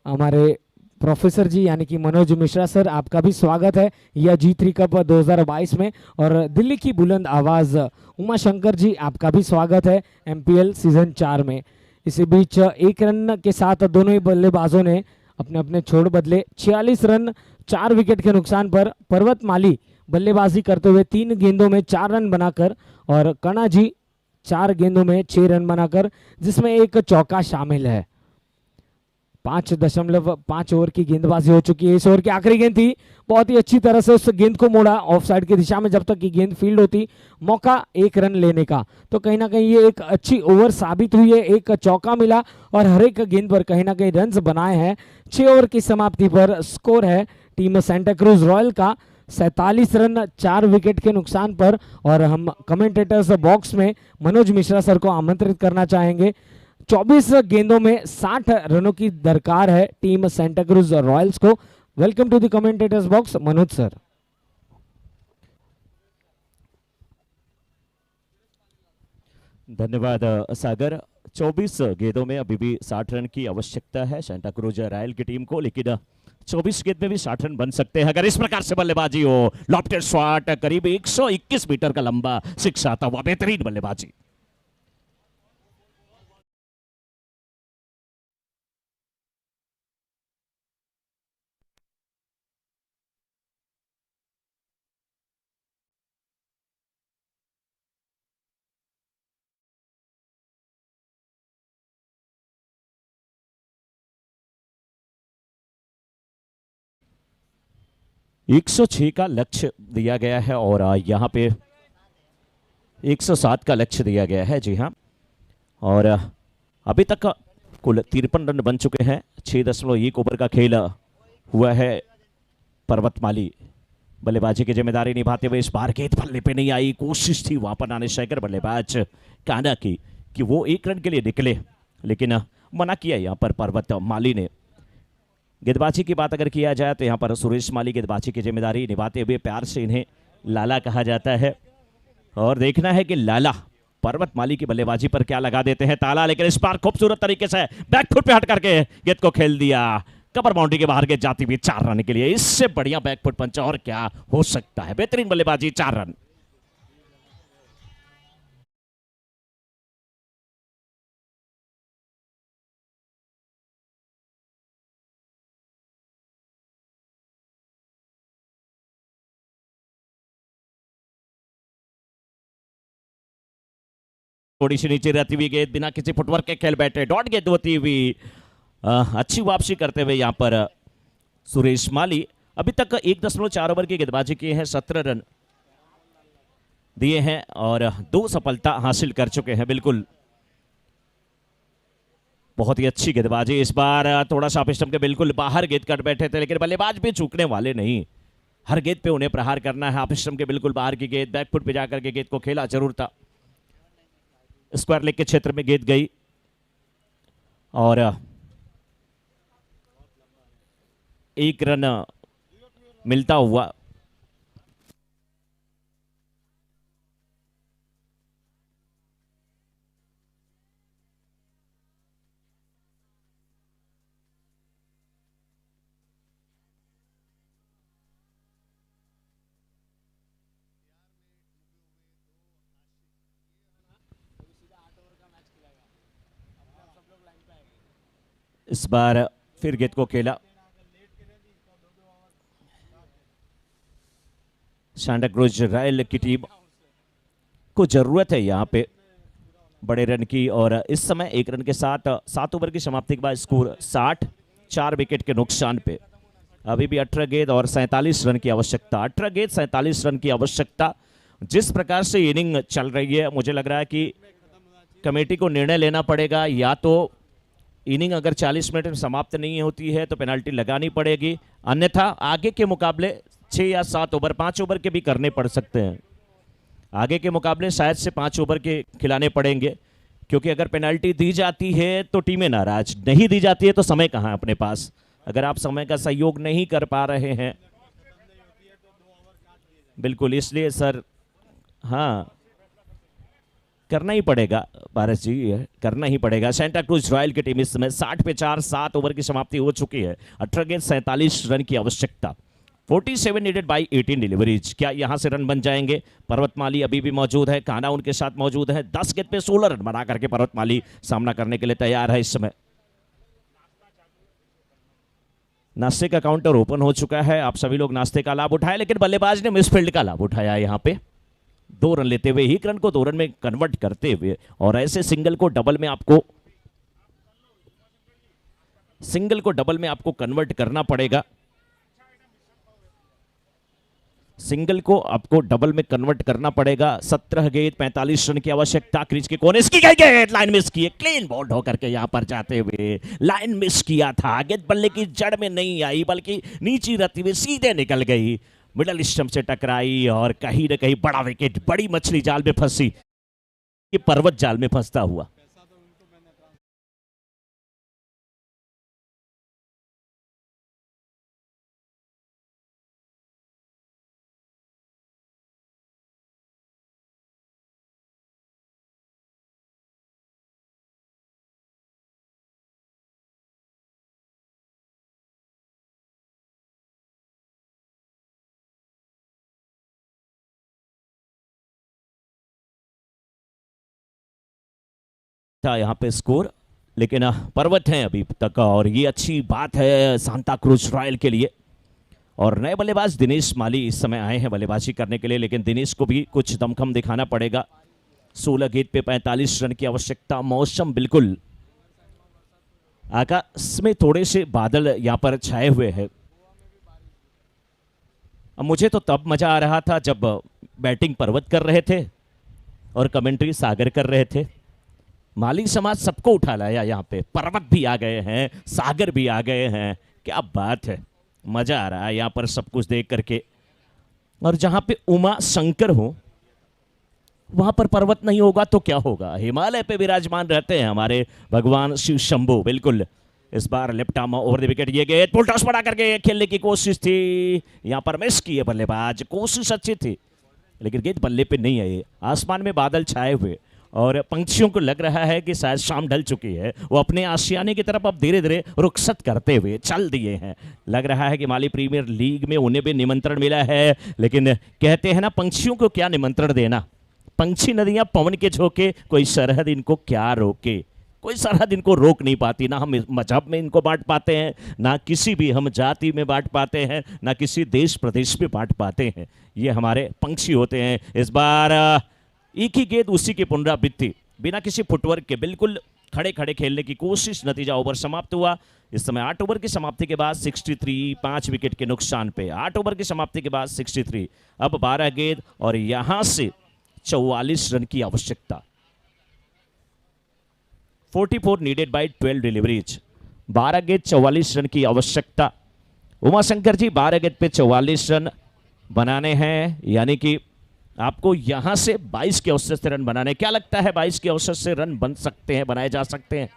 Speaker 6: हमारे प्रोफेसर जी यानी कि मनोज मिश्रा सर, आपका भी स्वागत है यह G3 कप 2022 में। और दिल्ली की बुलंद आवाज उमा शंकर जी, आपका भी स्वागत है MPL सीजन 4 में। इसी बीच एक रन के साथ दोनों ही बल्लेबाजों ने अपने अपने छोड़ बदले। 46 रन 4 विकेट के नुकसान पर पर्वत माली बल्लेबाजी करते हुए 3 गेंदों में 4 रन बनाकर, और कणा जी 4 गेंदों में 6 रन बनाकर, जिसमें एक चौका शामिल है। 5.5 ओवर की गेंदबाजी हो चुकी है। इस ओवर की आखिरी गेंद थी, बहुत ही अच्छी तरह से उस गेंद को मोड़ा ऑफ साइड की दिशा में। जब तक की गेंद फील्ड होती, मौका 1 रन लेने का, तो कहीं ना कहीं ये एक अच्छी ओवर साबित हुई है। एक चौका मिला और हर एक गेंद पर कहीं ना कहीं रन्स बनाए हैं। 6 ओवर की समाप्ति पर स्कोर है टीम सेंटा क्रूज रॉयल का 47 रन 4 विकेट के नुकसान पर। और हम कमेंटेटर्स बॉक्स में मनोज मिश्रा सर को आमंत्रित करना चाहेंगे। 24 गेंदों में 60 रनों की दरकार है टीम सेंटा क्रूज रॉयल्स को। Welcome to the commentators box Manoj sir.
Speaker 2: धन्यवाद सागर। 24 गेंदों में अभी भी 60 रन की आवश्यकता है सेंटा क्रूज रॉयल की टीम को, लेकिन 24 गेंद में भी 60 रन बन सकते हैं अगर इस प्रकार से बल्लेबाजी हो। लॉफ्टेड शॉट, करीब 121 मीटर का लंबा सिक्स आता हुआ, बेहतरीन बल्लेबाजी। एक 106 का लक्ष्य दिया गया है और यहाँ पे 107 का लक्ष्य दिया गया है। जी हाँ, और अभी तक कुल 53 रन बन चुके हैं। 6.1 ओवर का खेल हुआ है। पर्वतमाली बल्लेबाजी की जिम्मेदारी निभाते हुए इस बार गेंद पल्ले पे नहीं आई। कोशिश थी वहां पर नानेशेखर बल्लेबाज काना की कि वो 1 रन के लिए निकले, लेकिन मना किया यहाँ पर पर्वतमाली ने। गेंदबाजी की बात अगर किया जाए तो यहाँ पर सुरेश माली गेंदबाजी की जिम्मेदारी निभाते हुए, प्यार से इन्हें लाला कहा जाता है। और देखना है कि लाला पर्वत माली की बल्लेबाजी पर क्या लगा देते हैं ताला। लेकिन इस बार खूबसूरत तरीके से बैकफुट पे हट करके गेंद को खेल दिया। कवर बाउंड्री के बाहर गेंद जाती हुई 4 रन के लिए। इससे बढ़िया बैकफुट पंच और क्या हो सकता है। बेहतरीन बल्लेबाजी, 4 रन। थोड़ी सी नीचे रहती हुई गेंद बिना किसी फुटवर्क के खेल बैठे, डॉट गेंद होती हुई अच्छी वापसी करते हुए यहाँ पर सुरेश माली। अभी तक 1.4 ओवर की गेंदबाजी की है, 17 रन दिए हैं और 2 सफलता हासिल कर चुके हैं। बिल्कुल बहुत ही अच्छी गेंदबाजी। इस बार थोड़ा सा ऑफ स्टंप के बिल्कुल बाहर गेंद कट बैठे थे, लेकिन बल्लेबाज भी चूकने वाले नहीं। हर गेंद पे उन्हें प्रहार करना है। ऑफ स्टंप के बिल्कुल बाहर की गेंद, बैकफुट पे जाकर के गेंद को खेला जरूर था। स्क्वायर लेग के क्षेत्र में गेंद गई और 1 रन मिलता हुआ। इस बार फिर गेंद को खेला। सेंटा क्रूज रॉयल की टीम को जरूरत है यहां पे बड़े रन की, और इस समय 1 रन के साथ 7 ओवर की समाप्ति के बाद स्कोर 60, 4 विकेट के नुकसान पे। अभी भी 18 गेंद और 47 रन की आवश्यकता। 18 गेंद 47 रन की आवश्यकता। जिस प्रकार से इनिंग चल रही है, मुझे लग रहा है कि कमेटी को निर्णय लेना पड़ेगा, या तो इनिंग अगर 40 मिनट में समाप्त नहीं होती है तो पेनल्टी लगानी पड़ेगी, अन्यथा आगे के मुकाबले 6 या 7 ओवर, 5 ओवर के भी करने पड़ सकते हैं। आगे के मुकाबले शायद से 5 ओवर के खिलाने पड़ेंगे, क्योंकि अगर पेनल्टी दी जाती है तो टीमें नाराज, नहीं दी जाती है तो समय कहाँ अपने पास। अगर आप समय का सहयोग नहीं कर पा रहे हैं, बिल्कुल, इसलिए सर हाँ करना ही पड़ेगा पारस जी, करना ही पड़ेगा। सेंटा क्रूज रॉयल की टीम इस समय 60 पे 4, 7 ओवर की समाप्ति हो चुकी है। 18 गेंद 47 रन की आवश्यकता, 47 नीडेड बाई 18 डिलीवरीज। क्या यहां से रन बन जाएंगे? पर्वतमाली अभी भी मौजूद है, कान्हा उनके साथ मौजूद है। 10 गेंद पे 16 रन बना करके पर्वतमाली सामना करने के लिए तैयार है। इस समय नाश्ते का काउंटर ओपन हो चुका है, आप सभी लोग नाश्ते का लाभ उठाए, लेकिन बल्लेबाज ने मिसफील्ड का लाभ उठाया यहां पे। 2 रन लेते हुए, एक रन को 2 रन में कन्वर्ट करते हुए, और ऐसे सिंगल को डबल में आपको कन्वर्ट करना पड़ेगा। सिंगल को आपको डबल में कन्वर्ट करना पड़ेगा। 17 गेंद 45 रन की आवश्यकता। क्रीज के कोने इसकी गेंद लाइन मिस की है, क्लीन बॉल होकर के यहां पर जाते हुए लाइन मिस किया था। गेंद बल्ले की जड़ में नहीं आई बल्कि नीची रहती हुई सीधे निकल गई, मिडल स्टंप से टकराई और कहीं ना कहीं बड़ा विकेट, बड़ी मछली जाल में फंसी, ये पर्वत जाल में फंसता हुआ। था यहाँ पे स्कोर, लेकिन पर्वत हैं अभी तक, और ये अच्छी बात है सांता क्रूज रॉयल के लिए। और नए बल्लेबाज दिनेश माली इस समय आए हैं बल्लेबाजी करने के लिए, लेकिन दिनेश को भी कुछ दमखम दिखाना पड़ेगा। 16 गेंद पे 45 रन की आवश्यकता। मौसम बिल्कुल, आकाश में थोड़े से बादल यहाँ पर छाए हुए हैं। अब मुझे तो तब मजा आ रहा था जब बैटिंग पर्वत कर रहे थे और कमेंट्री सागर कर रहे थे। माली समाज सबको उठा लाया यहाँ पे, पर्वत भी आ गए हैं, सागर भी आ गए हैं, क्या बात है, मजा आ रहा है यहाँ पर सब कुछ देख करके। और जहां पे उमा शंकर हो वहां पर पर्वत नहीं होगा तो क्या होगा? हिमालय पे विराजमान रहते हैं हमारे भगवान शिव शंभू। बिल्कुल, इस बार left arm over the wicket, ये गेंद पुल टॉस बना करके खेलने की कोशिश थी, यहां पर मिस की है बल्लेबाज। कोशिश अच्छी थी लेकिन गेंद बल्ले पे नहीं आई। आसमान में बादल छाए हुए और पंछियों को लग रहा है कि शायद शाम ढल चुकी है, वो अपने आशियाने की तरफ अब धीरे धीरे रुखसत करते हुए चल दिए हैं। लग रहा है कि माली प्रीमियर लीग में उन्हें भी निमंत्रण मिला है, लेकिन कहते हैं ना पंछियों को क्या निमंत्रण देना, पंछी नदियां पवन के झोंके, कोई सरहद इनको क्या रोके, कोई सरहद इनको रोक नहीं पाती। ना हम मजहब में इनको बांट पाते हैं, ना किसी भी हम जाति में बांट पाते हैं, ना किसी देश प्रदेश में बांट पाते हैं। ये हमारे पंछी होते हैं। इस बार एक ही गेंद उसी की पुनरावृत्ति, बिना किसी फुटवर्क के बिल्कुल खड़े खड़े खेलने की कोशिश। नतीजा ओवर समाप्त हुआ। इस समय 8 ओवर की समाप्ति के बाद 63, 5 विकेट के नुकसान पे 8 ओवर की समाप्ति के बाद 63। अब 12 गेंद और यहां से 44 रन की आवश्यकता। 44 नीडेड बाय 12 डिलीवरीज। 12 गेंद 44 रन की आवश्यकता। उमाशंकर जी 12 गेंद पे 44 रन बनाने हैं, यानी कि आपको यहां से 22 के औसत से रन बनाने। क्या लगता है 22 के औसत से रन बन सकते हैं, बनाए जा सकते हैं?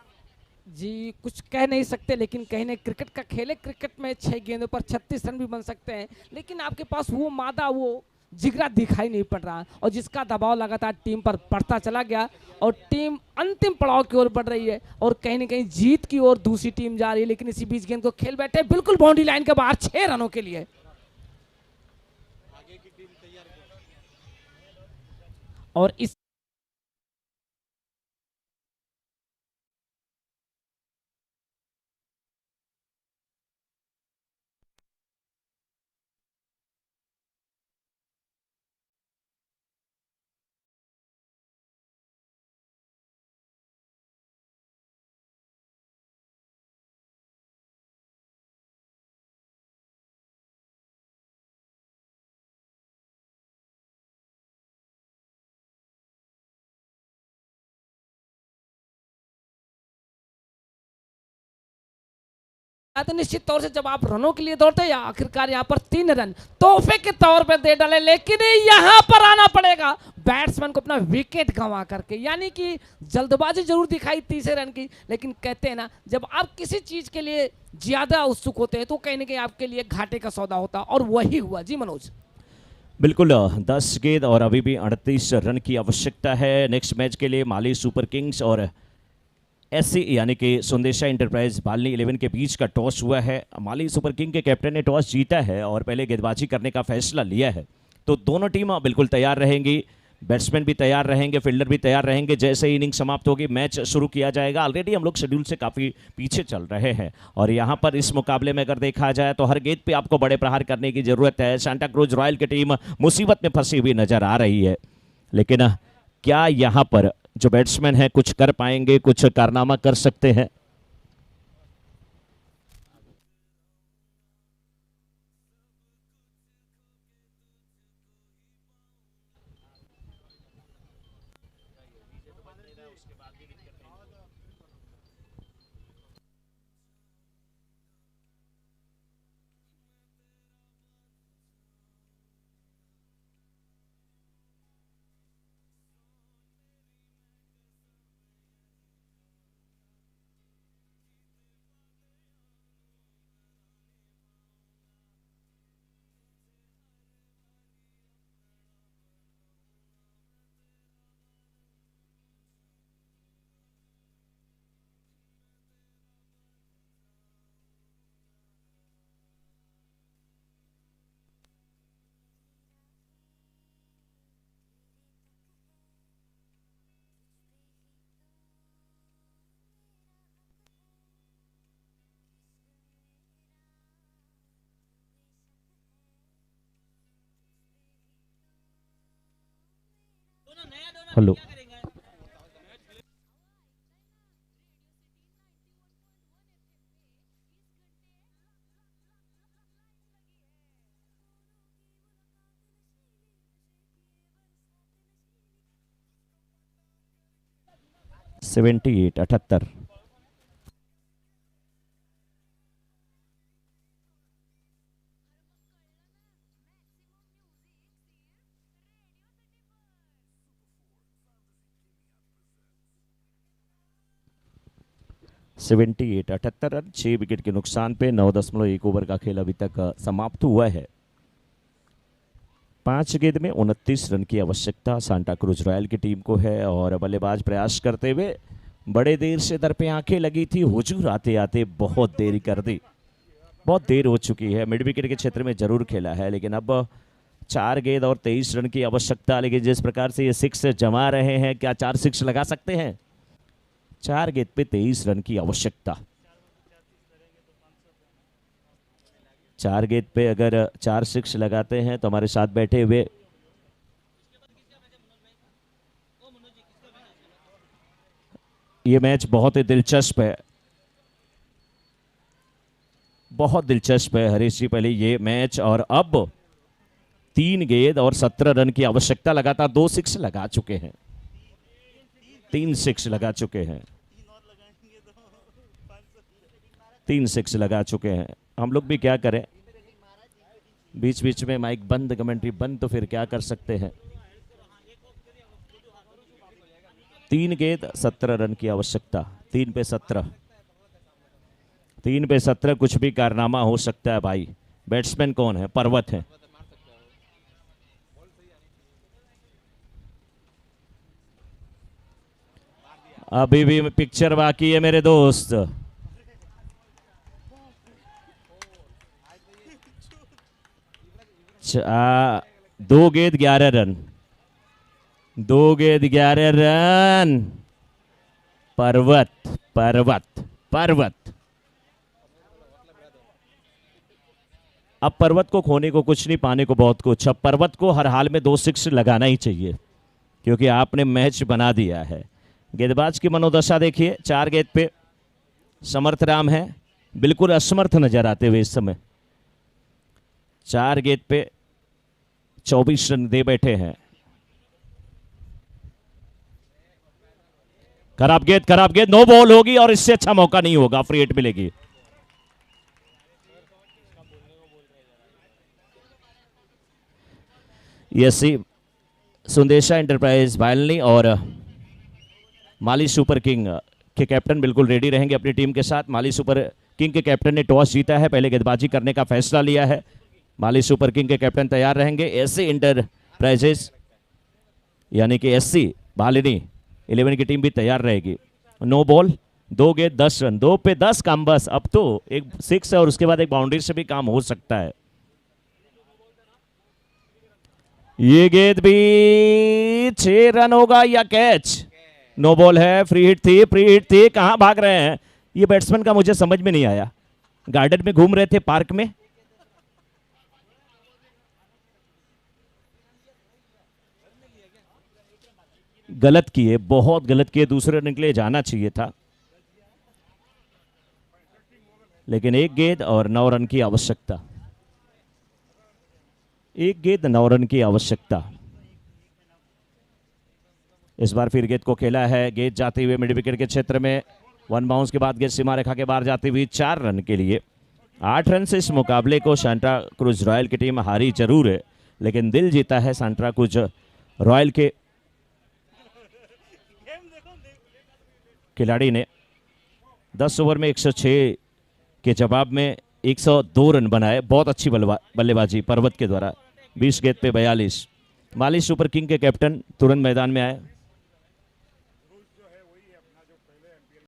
Speaker 3: जी कुछ कह नहीं सकते, लेकिन कहीं ना क्रिकेट का खेल है, क्रिकेट में 6 गेंदों पर 36 रन भी बन सकते हैं, लेकिन आपके पास वो मादा, वो जिगरा दिखाई नहीं पड़ रहा, और जिसका दबाव लगातार टीम पर बढ़ता चला गया और टीम अंतिम पड़ाव की ओर बढ़ रही है और कहीं ना कहीं जीत की ओर दूसरी टीम जा रही है। लेकिन इसी बीच गेंद को खेल बैठे बिल्कुल बाउंड्री लाइन के बाहर 6 रनों के लिए। और इस तो निश्चित तौर से जब आप रनों के लिए दौड़ते हैं या आखिरकार यहाँ पर 3 रन तोहफे के तौर पे दे डाले, लेकिन यहाँ पर आना पड़ेगा बैट्समैन को अपना विकेट गंवा करके। यानी कि जल्दबाजी जरूर दिखाई तीसरे रन की, लेकिन कहते हैं ना जब आप किसी चीज के लिए ज्यादा उत्सुक होते हैं तो कहीं ना कहीं आपके लिए घाटे का सौदा होता, और वही हुआ। जी मनोज।
Speaker 2: बिल्कुल 10 गेंद और अभी भी 38 रन की आवश्यकता है नेक्स्ट मैच के लिए। माली सुपर किंग्स और एससी यानी कि सुंदेशा इंटरप्राइज बालनी 11 के बीच का टॉस हुआ है। माली सुपर किंग के कैप्टन ने टॉस जीता है और पहले गेंदबाजी करने का फैसला लिया है, तो दोनों टीम बिल्कुल तैयार रहेंगी, बैट्समैन भी तैयार रहेंगे, फील्डर भी तैयार रहेंगे। जैसे ही इनिंग समाप्त होगी मैच शुरू किया जाएगा। ऑलरेडी हम लोग शेड्यूल से काफ़ी पीछे चल रहे हैं और यहाँ पर इस मुकाबले में अगर देखा जाए तो हर गेंद पे आपको बड़े प्रहार करने की ज़रूरत है। सांता क्रूज रॉयल की टीम मुसीबत में फंसी हुई नज़र आ रही है, लेकिन क्या यहाँ पर जो बैट्समैन है कुछ कर पाएंगे, कुछ कारनामा कर सकते हैं? Hello, seventy 78। Seventy 78 run, 6 wicket के नुकसान पे 9.1 ओवर का खेल अभी तक समाप्त हुआ है। 5 गेंद में 29 रन की आवश्यकता सांता क्रूज रॉयल की टीम को है और बल्लेबाज प्रयास करते हुए बड़े देर से दर पे आंखें लगी थी, हुजूर आते आते बहुत देरी कर दी, बहुत देर हो चुकी है। मिड विकेट के क्षेत्र में जरूर खेला है, लेकिन अब 4 गेंद और 23 रन की आवश्यकता। लेकिन जिस प्रकार से ये 6 जमा रहे हैं, क्या 4 6 लगा सकते हैं? 4 गेंद पे 23 रन की आवश्यकता। 4 गेंद पे अगर 4 6 लगाते हैं तो हमारे साथ बैठे हुए ये मैच बहुत ही दिलचस्प है, बहुत दिलचस्प है हरीश जी। पहले ये मैच और अब 3 गेंद और 17 रन की आवश्यकता। लगातार 2 6 लगा चुके हैं, 3 6 लगा चुके हैं, 3 6 लगा चुके हैं। हम लोग भी क्या करें, बीच बीच में माइक बंद, कमेंट्री बंद, तो फिर क्या कर सकते हैं। 3 गेंद 17 रन की आवश्यकता। 3 पे 17, 3 पे 17 कुछ भी कारनामा हो सकता है भाई। बैट्समैन कौन है? पर्वत है। अभी भी पिक्चर बाकी है मेरे दोस्त। दो गेंद 11 रन, 2 गेंद 11 रन। पर्वत पर्वत पर्वत। अब पर्वत को खोने को कुछ नहीं, पाने को बहुत कुछ। अब पर्वत को हर हाल में 2 6 लगाना ही चाहिए, क्योंकि आपने मैच बना दिया है। गेंदबाज की मनोदशा देखिए, 4 गेंद पे समर्थ राम है, बिल्कुल असमर्थ नजर आते हुए इस समय। 4 गेंद पे 24 रन दे बैठे हैं। खराब गेंद, नो बॉल होगी और इससे अच्छा मौका नहीं होगा, फ्री हिट मिलेगी। एससी सुंदेशा एंटरप्राइज भालनी और माली सुपर किंग के कैप्टन बिल्कुल रेडी रहेंगे अपनी टीम के साथ। माली सुपर किंग के कैप्टन ने टॉस जीता है, पहले गेंदबाजी करने का फैसला लिया है। माली सुपर किंग के कैप्टन तैयार रहेंगे। एससी एंटरप्राइजेस यानी कि एससी भालिनी 11 की टीम भी तैयार रहेगी। नो बॉल, 2 गेंद 10 रन, 2 पे 10 काम बस। अब तो एक 6 है और उसके बाद एक बाउंड्री से भी काम हो सकता है। ये गेंद भी 6 रन होगा या कैच? नो बॉल है, फ्री हिट थी, फ्री हिट थी। कहां भाग रहे हैं ये बैट्समैन का मुझे समझ में नहीं आया। गार्डन में घूम रहे थे, पार्क में। गलत किए, बहुत गलत किए, दूसरे रन के लिए जाना चाहिए था, लेकिन 1 गेंद और 9 रन की आवश्यकता। 1 गेंद 9 रन की आवश्यकता। इस बार फिर गेंद को खेला है, गेंद जाती हुई मिड विकेट के क्षेत्र में, 1 बाउंस के बाद गेंद सीमा रेखा के बाहर जाती हुई 4 रन के लिए। 8 रन से इस मुकाबले को सांता क्रूज रॉयल की टीम हारी जरूर है, लेकिन दिल जीता है सांता क्रूज रॉयल के खिलाड़ी ने। 10 ओवर में 106 के जवाब में 102 रन बनाए। बहुत अच्छी बल्लेबाजी पर्वत के द्वारा। 20 गेंद पे 42। माली सुपर किंग के कैप्टन तुरंत मैदान में आए।